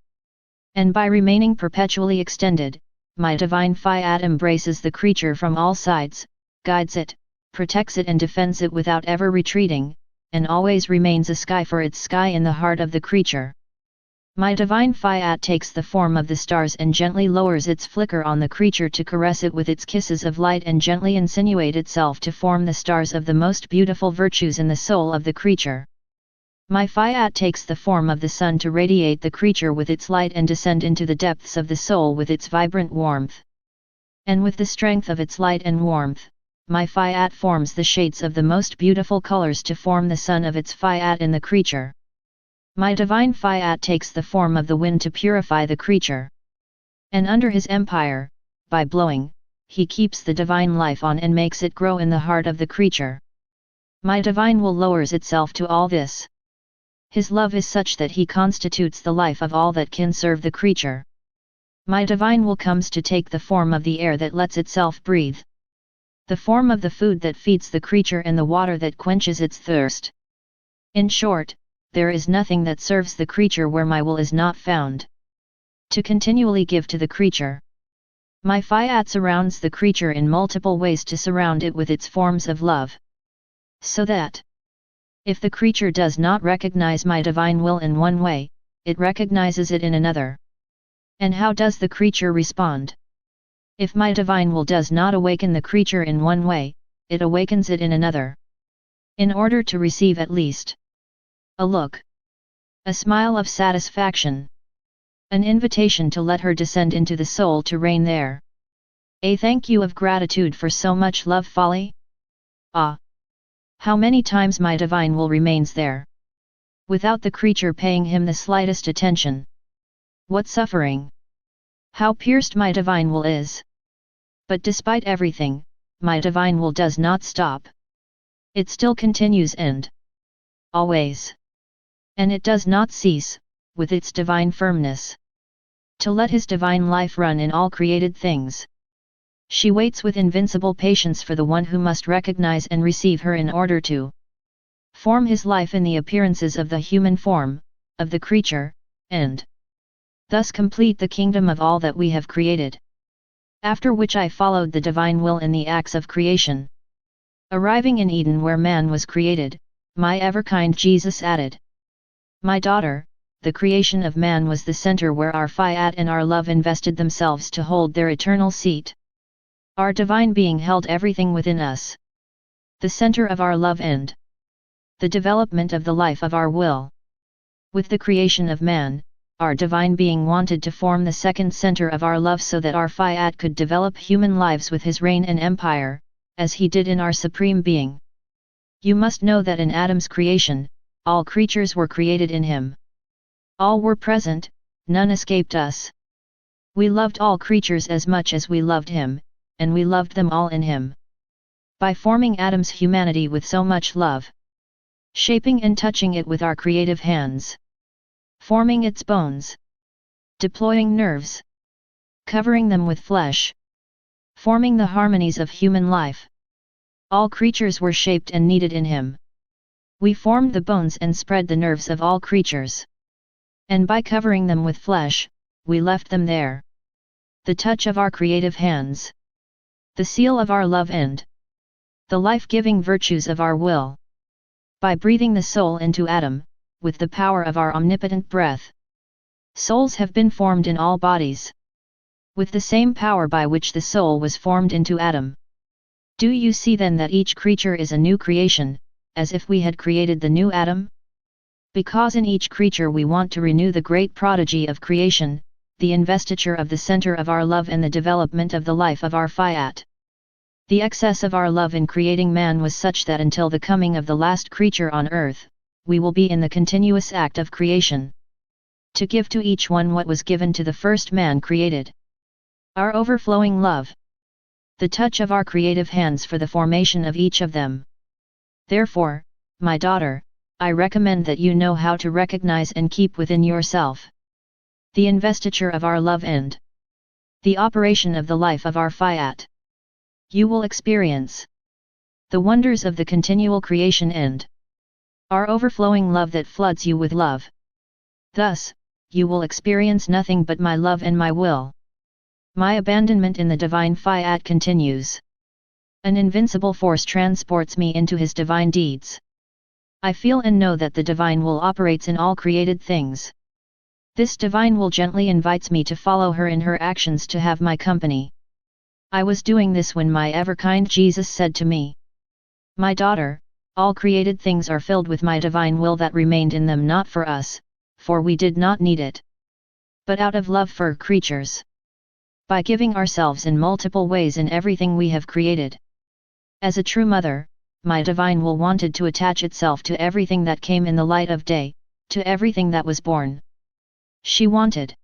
And by remaining perpetually extended, my divine Fiat embraces the creature from all sides, guides it, protects it and defends it without ever retreating, and always remains a sky for its sky in the heart of the creature. My divine Fiat takes the form of the stars and gently lowers its flicker on the creature to caress it with its kisses of light and gently insinuate itself to form the stars of the most beautiful virtues in the soul of the creature. My Fiat takes the form of the sun to radiate the creature with its light and descend into the depths of the soul with its vibrant warmth. And with the strength of its light and warmth, my Fiat forms the shades of the most beautiful colors to form the sun of its Fiat in the creature. My divine Fiat takes the form of the wind to purify the creature. And under his empire, by blowing, he keeps the divine life on and makes it grow in the heart of the creature. My divine will lowers itself to all this. His love is such that he constitutes the life of all that can serve the creature. My divine will comes to take the form of the air that lets itself breathe, the form of the food that feeds the creature and the water that quenches its thirst. In short, there is nothing that serves the creature where my will is not found. To continually give to the creature. My Fiat surrounds the creature in multiple ways to surround it with its forms of love. So that, if the creature does not recognize my divine will in one way, it recognizes it in another. And how does the creature respond? If my divine will does not awaken the creature in one way, it awakens it in another. In order to receive at least a look, a smile of satisfaction, an invitation to let her descend into the soul to reign there. A thank you of gratitude for so much love folly? Ah! How many times my divine will remains there, without the creature paying him the slightest attention. What suffering! How pierced my divine will is! But despite everything, my divine will does not stop. It still continues and always. And it does not cease, with its divine firmness, to let his divine life run in all created things. She waits with invincible patience for the one who must recognize and receive her in order to form his life in the appearances of the human form, of the creature, and thus complete the kingdom of all that we have created. After which I followed the divine will in the acts of creation. Arriving in Eden where man was created, my ever-kind Jesus added, "My daughter, the creation of man was the center where our Fiat and our love invested themselves to hold their eternal seat. Our divine being held everything within us. The center of our love and the development of the life of our will. With the creation of man, our divine being wanted to form the second center of our love so that our Fiat could develop human lives with his reign and empire, as he did in our supreme being. You must know that in Adam's creation, all creatures were created in him. All were present, none escaped us. We loved all creatures as much as we loved him, and we loved them all in him. By forming Adam's humanity with so much love, shaping and touching it with our creative hands, forming its bones, deploying nerves, covering them with flesh, forming the harmonies of human life. All creatures were shaped and kneaded in him. We formed the bones and spread the nerves of all creatures. And by covering them with flesh, we left them there. The touch of our creative hands, the seal of our love and the life-giving virtues of our will. By breathing the soul into Adam, with the power of our omnipotent breath, souls have been formed in all bodies. With the same power by which the soul was formed into Adam. Do you see then that each creature is a new creation, as if we had created the new Adam? Because in each creature we want to renew the great prodigy of creation, the investiture of the center of our love and the development of the life of our Fiat. The excess of our love in creating man was such that until the coming of the last creature on earth, we will be in the continuous act of creation. To give to each one what was given to the first man created. Our overflowing love. The touch of our creative hands for the formation of each of them. Therefore, my daughter, I recommend that you know how to recognize and keep within yourself the investiture of our love and the operation of the life of our Fiat. You will experience the wonders of the continual creation and our overflowing love that floods you with love. Thus, you will experience nothing but my love and my will. My abandonment in the divine Fiat continues. An invincible force transports me into his divine deeds. I feel and know that the divine will operates in all created things. This divine will gently invites me to follow her in her actions to have my company. I was doing this when my ever-kind Jesus said to me, "My daughter, all created things are filled with my divine will that remained in them not for us, for we did not need it, but out of love for creatures. By giving ourselves in multiple ways in everything we have created. As a true mother, my divine will wanted to attach itself to everything that came in the light of day, to everything that was born. She wanted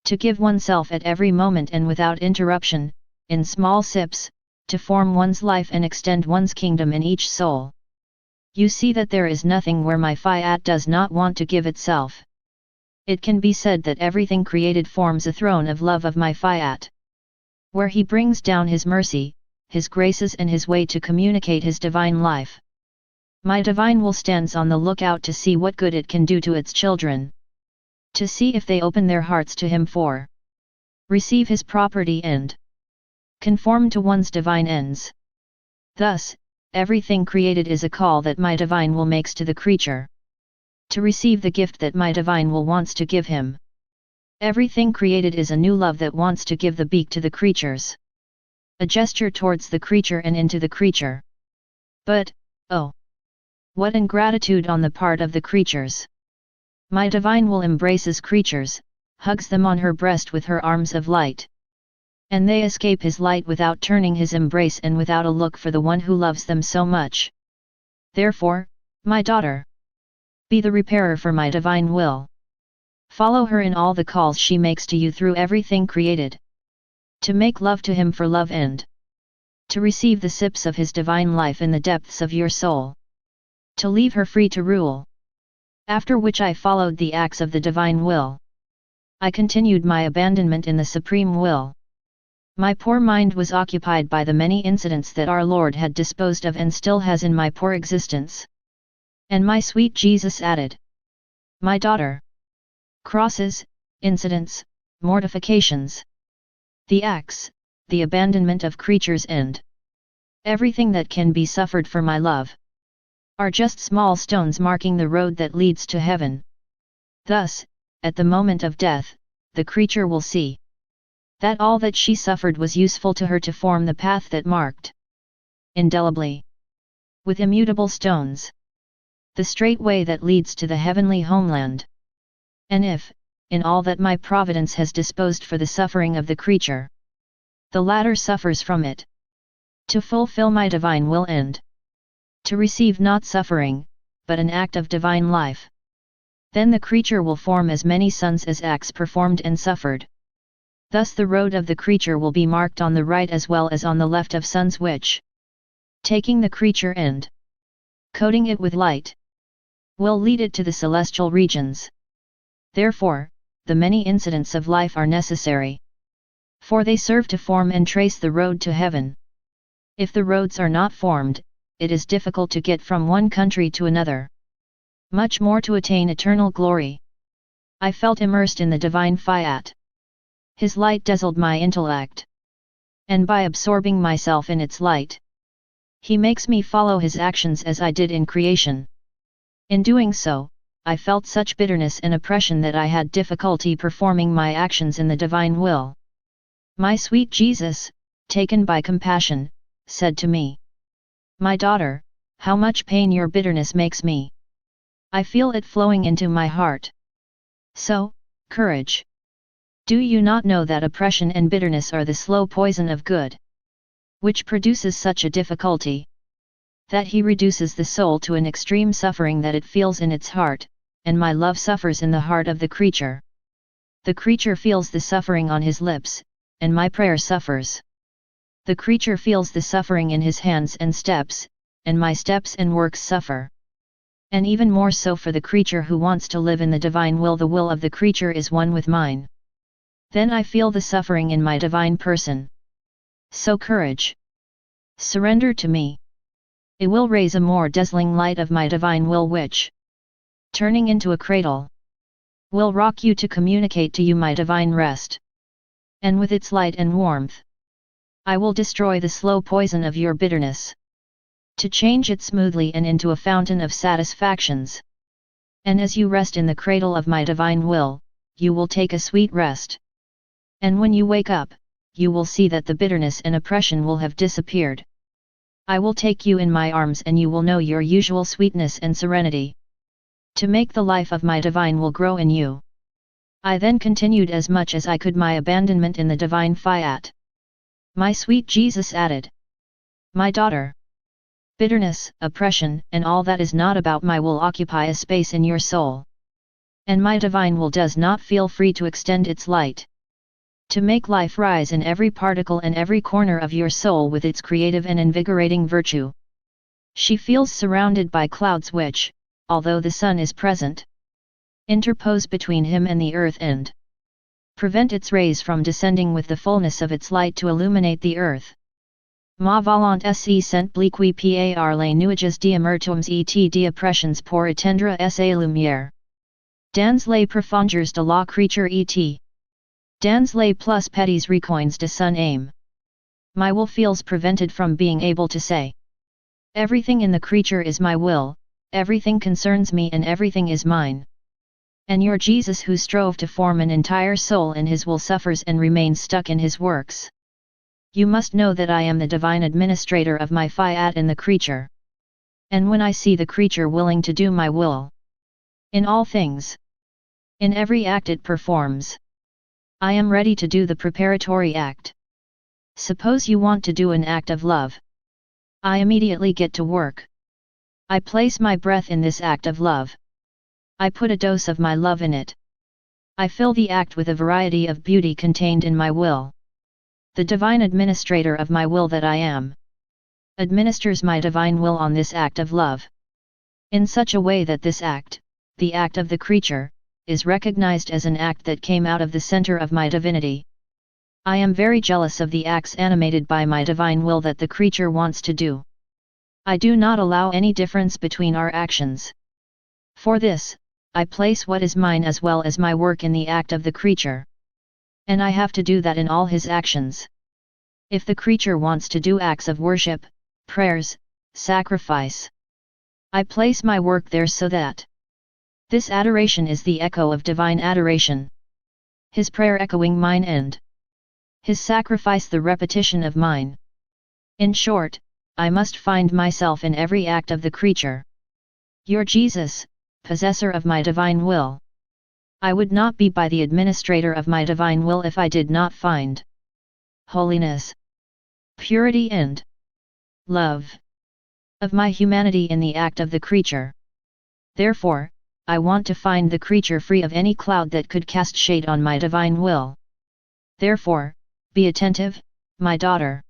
to give oneself at every moment and without interruption, in small sips, to form one's life and extend one's kingdom in each soul. You see that there is nothing where my Fiat does not want to give itself. It can be said that everything created forms a throne of love of my Fiat, where he brings down his mercy, his graces and his way to communicate his divine life. My divine will stands on the lookout to see what good it can do to its children. To see if they open their hearts to him for receive his property and conform to one's divine ends. Thus, everything created is a call that my divine will makes to the creature. To receive the gift that my divine will wants to give him. Everything created is a new love that wants to give the beak to the creatures. A gesture towards the creature and into the creature. But, oh! What ingratitude on the part of the creatures! My divine will embraces creatures, hugs them on her breast with her arms of light. And they escape his light without turning his embrace and without a look for the one who loves them so much. Therefore, my daughter, be the repairer for my divine will. Follow her in all the calls she makes to you through everything created. To make love to him for love and to receive the sips of his divine life in the depths of your soul. To leave her free to rule. After which I followed the acts of the divine will. I continued my abandonment in the supreme will. My poor mind was occupied by the many incidents that our Lord had disposed of and still has in my poor existence. And my sweet Jesus added, "My daughter, crosses, incidents, mortifications, the acts, the abandonment of creatures and everything that can be suffered for my love, are just small stones marking the road that leads to heaven. Thus, at the moment of death, the creature will see that all that she suffered was useful to her to form the path that marked indelibly, with immutable stones, the straight way that leads to the heavenly homeland. And if, in all that my providence has disposed for the suffering of the creature, the latter suffers from it, to fulfill my divine will and to receive not suffering, but an act of divine life, then the creature will form as many sons as acts performed and suffered. Thus the road of the creature will be marked on the right as well as on the left of sons which, taking the creature and coating it with light, will lead it to the celestial regions. Therefore, the many incidents of life are necessary, for they serve to form and trace the road to heaven. If the roads are not formed, it is difficult to get from one country to another, much more to attain eternal glory. I felt immersed in the divine Fiat. His light dazzled my intellect, and by absorbing myself in its light, he makes me follow his actions as I did in creation. In doing so, I felt such bitterness and oppression that I had difficulty performing my actions in the divine will. My sweet Jesus, taken by compassion, said to me, "My daughter, how much pain your bitterness makes me. I feel it flowing into my heart. So, courage. Do you not know that oppression and bitterness are the slow poison of good, which produces such a difficulty, that he reduces the soul to an extreme suffering that it feels in its heart, and my love suffers in the heart of the creature. The creature feels the suffering on his lips, and my prayer suffers. The creature feels the suffering in his hands and steps, and my steps and works suffer. And even more so for the creature who wants to live in the divine will. The will of the creature is one with mine. Then I feel the suffering in my divine person. So courage. Surrender to me. It will raise a more dazzling light of my divine will which, turning into a cradle, will rock you to communicate to you my divine rest. And with its light and warmth, I will destroy the slow poison of your bitterness, to change it smoothly and into a fountain of satisfactions. And as you rest in the cradle of my divine will, you will take a sweet rest. And when you wake up, you will see that the bitterness and oppression will have disappeared. I will take you in my arms and you will know your usual sweetness and serenity, to make the life of my divine will grow in you." I then continued as much as I could my abandonment in the divine Fiat. My sweet Jesus added, "My daughter, bitterness, oppression, and all that is not about my will occupy a space in your soul. And my divine will does not feel free to extend its light, to make life rise in every particle and every corner of your soul with its creative and invigorating virtue. She feels surrounded by clouds which, although the sun is present, interpose between him and the earth and prevent its rays from descending with the fullness of its light to illuminate the earth. Ma volant se sent bliqui par les nuages d'emertums et d'oppressions pour étendre sa lumière. Dans les profondeurs de la creature et dans les plus petits recoins de son âme. My will feels prevented from being able to say, everything in the creature is my will, everything concerns me and everything is mine. And your Jesus who strove to form an entire soul in his will suffers and remains stuck in his works. You must know that I am the divine administrator of my Fiat in the creature. And when I see the creature willing to do my will, in all things, in every act it performs, I am ready to do the preparatory act. Suppose you want to do an act of love. I immediately get to work. I place my breath in this act of love. I put a dose of my love in it. I fill the act with a variety of beauty contained in my will. The divine administrator of my will that I am, administers my divine will on this act of love, in such a way that this act, the act of the creature, is recognized as an act that came out of the center of my divinity. I am very jealous of the acts animated by my divine will that the creature wants to do. I do not allow any difference between our actions. For this, I place what is mine as well as my work in the act of the creature. And I have to do that in all his actions. If the creature wants to do acts of worship, prayers, sacrifice, I place my work there so that this adoration is the echo of divine adoration. His prayer echoing mine and his sacrifice the repetition of mine. In short, I must find myself in every act of the creature. Your Jesus, possessor of my divine will. I would not be by the administrator of my divine will if I did not find holiness, purity and love of my humanity in the act of the creature. Therefore, I want to find the creature free of any cloud that could cast shade on my divine will. Therefore, be attentive, my daughter.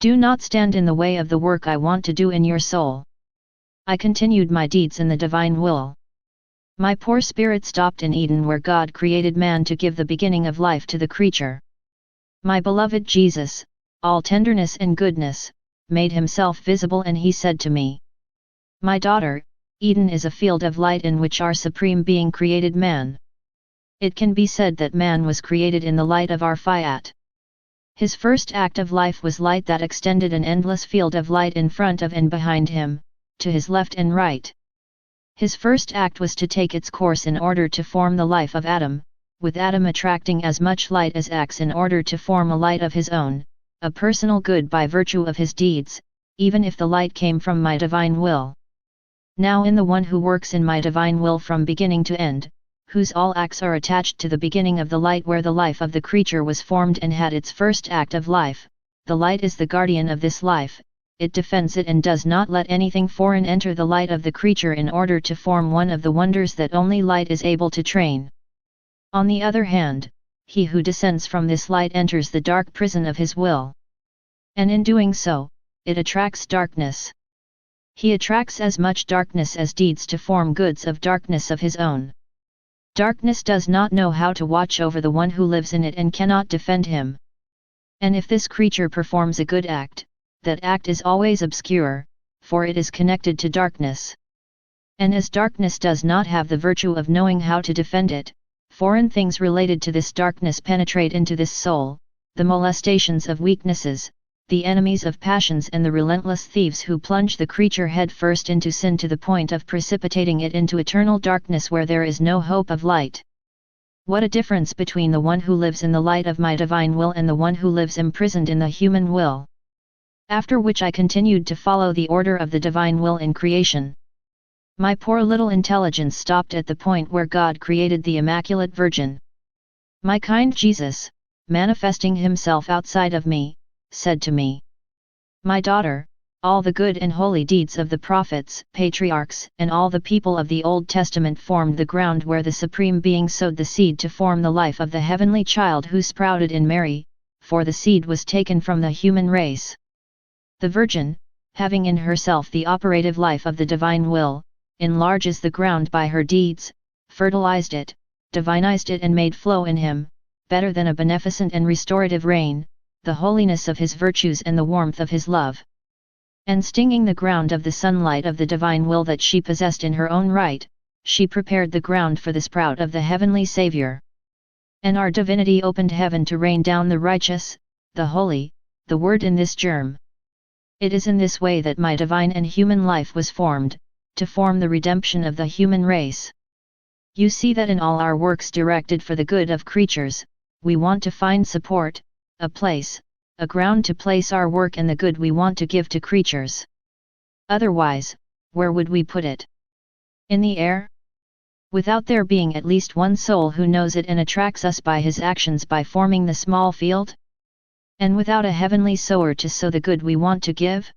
Do not stand in the way of the work I want to do in your soul. I continued my deeds in the divine will. My poor spirit stopped in Eden where God created man to give the beginning of life to the creature. My beloved Jesus, all tenderness and goodness, made himself visible and he said to me, my daughter, Eden is a field of light in which our Supreme Being created man. It can be said that man was created in the light of our Fiat. His first act of life was light that extended an endless field of light in front of and behind him, to his left and right. His first act was to take its course in order to form the life of Adam, with Adam attracting as much light as X in order to form a light of his own, a personal good by virtue of his deeds, even if the light came from my divine will. Now in the one who works in my divine will from beginning to end, whose all acts are attached to the beginning of the light where the life of the creature was formed and had its first act of life, the light is the guardian of this life, it defends it and does not let anything foreign enter the light of the creature in order to form one of the wonders that only light is able to train. On the other hand, he who descends from this light enters the dark prison of his will. And in doing so, it attracts darkness. He attracts as much darkness as deeds to form goods of darkness of his own. Darkness does not know how to watch over the one who lives in it and cannot defend him. And if this creature performs a good act, that act is always obscure, for it is connected to darkness. And as darkness does not have the virtue of knowing how to defend it, foreign things related to this darkness penetrate into this soul, the molestations of weaknesses, the enemies of passions and the relentless thieves who plunge the creature head first into sin to the point of precipitating it into eternal darkness where there is no hope of light. What a difference between the one who lives in the light of my divine will and the one who lives imprisoned in the human will. After which I continued to follow the order of the divine will in creation. My poor little intelligence stopped at the point where God created the Immaculate Virgin. My kind Jesus, manifesting himself outside of me, said to me, my daughter, all the good and holy deeds of the prophets, patriarchs, and all the people of the Old Testament formed the ground where the Supreme Being sowed the seed to form the life of the heavenly child who sprouted in Mary, for the seed was taken from the human race. The Virgin, having in herself the operative life of the divine will, enlarges the ground by her deeds, fertilized it, divinized it and made flow in him, better than a beneficent and restorative rain, the holiness of his virtues and the warmth of his love. And stinging the ground of the sunlight of the divine will that she possessed in her own right, she prepared the ground for the sprout of the heavenly Saviour. And our divinity opened heaven to rain down the righteous, the holy, the Word in this germ. It is in this way that my divine and human life was formed, to form the redemption of the human race. You see that in all our works directed for the good of creatures, we want to find support, a place, a ground to place our work and the good we want to give to creatures. Otherwise, where would we put it? In the air? Without there being at least one soul who knows it and attracts us by his actions by forming the small field? And without a heavenly sower to sow the good we want to give?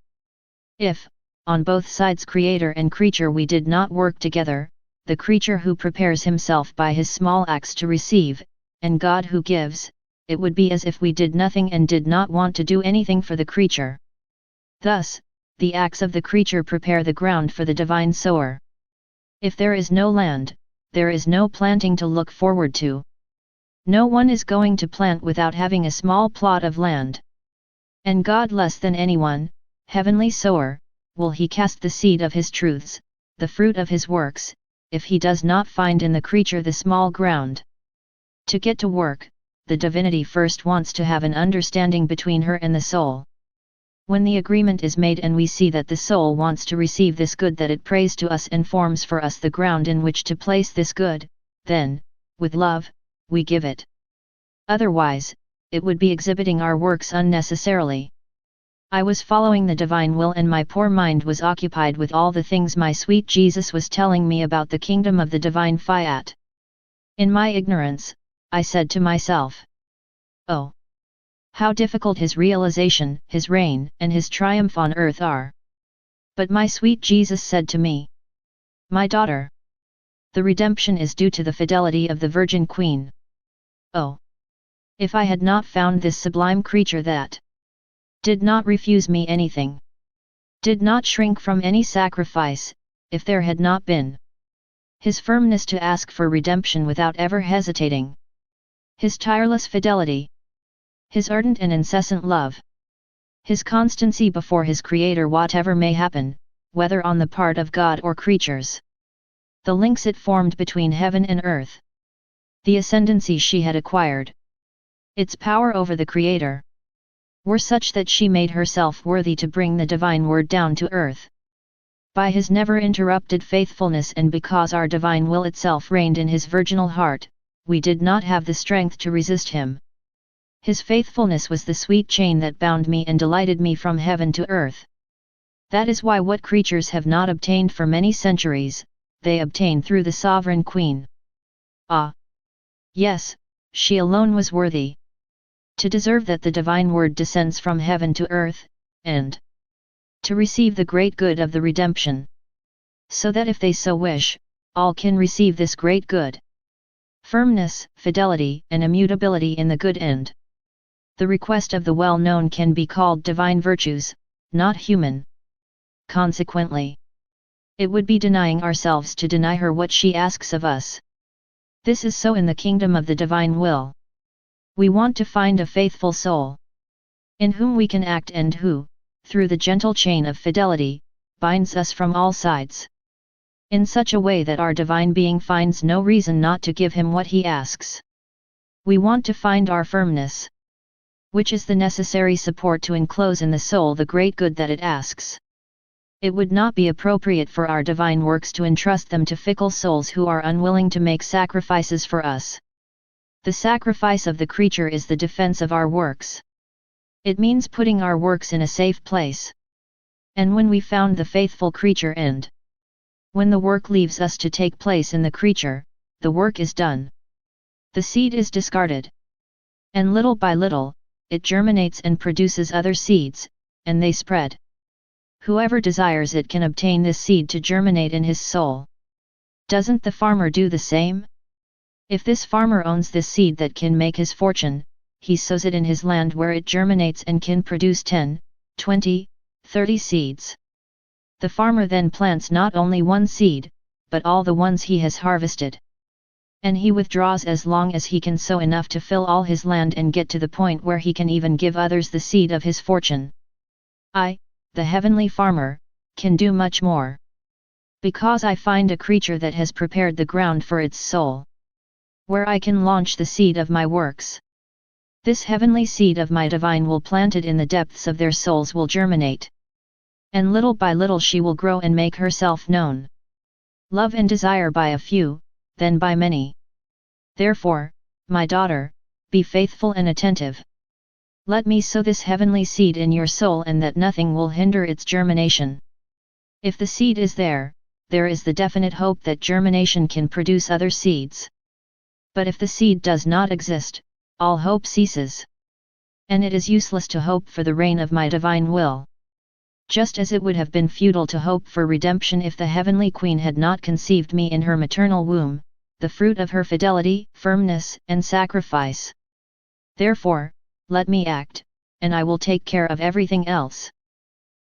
If, on both sides creator and creature we did not work together, the creature who prepares himself by his small acts to receive, and God who gives, it would be as if we did nothing and did not want to do anything for the creature. Thus, the acts of the creature prepare the ground for the divine sower. If there is no land, there is no planting to look forward to. No one is going to plant without having a small plot of land. And God less than anyone, heavenly sower, will he cast the seed of his truths, the fruit of his works, if he does not find in the creature the small ground. To get to work, the divinity first wants to have an understanding between her and the soul. When the agreement is made and we see that the soul wants to receive this good that it prays to us and forms for us the ground in which to place this good, then, with love, we give it. Otherwise, it would be exhibiting our works unnecessarily. I was following the divine will and my poor mind was occupied with all the things my sweet Jesus was telling me about the kingdom of the divine Fiat. In my ignorance, I said to myself, "Oh! How difficult his realization, his reign, and his triumph on earth are." But my sweet Jesus said to me, "My daughter, the redemption is due to the fidelity of the Virgin Queen. Oh! If I had not found this sublime creature that did not refuse me anything, did not shrink from any sacrifice, if there had not been his firmness to ask for redemption without ever hesitating, his tireless fidelity, his ardent and incessant love, his constancy before his Creator whatever may happen, whether on the part of God or creatures, the links it formed between heaven and earth, the ascendancy she had acquired, its power over the Creator, were such that she made herself worthy to bring the divine word down to earth. By his never-interrupted faithfulness and because our divine will itself reigned in his virginal heart, we did not have the strength to resist him. His faithfulness was the sweet chain that bound me and delighted me from heaven to earth. That is why what creatures have not obtained for many centuries, they obtain through the sovereign queen. Ah! Yes, she alone was worthy to deserve that the divine word descends from heaven to earth, and to receive the great good of the redemption, so that if they so wish, all can receive this great good. Firmness, fidelity, and immutability in the good end. The request of the well-known can be called divine virtues, not human. Consequently, it would be denying ourselves to deny her what she asks of us. This is so in the kingdom of the divine will. We want to find a faithful soul, in whom we can act and who, through the gentle chain of fidelity, binds us from all sides, in such a way that our divine being finds no reason not to give him what he asks. We want to find our firmness, which is the necessary support to enclose in the soul the great good that it asks. It would not be appropriate for our divine works to entrust them to fickle souls who are unwilling to make sacrifices for us. The sacrifice of the creature is the defense of our works. It means putting our works in a safe place. And when we found the faithful creature and when the work leaves us to take place in the creature, the work is done. The seed is discarded. And little by little, it germinates and produces other seeds, and they spread. Whoever desires it can obtain this seed to germinate in his soul. Doesn't the farmer do the same? If this farmer owns this seed that can make his fortune, he sows it in his land where it germinates and can produce 10, 20, 30 seeds. The farmer then plants not only one seed, but all the ones he has harvested. And he withdraws as long as he can sow enough to fill all his land and get to the point where he can even give others the seed of his fortune. I, the heavenly farmer, can do much more. Because I find a creature that has prepared the ground for its soul, where I can launch the seed of my works. This heavenly seed of my divine will planted in the depths of their souls will germinate. And little by little she will grow and make herself known. Love and desire by a few, then by many. Therefore, my daughter, be faithful and attentive. Let me sow this heavenly seed in your soul and that nothing will hinder its germination. If the seed is there is the definite hope that germination can produce other seeds. But if the seed does not exist, all hope ceases. And it is useless to hope for the reign of my divine will. Just as it would have been futile to hope for redemption if the heavenly queen had not conceived me in her maternal womb, the fruit of her fidelity, firmness, and sacrifice. Therefore, let me act, and I will take care of everything else.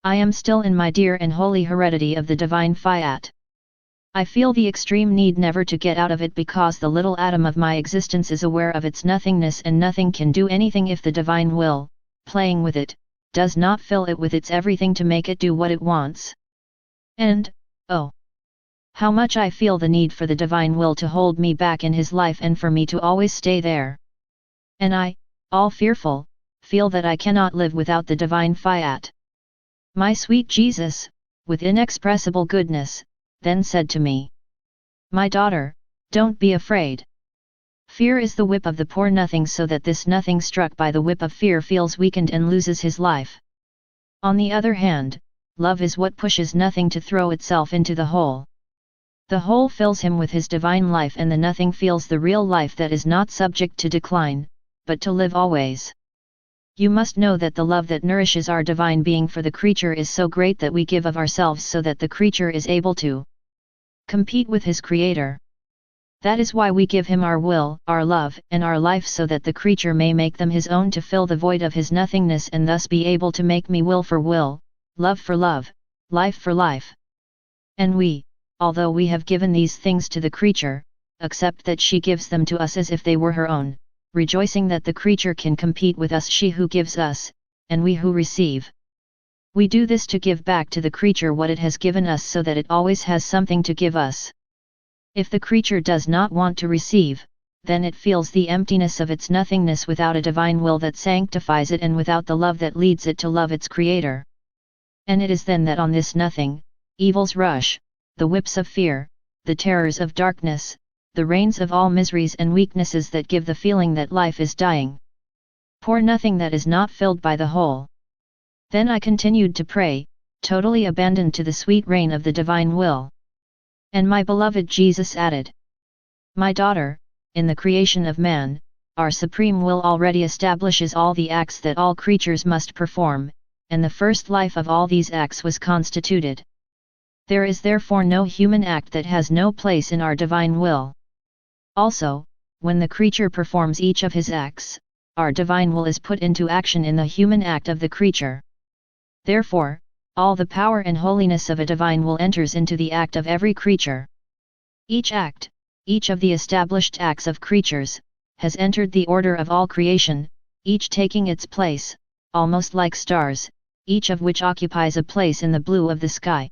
I am still in my dear and holy heredity of the divine Fiat. I feel the extreme need never to get out of it because the little atom of my existence is aware of its nothingness and nothing can do anything if the divine will, playing with it, does not fill it with its everything to make it do what it wants. And, oh, how much I feel the need for the divine will to hold me back in his life and for me to always stay there. And I, all fearful, feel that I cannot live without the divine fiat. My sweet Jesus, with inexpressible goodness, then said to me, "My daughter, don't be afraid. Fear is the whip of the poor nothing, so that this nothing struck by the whip of fear feels weakened and loses his life. On the other hand, love is what pushes nothing to throw itself into the whole. The whole fills him with his divine life and the nothing feels the real life that is not subject to decline, but to live always. You must know that the love that nourishes our divine being for the creature is so great that we give of ourselves so that the creature is able to compete with his creator. That is why we give him our will, our love, and our life so that the creature may make them his own to fill the void of his nothingness and thus be able to make me will for will, love for love, life for life. And we, although we have given these things to the creature, accept that she gives them to us as if they were her own, rejoicing that the creature can compete with us, she who gives us, and we who receive. We do this to give back to the creature what it has given us so that it always has something to give us. If the creature does not want to receive, then it feels the emptiness of its nothingness without a divine will that sanctifies it and without the love that leads it to love its creator. And it is then that on this nothing, evils rush, the whips of fear, the terrors of darkness, the rains of all miseries and weaknesses that give the feeling that life is dying. Poor nothing that is not filled by the whole. Then I continued to pray, totally abandoned to the sweet reign of the divine will. And my beloved Jesus added, "My daughter, in the creation of man, our supreme will already establishes all the acts that all creatures must perform, and the first life of all these acts was constituted. There is therefore no human act that has no place in our divine will. Also, when the creature performs each of his acts, our divine will is put into action in the human act of the creature. Therefore, all the power and holiness of a divine will enters into the act of every creature. Each act, each of the established acts of creatures, has entered the order of all creation, each taking its place, almost like stars, each of which occupies a place in the blue of the sky.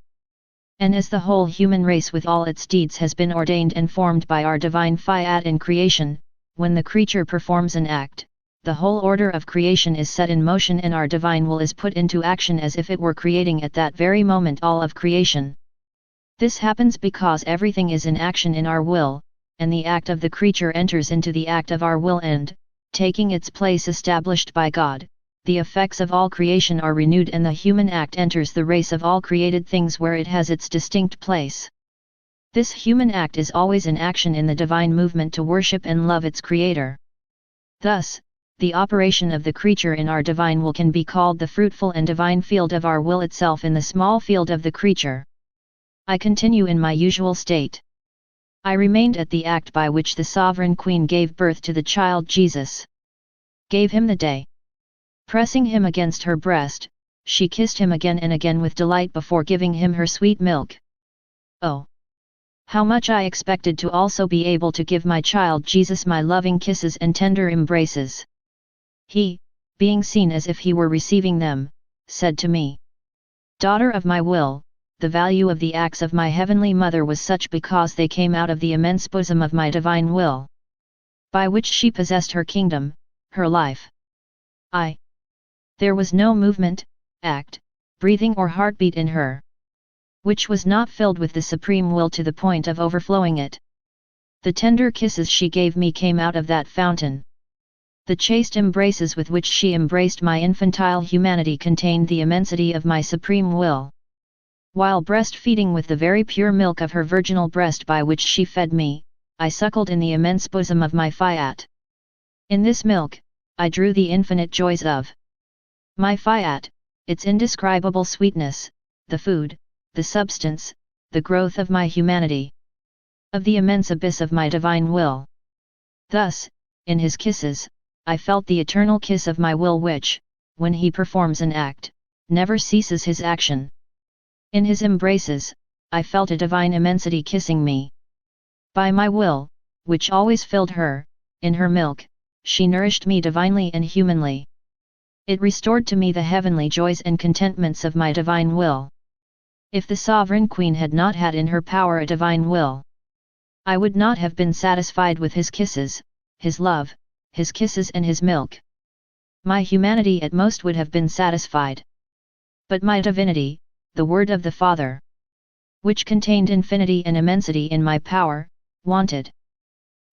And as the whole human race with all its deeds has been ordained and formed by our divine fiat in creation, when the creature performs an act, the whole order of creation is set in motion and our divine will is put into action as if it were creating at that very moment all of creation. This happens because everything is in action in our will, and the act of the creature enters into the act of our will and, taking its place established by God, the effects of all creation are renewed and the human act enters the race of all created things where it has its distinct place. This human act is always in action in the divine movement to worship and love its creator. Thus, the operation of the creature in our divine will can be called the fruitful and divine field of our will itself in the small field of the creature. I continue in my usual state. I remained at the act by which the sovereign queen gave birth to the child Jesus. Gave him the day. Pressing him against her breast, she kissed him again and again with delight before giving him her sweet milk. Oh! How much I expected to also be able to give my child Jesus my loving kisses and tender embraces. He, being seen as if he were receiving them, said to me, "Daughter of my will, the value of the acts of my heavenly mother was such because they came out of the immense bosom of my divine will, by which she possessed her kingdom, her life. There was no movement, act, breathing or heartbeat in her, which was not filled with the supreme will to the point of overflowing it. The tender kisses she gave me came out of that fountain. The chaste embraces with which she embraced my infantile humanity contained the immensity of my supreme will. While breastfeeding with the very pure milk of her virginal breast by which she fed me, I suckled in the immense bosom of my fiat. In this milk, I drew the infinite joys of my fiat, its indescribable sweetness, the food, the substance, the growth of my humanity, of the immense abyss of my divine will. Thus, in his kisses, I felt the eternal kiss of my will which, when he performs an act, never ceases his action. In his embraces, I felt a divine immensity kissing me. By my will, which always filled her, in her milk, she nourished me divinely and humanly. It restored to me the heavenly joys and contentments of my divine will. If the sovereign queen had not had in her power a divine will, I would not have been satisfied with his kisses, his love, his kisses and his milk. My humanity at most would have been satisfied. But my divinity, the word of the Father, which contained infinity and immensity in my power, wanted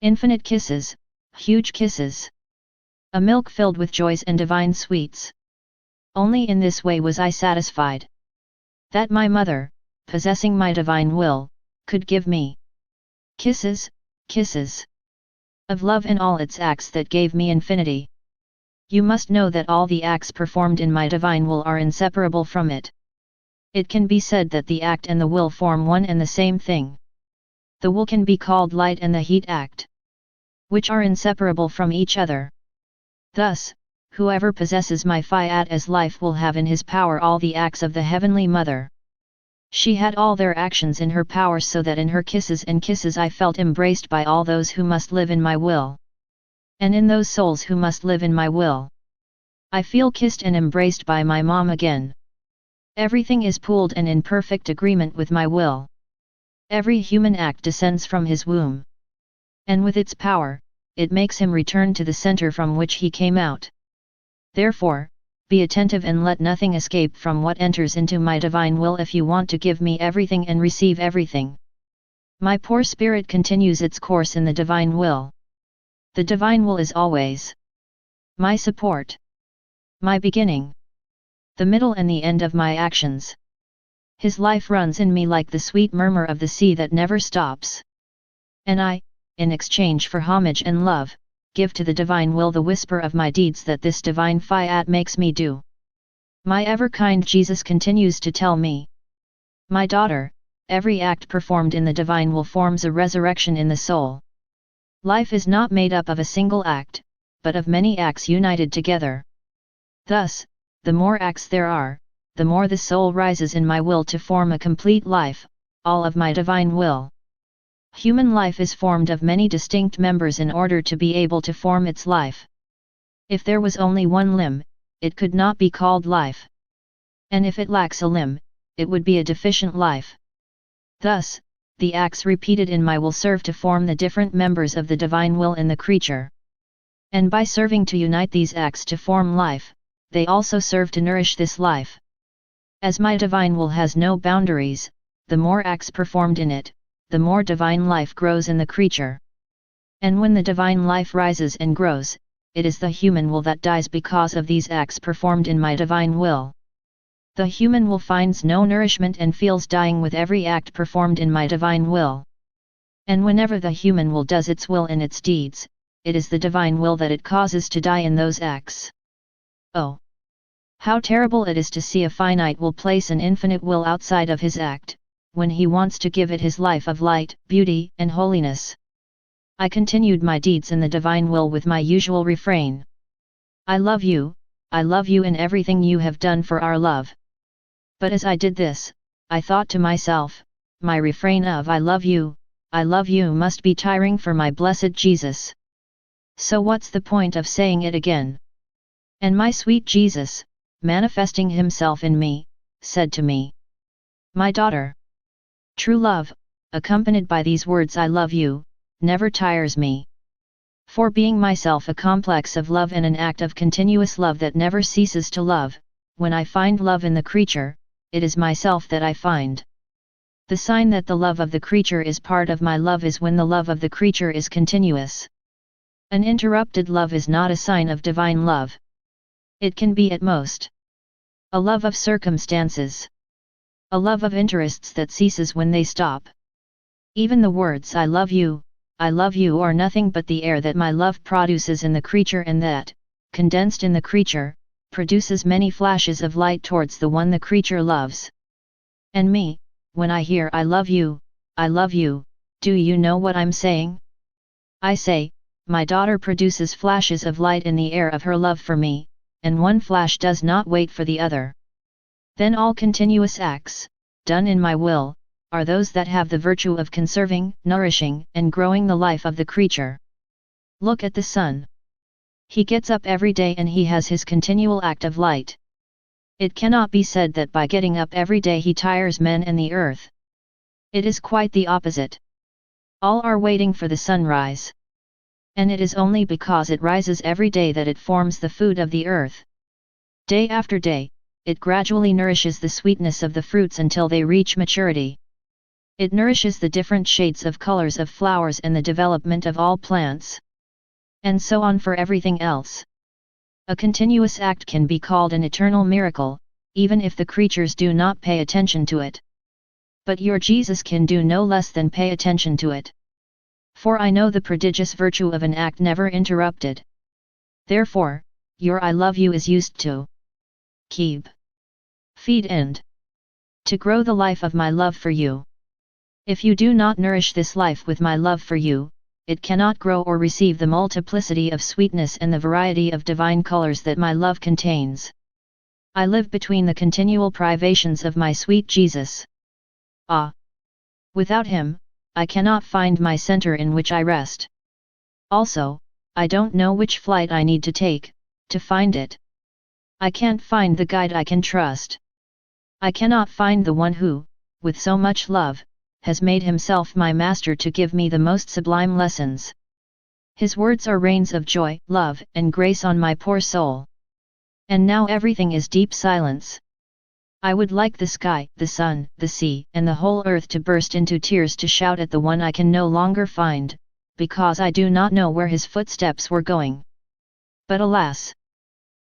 infinite kisses, huge kisses. A milk filled with joys and divine sweets. Only in this way was I satisfied. That my mother, possessing my divine will, could give me kisses, kisses of love in all its acts that gave me infinity. You must know that all the acts performed in my divine will are inseparable from it. It can be said that the act and the will form one and the same thing. The will can be called light and the heat act, which are inseparable from each other. Thus, whoever possesses my Fiat as life will have in his power all the acts of the Heavenly Mother. She had all their actions in her power, so that in her kisses and kisses I felt embraced by all those who must live in my will. And in those souls who must live in my will, I feel kissed and embraced by my mom again. Everything is pooled and in perfect agreement with my will. Every human act descends from his womb. And with its power, it makes him return to the center from which he came out. Therefore, be attentive and let nothing escape from what enters into my divine will if you want to give me everything and receive everything. My poor spirit continues its course in the divine will. The divine will is always my support, my beginning, the middle and the end of my actions. His life runs in me like the sweet murmur of the sea that never stops. And I, in exchange for homage and love, give to the divine will the whisper of my deeds that this divine Fiat makes me do. My ever-kind Jesus continues to tell me, my daughter, every act performed in the divine will forms a resurrection in the soul. Life is not made up of a single act, but of many acts united together. Thus, the more acts there are, the more the soul rises in my will to form a complete life, all of my divine will. Human life is formed of many distinct members in order to be able to form its life. If there was only one limb, it could not be called life. And if it lacks a limb, it would be a deficient life. Thus, the acts repeated in my will serve to form the different members of the divine will in the creature. And by serving to unite these acts to form life, they also serve to nourish this life. As my divine will has no boundaries, the more acts performed in it, the more divine life grows in the creature. And when the divine life rises and grows, it is the human will that dies because of these acts performed in my divine will. The human will finds no nourishment and feels dying with every act performed in my divine will. And whenever the human will does its will in its deeds, it is the divine will that it causes to die in those acts. Oh! How terrible it is to see a finite will place an infinite will outside of his act, when he wants to give it his life of light, beauty, and holiness. I continued my deeds in the divine will with my usual refrain. I love you in everything you have done for our love. But as I did this, I thought to myself, my refrain of I love you must be tiring for my blessed Jesus. So what's the point of saying it again? And my sweet Jesus, manifesting himself in me, said to me, my daughter, true love, accompanied by these words I love you, never tires me. For being myself a complex of love and an act of continuous love that never ceases to love, when I find love in the creature, it is myself that I find. The sign that the love of the creature is part of my love is when the love of the creature is continuous. An interrupted love is not a sign of divine love. It can be at most a love of circumstances. A love of interests that ceases when they stop. Even the words I love you are nothing but the air that my love produces in the creature, and that, condensed in the creature, produces many flashes of light towards the one the creature loves. And me, when I hear I love you, do you know what I'm saying? I say, my daughter produces flashes of light in the air of her love for me, and one flash does not wait for the other. Then all continuous acts, done in my will, are those that have the virtue of conserving, nourishing, and growing the life of the creature. Look at the sun. He gets up every day and he has his continual act of light. It cannot be said that by getting up every day he tires men and the earth. It is quite the opposite. All are waiting for the sunrise. And it is only because it rises every day that it forms the food of the earth. Day after day, it gradually nourishes the sweetness of the fruits until they reach maturity. It nourishes the different shades of colors of flowers and the development of all plants. And so on for everything else. A continuous act can be called an eternal miracle, even if the creatures do not pay attention to it. But your Jesus can do no less than pay attention to it. For I know the prodigious virtue of an act never interrupted. Therefore, your I love you is used to keep, feed and to grow the life of my love for you. If you do not nourish this life with my love for you, it cannot grow or receive the multiplicity of sweetness and the variety of divine colors that my love contains. I live between the continual privations of my sweet Jesus. Ah! Without him, I cannot find my center in which I rest. Also, I don't know which flight I need to take, to find it. I can't find the guide I can trust. I cannot find the one who, with so much love, has made himself my master to give me the most sublime lessons. His words are rains of joy, love, and grace on my poor soul. And now everything is deep silence. I would like the sky, the sun, the sea, and the whole earth to burst into tears to shout at the one I can no longer find, because I do not know where his footsteps were going. But alas!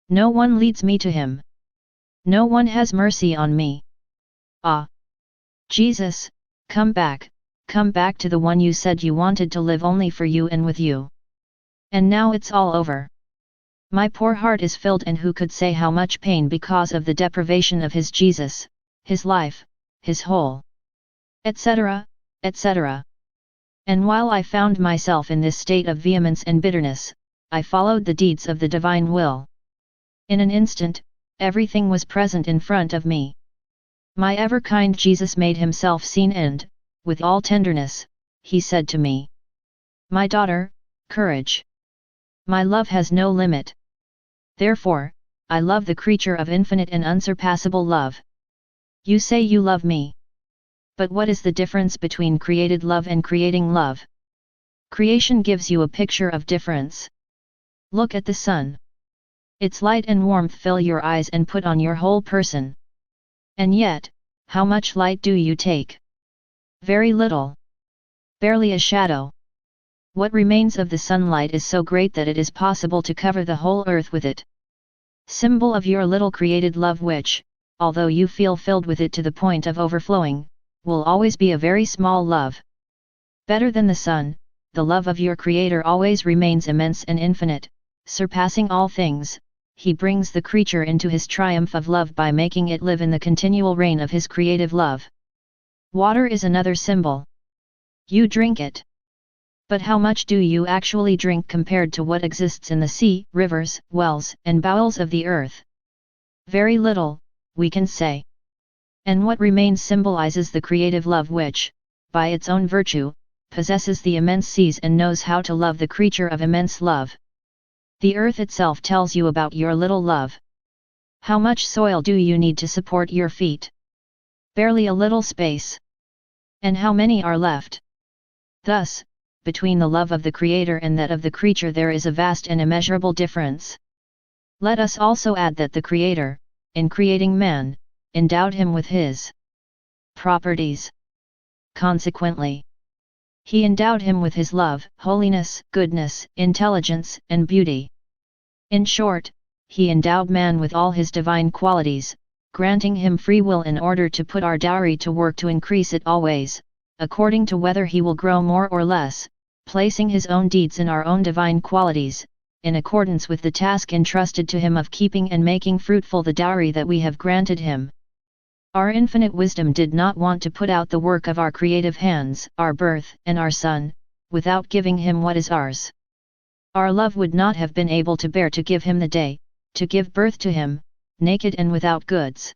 No one leads me to him. No one has mercy on me. Ah! Jesus, come back to the one you said you wanted to live only for you and with you. And now it's all over. My poor heart is filled, and who could say how much pain because of the deprivation of his Jesus, his life, his whole, etc., etc. And while I found myself in this state of vehemence and bitterness, I followed the deeds of the divine will. In an instant, everything was present in front of me. My ever-kind Jesus made himself seen and, with all tenderness, he said to me, "My daughter, courage. My love has no limit. Therefore, I love the creature of infinite and unsurpassable love. You say you love me. But what is the difference between created love and creating love? Creation gives you a picture of difference. Look at the sun. Its light and warmth fill your eyes and put on your whole person. And yet, how much light do you take? Very little. Barely a shadow. What remains of the sunlight is so great that it is possible to cover the whole earth with it. Symbol of your little created love which, although you feel filled with it to the point of overflowing, will always be a very small love. Better than the sun, the love of your Creator always remains immense and infinite, surpassing all things. He brings the creature into his triumph of love by making it live in the continual reign of his creative love. Water is another symbol. You drink it. But how much do you actually drink compared to what exists in the sea, rivers, wells, and bowels of the earth? Very little, we can say. And what remains symbolizes the creative love which, by its own virtue, possesses the immense seas and knows how to love the creature of immense love. The earth itself tells you about your little love. How much soil do you need to support your feet? Barely a little space. And how many are left? Thus, between the love of the Creator and that of the creature there is a vast and immeasurable difference. Let us also add that the Creator, in creating man, endowed him with his properties. Consequently, he endowed him with his love, holiness, goodness, intelligence, and beauty. In short, he endowed man with all his divine qualities, granting him free will in order to put our dowry to work to increase it always, according to whether he will grow more or less, placing his own deeds in our own divine qualities, in accordance with the task entrusted to him of keeping and making fruitful the dowry that we have granted him. Our infinite wisdom did not want to put out the work of our creative hands, our birth and our son, without giving him what is ours. Our love would not have been able to bear to give him the day, to give birth to him, naked and without goods.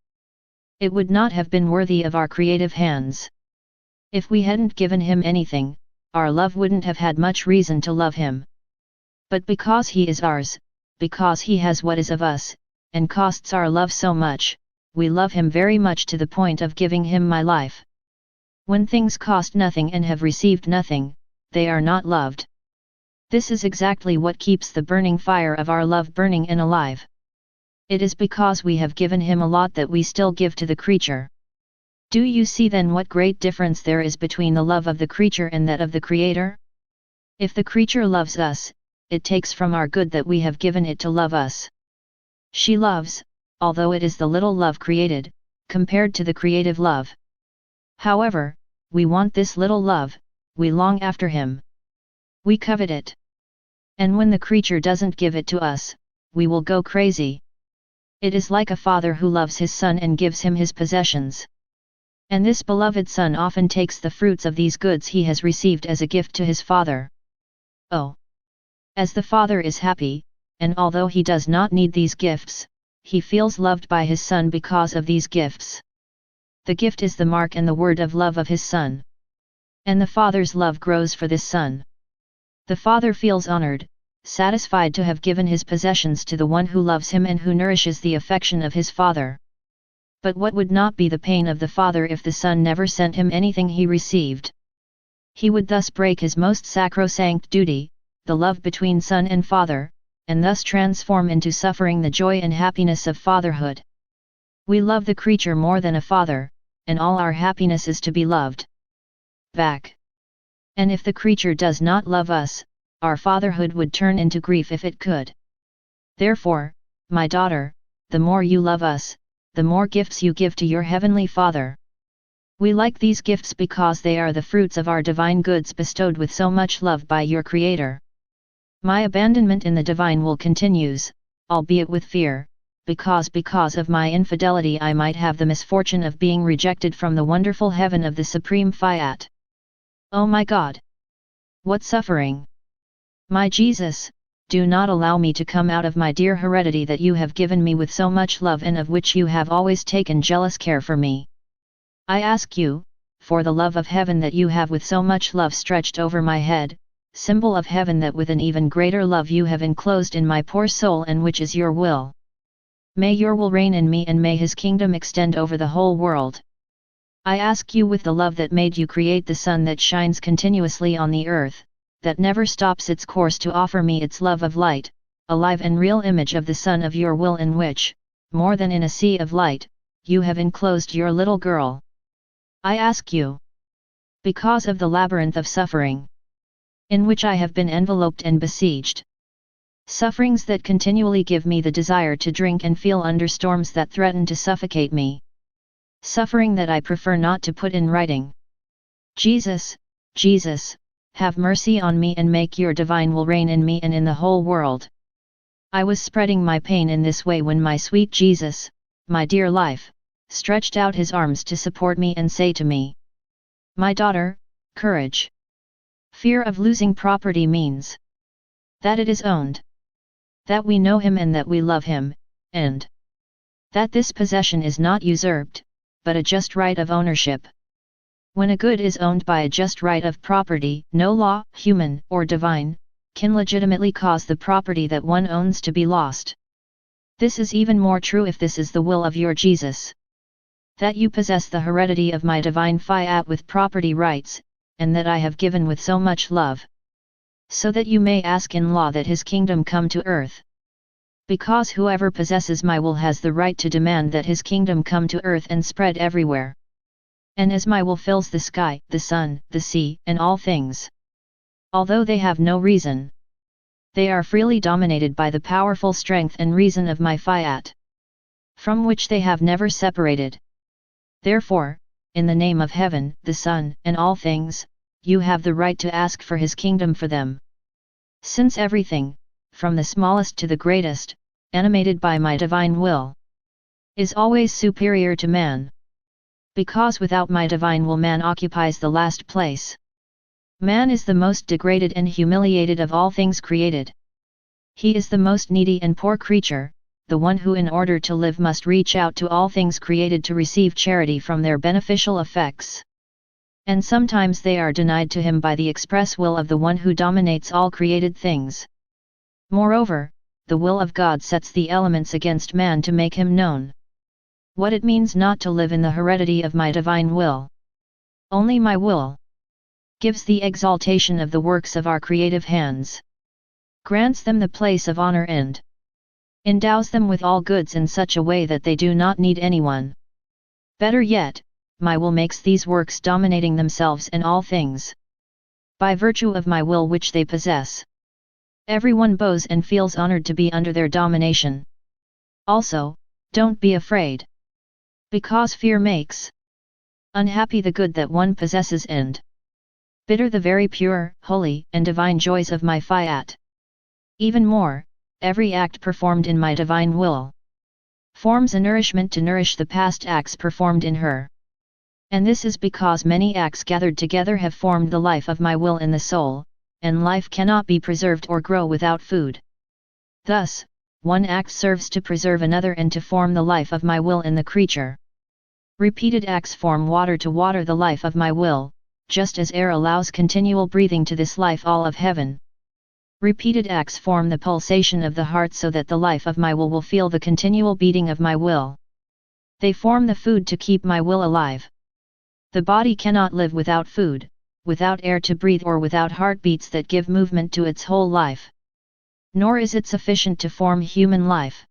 It would not have been worthy of our creative hands. If we hadn't given him anything, our love wouldn't have had much reason to love him. But because he is ours, because he has what is of us, and costs our love so much, we love him very much to the point of giving him my life. When things cost nothing and have received nothing, they are not loved. This is exactly what keeps the burning fire of our love burning and alive. It is because we have given him a lot that we still give to the creature. Do you see then what great difference there is between the love of the creature and that of the Creator? If the creature loves us, it takes from our good that we have given it to love us. She loves, although it is the little love created, compared to the creative love. However, we want this little love, we long after him. We covet it. And when the creature doesn't give it to us, we will go crazy. It is like a father who loves his son and gives him his possessions. And this beloved son often takes the fruits of these goods he has received as a gift to his father. Oh! As the father is happy, and although he does not need these gifts, he feels loved by his son because of these gifts. The gift is the mark and the word of love of his son. And the father's love grows for this son. The father feels honored, satisfied to have given his possessions to the one who loves him and who nourishes the affection of his father. But what would not be the pain of the father if the son never sent him anything he received? He would thus break his most sacrosanct duty, the love between son and father, and thus transform into suffering the joy and happiness of fatherhood. We love the creature more than a father, and all our happiness is to be loved back. And if the creature does not love us, our fatherhood would turn into grief if it could. Therefore, my daughter, the more you love us, the more gifts you give to your heavenly Father. We like these gifts because they are the fruits of our divine goods bestowed with so much love by your Creator. My abandonment in the divine will continues, albeit with fear, because of my infidelity I might have the misfortune of being rejected from the wonderful heaven of the Supreme Fiat. Oh my God! What suffering! My Jesus, do not allow me to come out of my dear heredity that you have given me with so much love and of which you have always taken jealous care for me. I ask you, for the love of heaven that you have with so much love stretched over my head, symbol of heaven that with an even greater love you have enclosed in my poor soul and which is your will. May your will reign in me and may his kingdom extend over the whole world. I ask you with the love that made you create the sun that shines continuously on the earth, that never stops its course to offer me its love of light, a live and real image of the sun of your will in which, more than in a sea of light, you have enclosed your little girl. I ask you, because of the labyrinth of suffering, in which I have been enveloped and besieged. Sufferings that continually give me the desire to drink and feel under storms that threaten to suffocate me. Suffering that I prefer not to put in writing. Jesus, Jesus, have mercy on me and make your divine will reign in me and in the whole world. I was spreading my pain in this way when my sweet Jesus, my dear life, stretched out his arms to support me and say to me, my daughter, courage. Fear of losing property means that it is owned, that we know him and that we love him, and that this possession is not usurped, but a just right of ownership. When a good is owned by a just right of property, no law, human or divine, can legitimately cause the property that one owns to be lost. This is even more true if this is the will of your Jesus. That you possess the heredity of my divine Fiat with property rights, and that I have given with so much love. So that you may ask in law that his kingdom come to earth. Because whoever possesses my will has the right to demand that his kingdom come to earth and spread everywhere. And as my will fills the sky, the sun, the sea, and all things. Although they have no reason, they are freely dominated by the powerful strength and reason of my Fiat, from which they have never separated. Therefore, in the name of heaven, the sun, and all things, you have the right to ask for his kingdom for them. Since everything, from the smallest to the greatest, animated by my divine will, is always superior to man. Because without my divine will man occupies the last place. Man is the most degraded and humiliated of all things created. He is the most needy and poor creature, the one who in order to live must reach out to all things created to receive charity from their beneficial effects. And sometimes they are denied to him by the express will of the one who dominates all created things. Moreover, the will of God sets the elements against man to make him known. What it means not to live in the heredity of my divine will. Only my will gives the exaltation of the works of our creative hands, grants them the place of honor and endows them with all goods in such a way that they do not need anyone. Better yet, my will makes these works dominating themselves and all things. By virtue of my will which they possess, everyone bows and feels honored to be under their domination. Also, don't be afraid. Because fear makes unhappy the good that one possesses and bitter the very pure, holy, and divine joys of my Fiat. Even more, every act performed in my divine will forms a nourishment to nourish the past acts performed in her. And this is because many acts gathered together have formed the life of my will in the soul, and life cannot be preserved or grow without food. Thus, one act serves to preserve another and to form the life of my will in the creature. Repeated acts form water to water the life of my will, just as air allows continual breathing to this life all of heaven. Repeated acts form the pulsation of the heart so that the life of my will feel the continual beating of my will. They form the food to keep my will alive. The body cannot live without food, without air to breathe or without heartbeats that give movement to its whole life. Nor is it sufficient to form human life.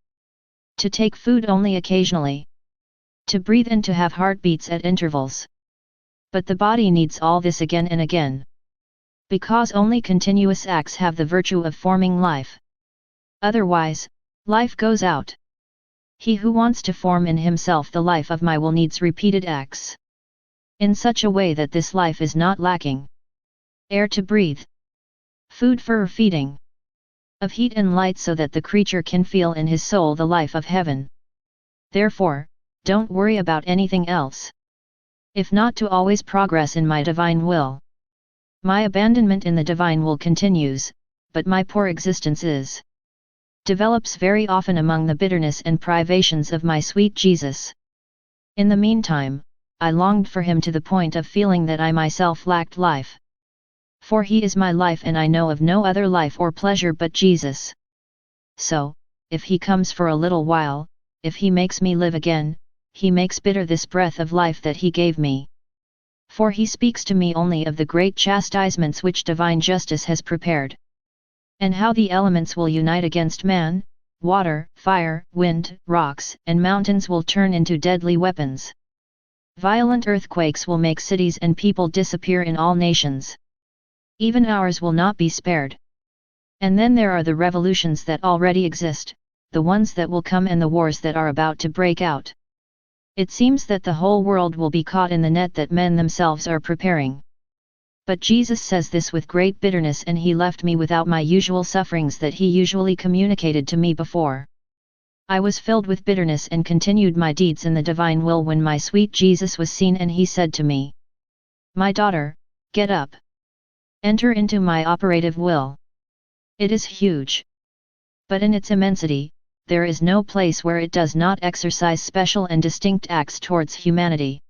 To take food only occasionally. To breathe and to have heartbeats at intervals. But the body needs all this again and again. Because only continuous acts have the virtue of forming life. Otherwise, life goes out. He who wants to form in himself the life of my will needs repeated acts. In such a way that this life is not lacking. Air to breathe. Food for feeding. Of heat and light so that the creature can feel in his soul the life of heaven. Therefore, don't worry about anything else. If not to always progress in my divine will. My abandonment in the divine will continues, but my poor existence develops very often among the bitterness and privations of my sweet Jesus. In the meantime, I longed for him to the point of feeling that I myself lacked life. For he is my life and I know of no other life or pleasure but Jesus. So, if he comes for a little while, if he makes me live again, he makes bitter this breath of life that he gave me. For he speaks to me only of the great chastisements which divine justice has prepared. And how the elements will unite against man, water, fire, wind, rocks, and mountains will turn into deadly weapons. Violent earthquakes will make cities and people disappear in all nations. Even ours will not be spared. And then there are the revolutions that already exist, the ones that will come and the wars that are about to break out. It seems that the whole world will be caught in the net that men themselves are preparing. But Jesus says this with great bitterness and he left me without my usual sufferings that he usually communicated to me before. I was filled with bitterness and continued my deeds in the divine will when my sweet Jesus was seen and he said to me, "My daughter, get up. Enter into my operative will. It is huge. But in its immensity, there is no place where it does not exercise special and distinct acts towards humanity.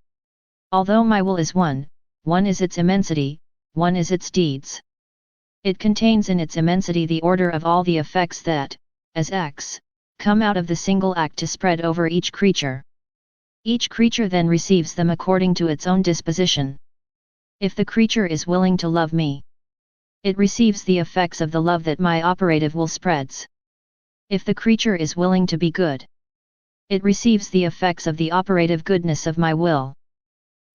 Although my will is one is its immensity, one is its deeds. It contains in its immensity the order of all the effects that, as acts, come out of the single act to spread over each creature. Each creature then receives them according to its own disposition. If the creature is willing to love me, it receives the effects of the love that my operative will spreads. If the creature is willing to be good, it receives the effects of the operative goodness of my will.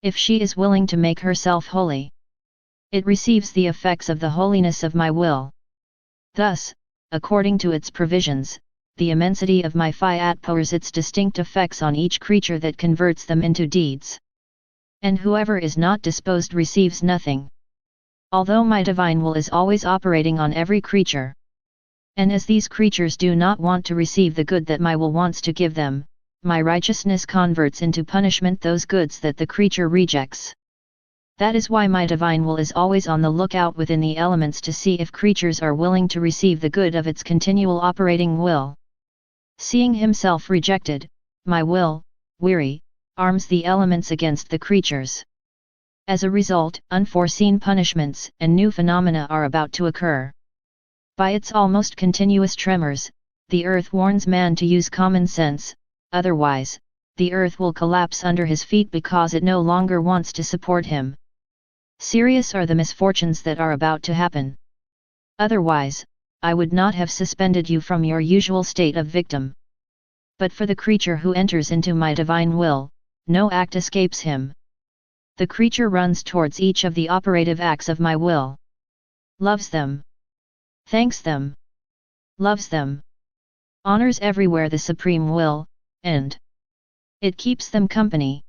If she is willing to make herself holy, it receives the effects of the holiness of my will. Thus, according to its provisions, the immensity of my Fiat pours its distinct effects on each creature that converts them into deeds. And whoever is not disposed receives nothing. Although my divine will is always operating on every creature. And as these creatures do not want to receive the good that my will wants to give them, my righteousness converts into punishment those goods that the creature rejects. That is why my divine will is always on the lookout within the elements to see if creatures are willing to receive the good of its continual operating will. Seeing himself rejected, my will, weary, arms the elements against the creatures. As a result, unforeseen punishments and new phenomena are about to occur. By its almost continuous tremors, the earth warns man to use common sense, otherwise, the earth will collapse under his feet because it no longer wants to support him. Serious are the misfortunes that are about to happen. Otherwise, I would not have suspended you from your usual state of victim. But for the creature who enters into my divine will, no act escapes him. The creature runs towards each of the operative acts of my will. Loves them. Thanks them. Loves them. Honors everywhere the supreme will, and it keeps them company.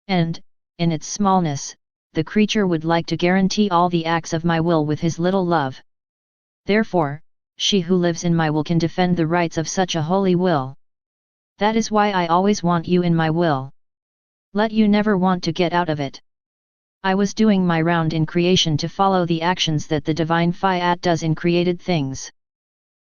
And, in its smallness, the creature would like to guarantee all the acts of my will with his little love. Therefore, she who lives in my will can defend the rights of such a holy will. That is why I always want you in my will. Let you never want to get out of it. I was doing my round in creation to follow the actions that the divine Fiat does in created things.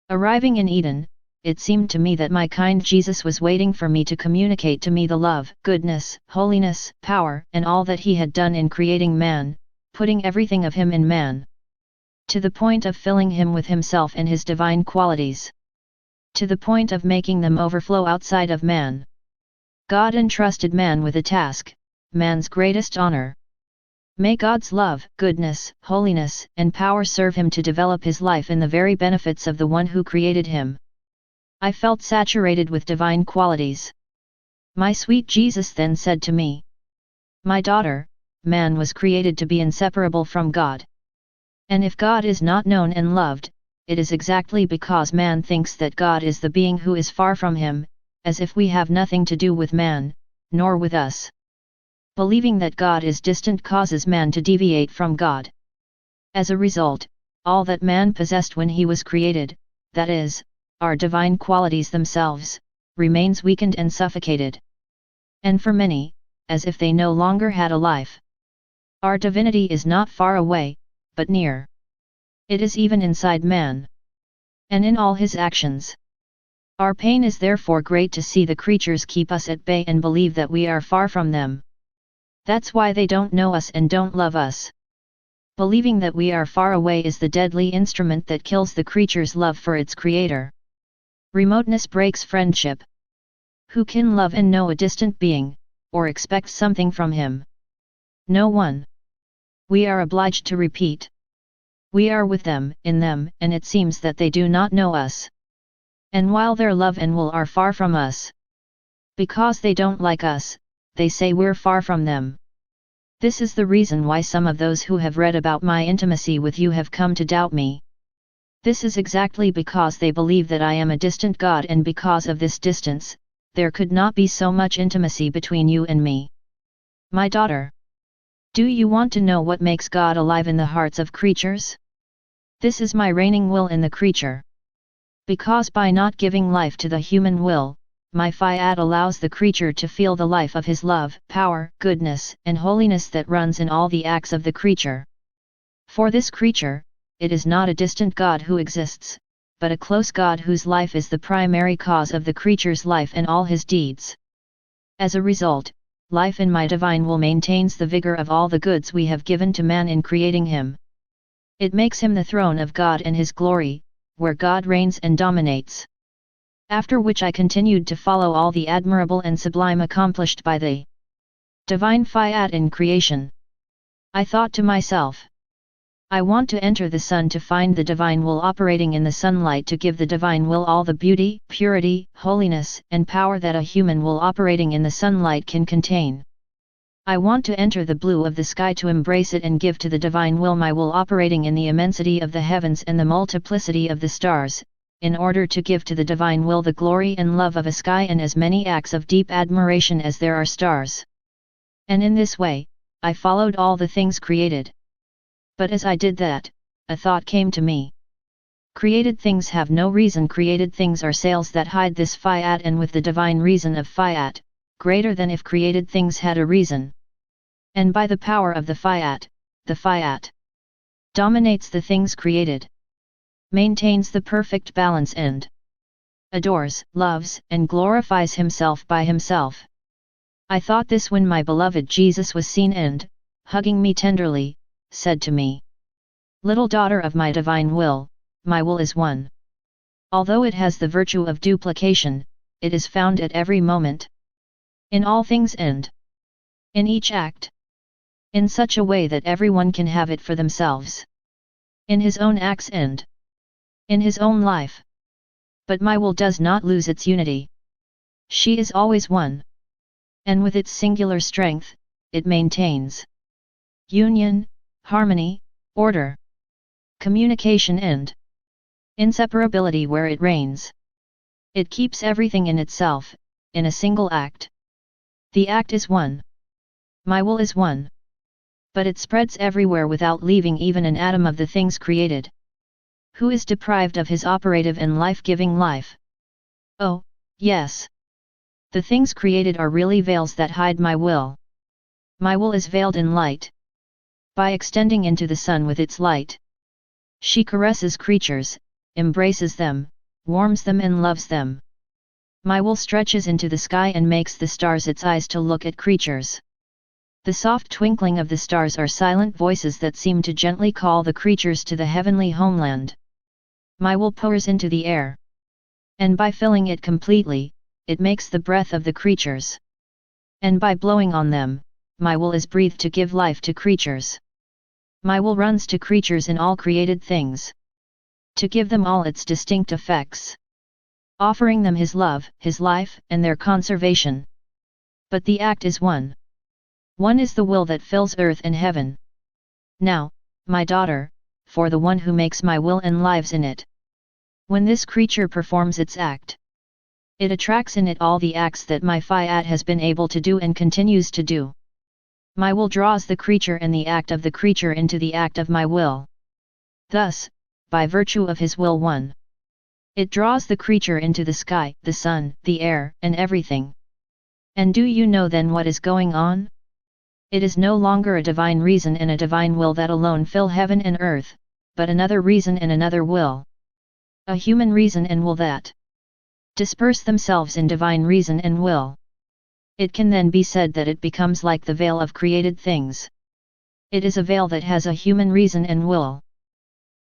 Arriving in Eden, it seemed to me that my kind Jesus was waiting for me to communicate to me the love, goodness, holiness, power, and all that he had done in creating man, putting everything of him in man. To the point of filling him with himself and his divine qualities. To the point of making them overflow outside of man. God entrusted man with a task, man's greatest honor. May God's love, goodness, holiness, and power serve him to develop his life in the very benefits of the one who created him. I felt saturated with divine qualities. My sweet Jesus then said to me, "My daughter, man was created to be inseparable from God. And if God is not known and loved, it is exactly because man thinks that God is the being who is far from him, as if we have nothing to do with man, nor with us. Believing that God is distant causes man to deviate from God. As a result, all that man possessed when he was created, that is, our divine qualities themselves, remains weakened and suffocated. And for many, as if they no longer had a life. Our divinity is not far away, but near. It is even inside man. And in all his actions. Our pain is therefore great to see the creatures keep us at bay and believe that we are far from them. That's why they don't know us and don't love us. Believing that we are far away is the deadly instrument that kills the creature's love for its creator. Remoteness breaks friendship. Who can love and know a distant being, or expect something from him? No one. We are obliged to repeat. We are with them, in them, and it seems that they do not know us. And while their love and will are far from us. Because they don't like us, they say we're far from them. This is the reason why some of those who have read about my intimacy with you have come to doubt me. This is exactly because they believe that I am a distant God, and because of this distance, there could not be so much intimacy between you and me. My daughter. Do you want to know what makes God alive in the hearts of creatures? This is my reigning will in the creature. Because by not giving life to the human will, my Fiat allows the creature to feel the life of his love, power, goodness, and holiness that runs in all the acts of the creature. For this creature, it is not a distant God who exists, but a close God whose life is the primary cause of the creature's life and all his deeds. As a result, life in my divine will maintains the vigor of all the goods we have given to man in creating him. It makes him the throne of God and his glory, where God reigns and dominates. After which I continued to follow all the admirable and sublime accomplished by the divine Fiat in creation. I thought to myself, I want to enter the sun to find the divine will operating in the sunlight, to give the divine will all the beauty, purity, holiness, and power that a human will operating in the sunlight can contain. I want to enter the blue of the sky to embrace it and give to the divine will my will operating in the immensity of the heavens and the multiplicity of the stars, in order to give to the divine will the glory and love of a sky and as many acts of deep admiration as there are stars. And in this way, I followed all the things created. But as I did that, a thought came to me. Created things have no reason. Created things are sails that hide this Fiat, and with the divine reason of Fiat, greater than if created things had a reason. And by the power of the Fiat dominates the things created. Maintains the perfect balance and adores, loves, and glorifies himself by himself. I thought this when my beloved Jesus was seen, and, hugging me tenderly, said to me, "Little daughter of my divine will, my will is one. Although it has the virtue of duplication, it is found at every moment. In all things and in each act. In such a way that everyone can have it for themselves. In his own acts and in his own life. But my will does not lose its unity. She is always one. And with its singular strength, it maintains union, harmony, order, communication and inseparability where it reigns. It keeps everything in itself, in a single act. The act is one. My will is one. But it spreads everywhere without leaving even an atom of the things created. Who is deprived of his operative and life-giving life? Oh, yes. The things created are really veils that hide my will. My will is veiled in light. By extending into the sun with its light, she caresses creatures, embraces them, warms them and loves them. My will stretches into the sky and makes the stars its eyes to look at creatures. The soft twinkling of the stars are silent voices that seem to gently call the creatures to the heavenly homeland. My will pours into the air. And by filling it completely, it makes the breath of the creatures. And by blowing on them, my will is breathed to give life to creatures. My will runs to creatures in all created things. To give them all its distinct effects. Offering them his love, his life, and their conservation. But the act is one. One is the will that fills earth and heaven. Now, my daughter, for the one who makes my will and lives in it. When this creature performs its act, it attracts in it all the acts that my Fiat has been able to do and continues to do. My will draws the creature and the act of the creature into the act of my will. Thus, by virtue of his will one, it draws the creature into the sky, the sun, the air, and everything. And do you know then what is going on? It is no longer a divine reason and a divine will that alone fill heaven and earth, but another reason and another will. A human reason and will that disperse themselves in divine reason and will. It can then be said that it becomes like the veil of created things. It is a veil that has a human reason and will,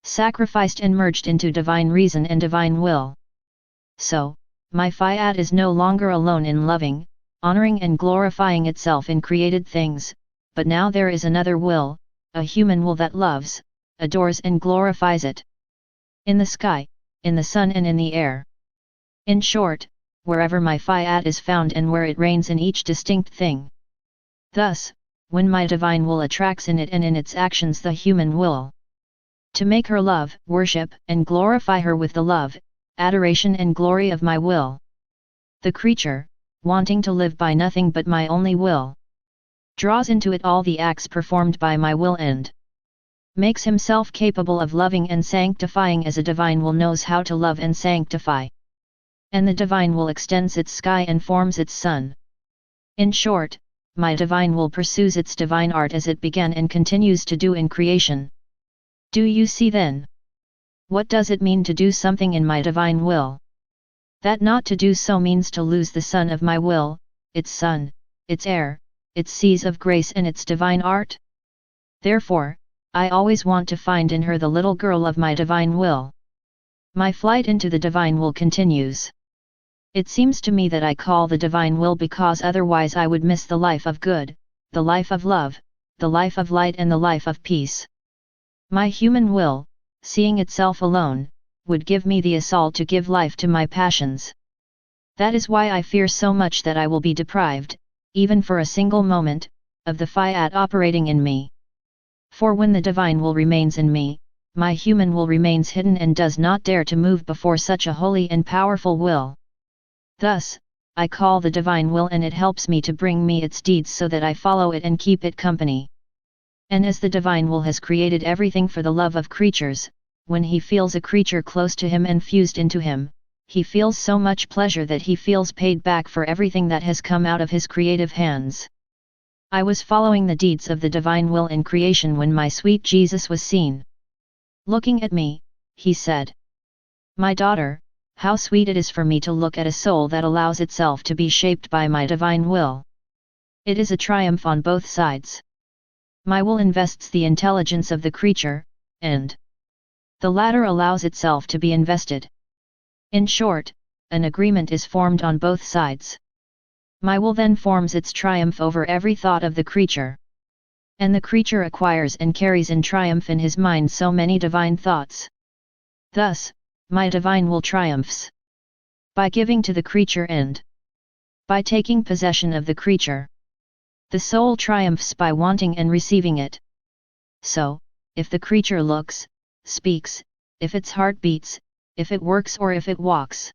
sacrificed and merged into divine reason and divine will. So, my Fiat is no longer alone in loving, honoring and glorifying itself in created things, but now there is another will, a human will that loves, adores and glorifies it. In the sky, in the sun and in the air. In short, wherever my Fiat is found and where it reigns in each distinct thing. Thus, when my divine will attracts in it and in its actions the human will, to make her love, worship, and glorify her with the love, adoration and glory of my will. The creature, wanting to live by nothing but my only will, draws into it all the acts performed by my will and makes himself capable of loving and sanctifying as a divine will knows how to love and sanctify. And the divine will extends its sky and forms its sun. In short, my divine will pursues its divine art as it began and continues to do in creation. Do you see then? What does it mean to do something in my divine will? That not to do so means to lose the sun of my will, its sun, its air, its seas of grace and its divine art? Therefore, I always want to find in her the little girl of my divine will. My flight into the divine will continues. It seems to me that I call the divine will because otherwise I would miss the life of good, the life of love, the life of light and the life of peace. My human will, seeing itself alone, would give me the assault to give life to my passions. That is why I fear so much that I will be deprived, even for a single moment, of the Fiat operating in me. For when the divine will remains in me, my human will remains hidden and does not dare to move before such a holy and powerful will. Thus, I call the divine will and it helps me to bring me its deeds so that I follow it and keep it company. And as the divine will has created everything for the love of creatures, when he feels a creature close to him and fused into him, he feels so much pleasure that he feels paid back for everything that has come out of his creative hands. I was following the deeds of the divine will in creation when my sweet Jesus was seen. Looking at me, he said, "My daughter, how sweet it is for me to look at a soul that allows itself to be shaped by my divine will. It is a triumph on both sides. My will invests the intelligence of the creature, and the latter allows itself to be invested. In short, an agreement is formed on both sides. My will then forms its triumph over every thought of the creature. And the creature acquires and carries in triumph in his mind so many divine thoughts. Thus, my divine will triumphs. By giving to the creature and by taking possession of the creature. The soul triumphs by wanting and receiving it. So, if the creature looks, speaks, if its heart beats, if it works or if it walks,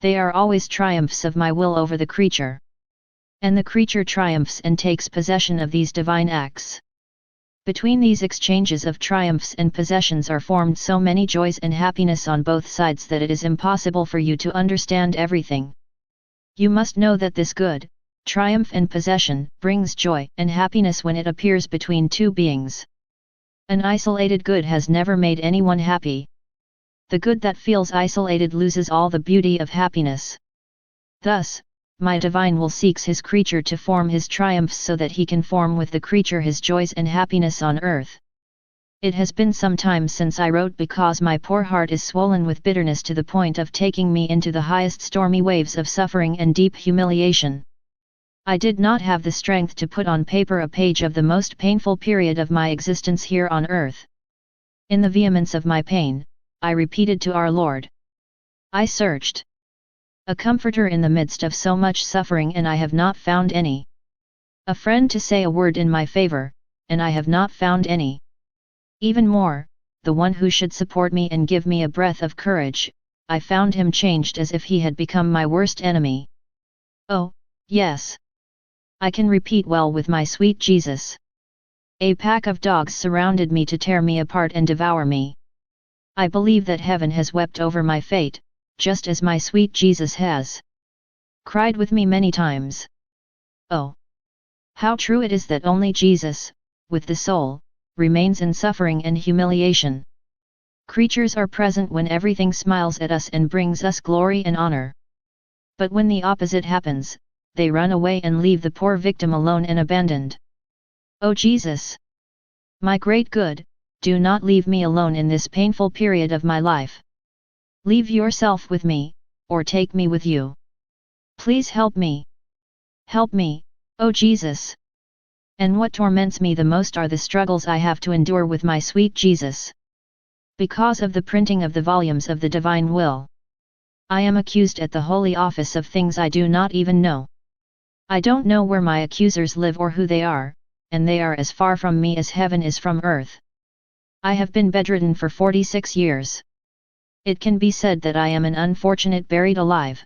they are always triumphs of my will over the creature. And the creature triumphs and takes possession of these divine acts. Between these exchanges of triumphs and possessions are formed so many joys and happiness on both sides that it is impossible for you to understand everything. You must know that this good, triumph and possession, brings joy and happiness when it appears between two beings. An isolated good has never made anyone happy. The good that feels isolated loses all the beauty of happiness. Thus, my divine will seeks his creature to form his triumphs so that he can form with the creature his joys and happiness on earth. It has been some time since I wrote because my poor heart is swollen with bitterness to the point of taking me into the highest stormy waves of suffering and deep humiliation. I did not have the strength to put on paper a page of the most painful period of my existence here on earth. In the vehemence of my pain, I repeated to our Lord. I searched a comforter in the midst of so much suffering and I have not found any. A friend to say a word in my favor, and I have not found any. Even more, the one who should support me and give me a breath of courage, I found him changed as if he had become my worst enemy. Oh, yes. I can repeat well with my sweet Jesus. A pack of dogs surrounded me to tear me apart and devour me. I believe that heaven has wept over my fate, just as my sweet Jesus has cried with me many times. Oh! How true it is that only Jesus, with the soul, remains in suffering and humiliation. Creatures are present when everything smiles at us and brings us glory and honor. But when the opposite happens, they run away and leave the poor victim alone and abandoned. O Jesus! My great good, do not leave me alone in this painful period of my life. Leave yourself with me, or take me with you. Please help me. Help me, O Jesus! And what torments me the most are the struggles I have to endure with my sweet Jesus. Because of the printing of the volumes of the divine will, I am accused at the holy office of things I do not even know. I don't know where my accusers live or who they are, and they are as far from me as heaven is from earth. I have been bedridden for 46 years. It can be said that I am an unfortunate buried alive.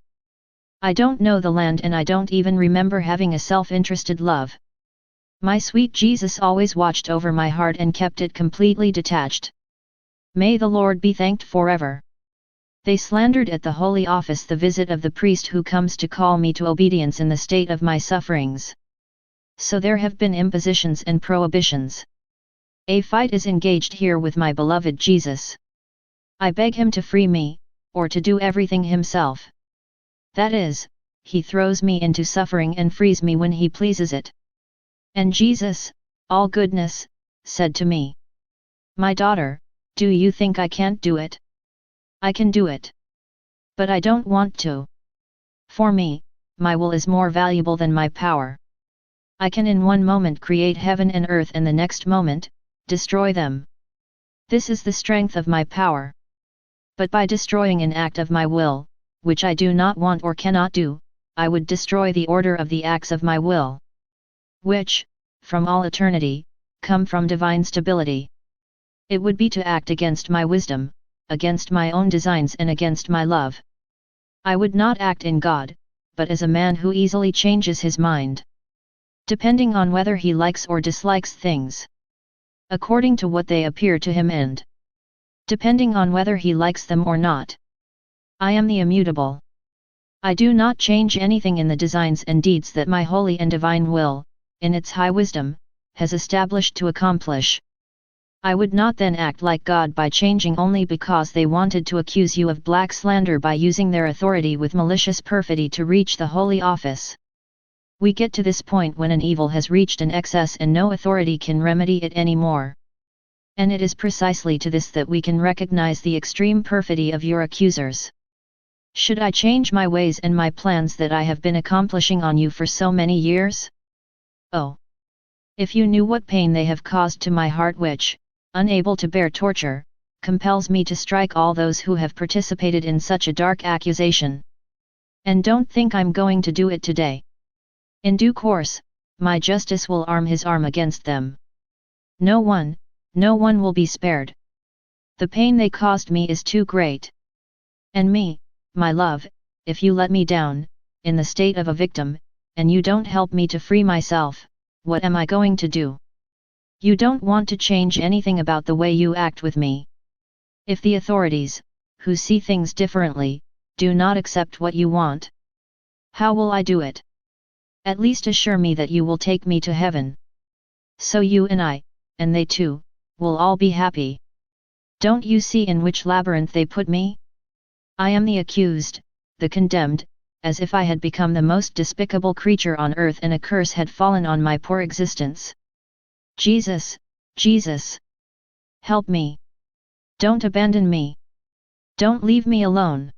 I don't know the land and I don't even remember having a self-interested love. My sweet Jesus always watched over my heart and kept it completely detached. May the Lord be thanked forever. They slandered at the holy office the visit of the priest who comes to call me to obedience in the state of my sufferings. So there have been impositions and prohibitions. A fight is engaged here with my beloved Jesus. I beg him to free me, or to do everything himself. That is, he throws me into suffering and frees me when he pleases it. And Jesus, all goodness, said to me, "My daughter, do you think I can't do it? I can do it. But I don't want to. For me, my will is more valuable than my power. I can in one moment create heaven and earth and the next moment, destroy them. This is the strength of my power. But by destroying an act of my will, which I do not want or cannot do, I would destroy the order of the acts of my will, which, from all eternity, come from divine stability. It would be to act against my wisdom, against my own designs and against my love. I would not act in God, but as a man who easily changes his mind, depending on whether he likes or dislikes things, according to what they appear to him and depending on whether he likes them or not. I am the immutable. I do not change anything in the designs and deeds that my holy and divine will, in its high wisdom, has established to accomplish. I would not then act like God by changing only because they wanted to accuse you of black slander by using their authority with malicious perfidy to reach the holy office. We get to this point when an evil has reached an excess and no authority can remedy it anymore. And it is precisely to this that we can recognize the extreme perfidy of your accusers. Should I change my ways and my plans that I have been accomplishing on you for so many years? Oh! If you knew what pain they have caused to my heart which, unable to bear torture, compels me to strike all those who have participated in such a dark accusation. And don't think I'm going to do it today. In due course, my justice will arm his arm against them. No one will be spared. The pain they caused me is too great. And me, my love, if you let me down, in the state of a victim, and you don't help me to free myself, what am I going to do? You don't want to change anything about the way you act with me. If the authorities, who see things differently, do not accept what you want, how will I do it? At least assure me that you will take me to heaven. So you and I, and they too, will all be happy. Don't you see in which labyrinth they put me? I am the accused, the condemned, as if I had become the most despicable creature on earth and a curse had fallen on my poor existence. Jesus, Jesus! Help me! Don't abandon me! Don't leave me alone!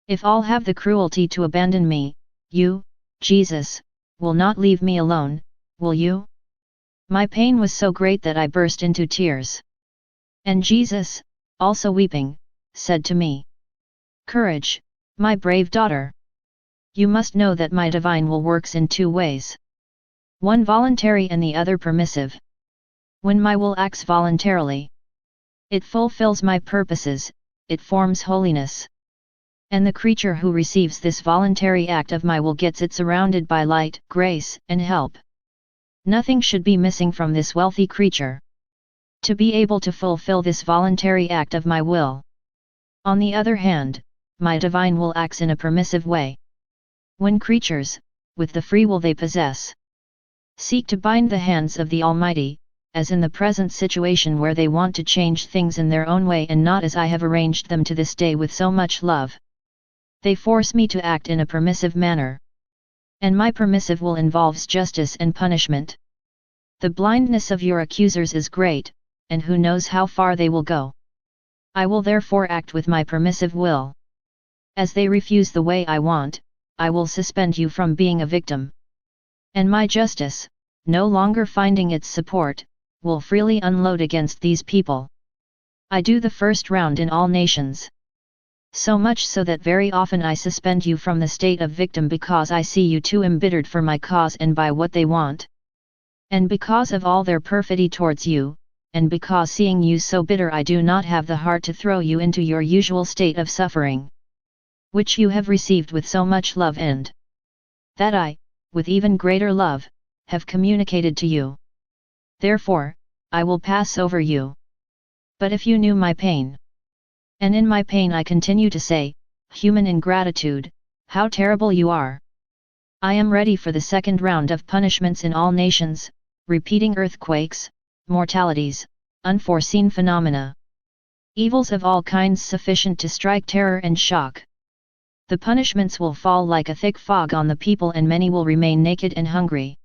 If all have the cruelty to abandon me, you, Jesus, will not leave me alone, will you? My pain was so great that I burst into tears. And Jesus, also weeping, said to me, "Courage, my brave daughter! You must know that my divine will works in two ways. One voluntary and the other permissive. When my will acts voluntarily, it fulfills my purposes, it forms holiness. And the creature who receives this voluntary act of my will gets it surrounded by light, grace, and help. Nothing should be missing from this wealthy creature. To be able to fulfill this voluntary act of my will. On the other hand, my divine will acts in a permissive way. When creatures, with the free will they possess, seek to bind the hands of the Almighty, as in the present situation where they want to change things in their own way and not as I have arranged them to this day with so much love, they force me to act in a permissive manner. And my permissive will involves justice and punishment. The blindness of your accusers is great, and who knows how far they will go. I will therefore act with my permissive will. As they refuse the way I want, I will suspend you from being a victim. And my justice, no longer finding its support, will freely unload against these people. I do the first round in all nations. So much so that very often I suspend you from the state of victim because I see you too embittered for my cause and by what they want. And because of all their perfidy towards you, and because seeing you so bitter I do not have the heart to throw you into your usual state of suffering, which you have received with so much love and that I, with even greater love, have communicated to you. Therefore, I will pass over you. But if you knew my pain, and in my pain I continue to say, human ingratitude, how terrible you are! I am ready for the second round of punishments in all nations, repeating earthquakes, mortalities, unforeseen phenomena. Evils of all kinds sufficient to strike terror and shock. The punishments will fall like a thick fog on the people and many will remain naked and hungry.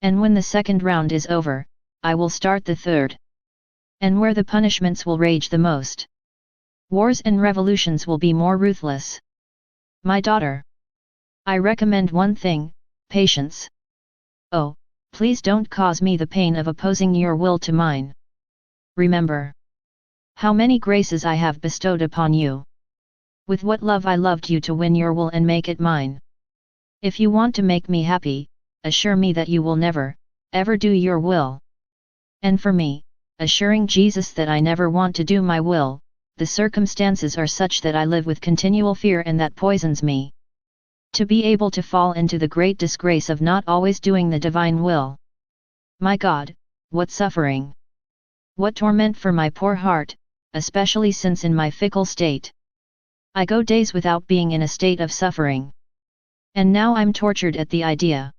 And when the second round is over, I will start the third. And where the punishments will rage the most, wars and revolutions will be more ruthless. My daughter, I recommend one thing, patience. Oh, please don't cause me the pain of opposing your will to mine. Remember how many graces I have bestowed upon you. With what love I loved you to win your will and make it mine. If you want to make me happy, assure me that you will never, ever do your will. And for me, assuring Jesus that I never want to do my will, the circumstances are such that I live with continual fear and that poisons me. To be able to fall into the great disgrace of not always doing the divine will. My God, what suffering! What torment for my poor heart, especially since in my fickle state, I go days without being in a state of suffering. And now I'm tortured at the idea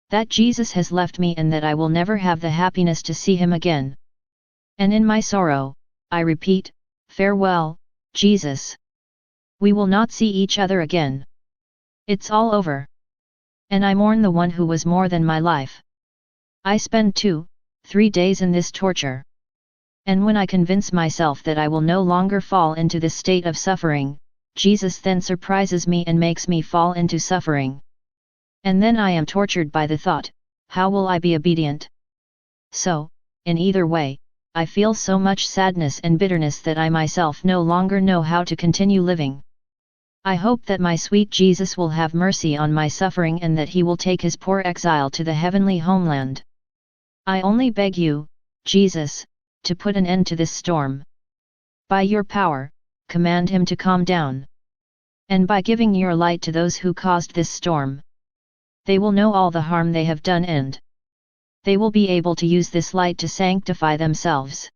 that Jesus has left me and that I will never have the happiness to see him again. And in my sorrow, I repeat, farewell, Jesus. We will not see each other again. It's all over. And I mourn the one who was more than my life. I spend 2-3 days in this torture. And when I convince myself that I will no longer fall into this state of suffering, Jesus then surprises me and makes me fall into suffering. And then I am tortured by the thought, how will I be obedient? So, in either way, I feel so much sadness and bitterness that I myself no longer know how to continue living. I hope that my sweet Jesus will have mercy on my suffering and that he will take his poor exile to the heavenly homeland. I only beg you, Jesus, to put an end to this storm. By your power, command him to calm down. And by giving your light to those who caused this storm, they will know all the harm they have done and they will be able to use this light to sanctify themselves.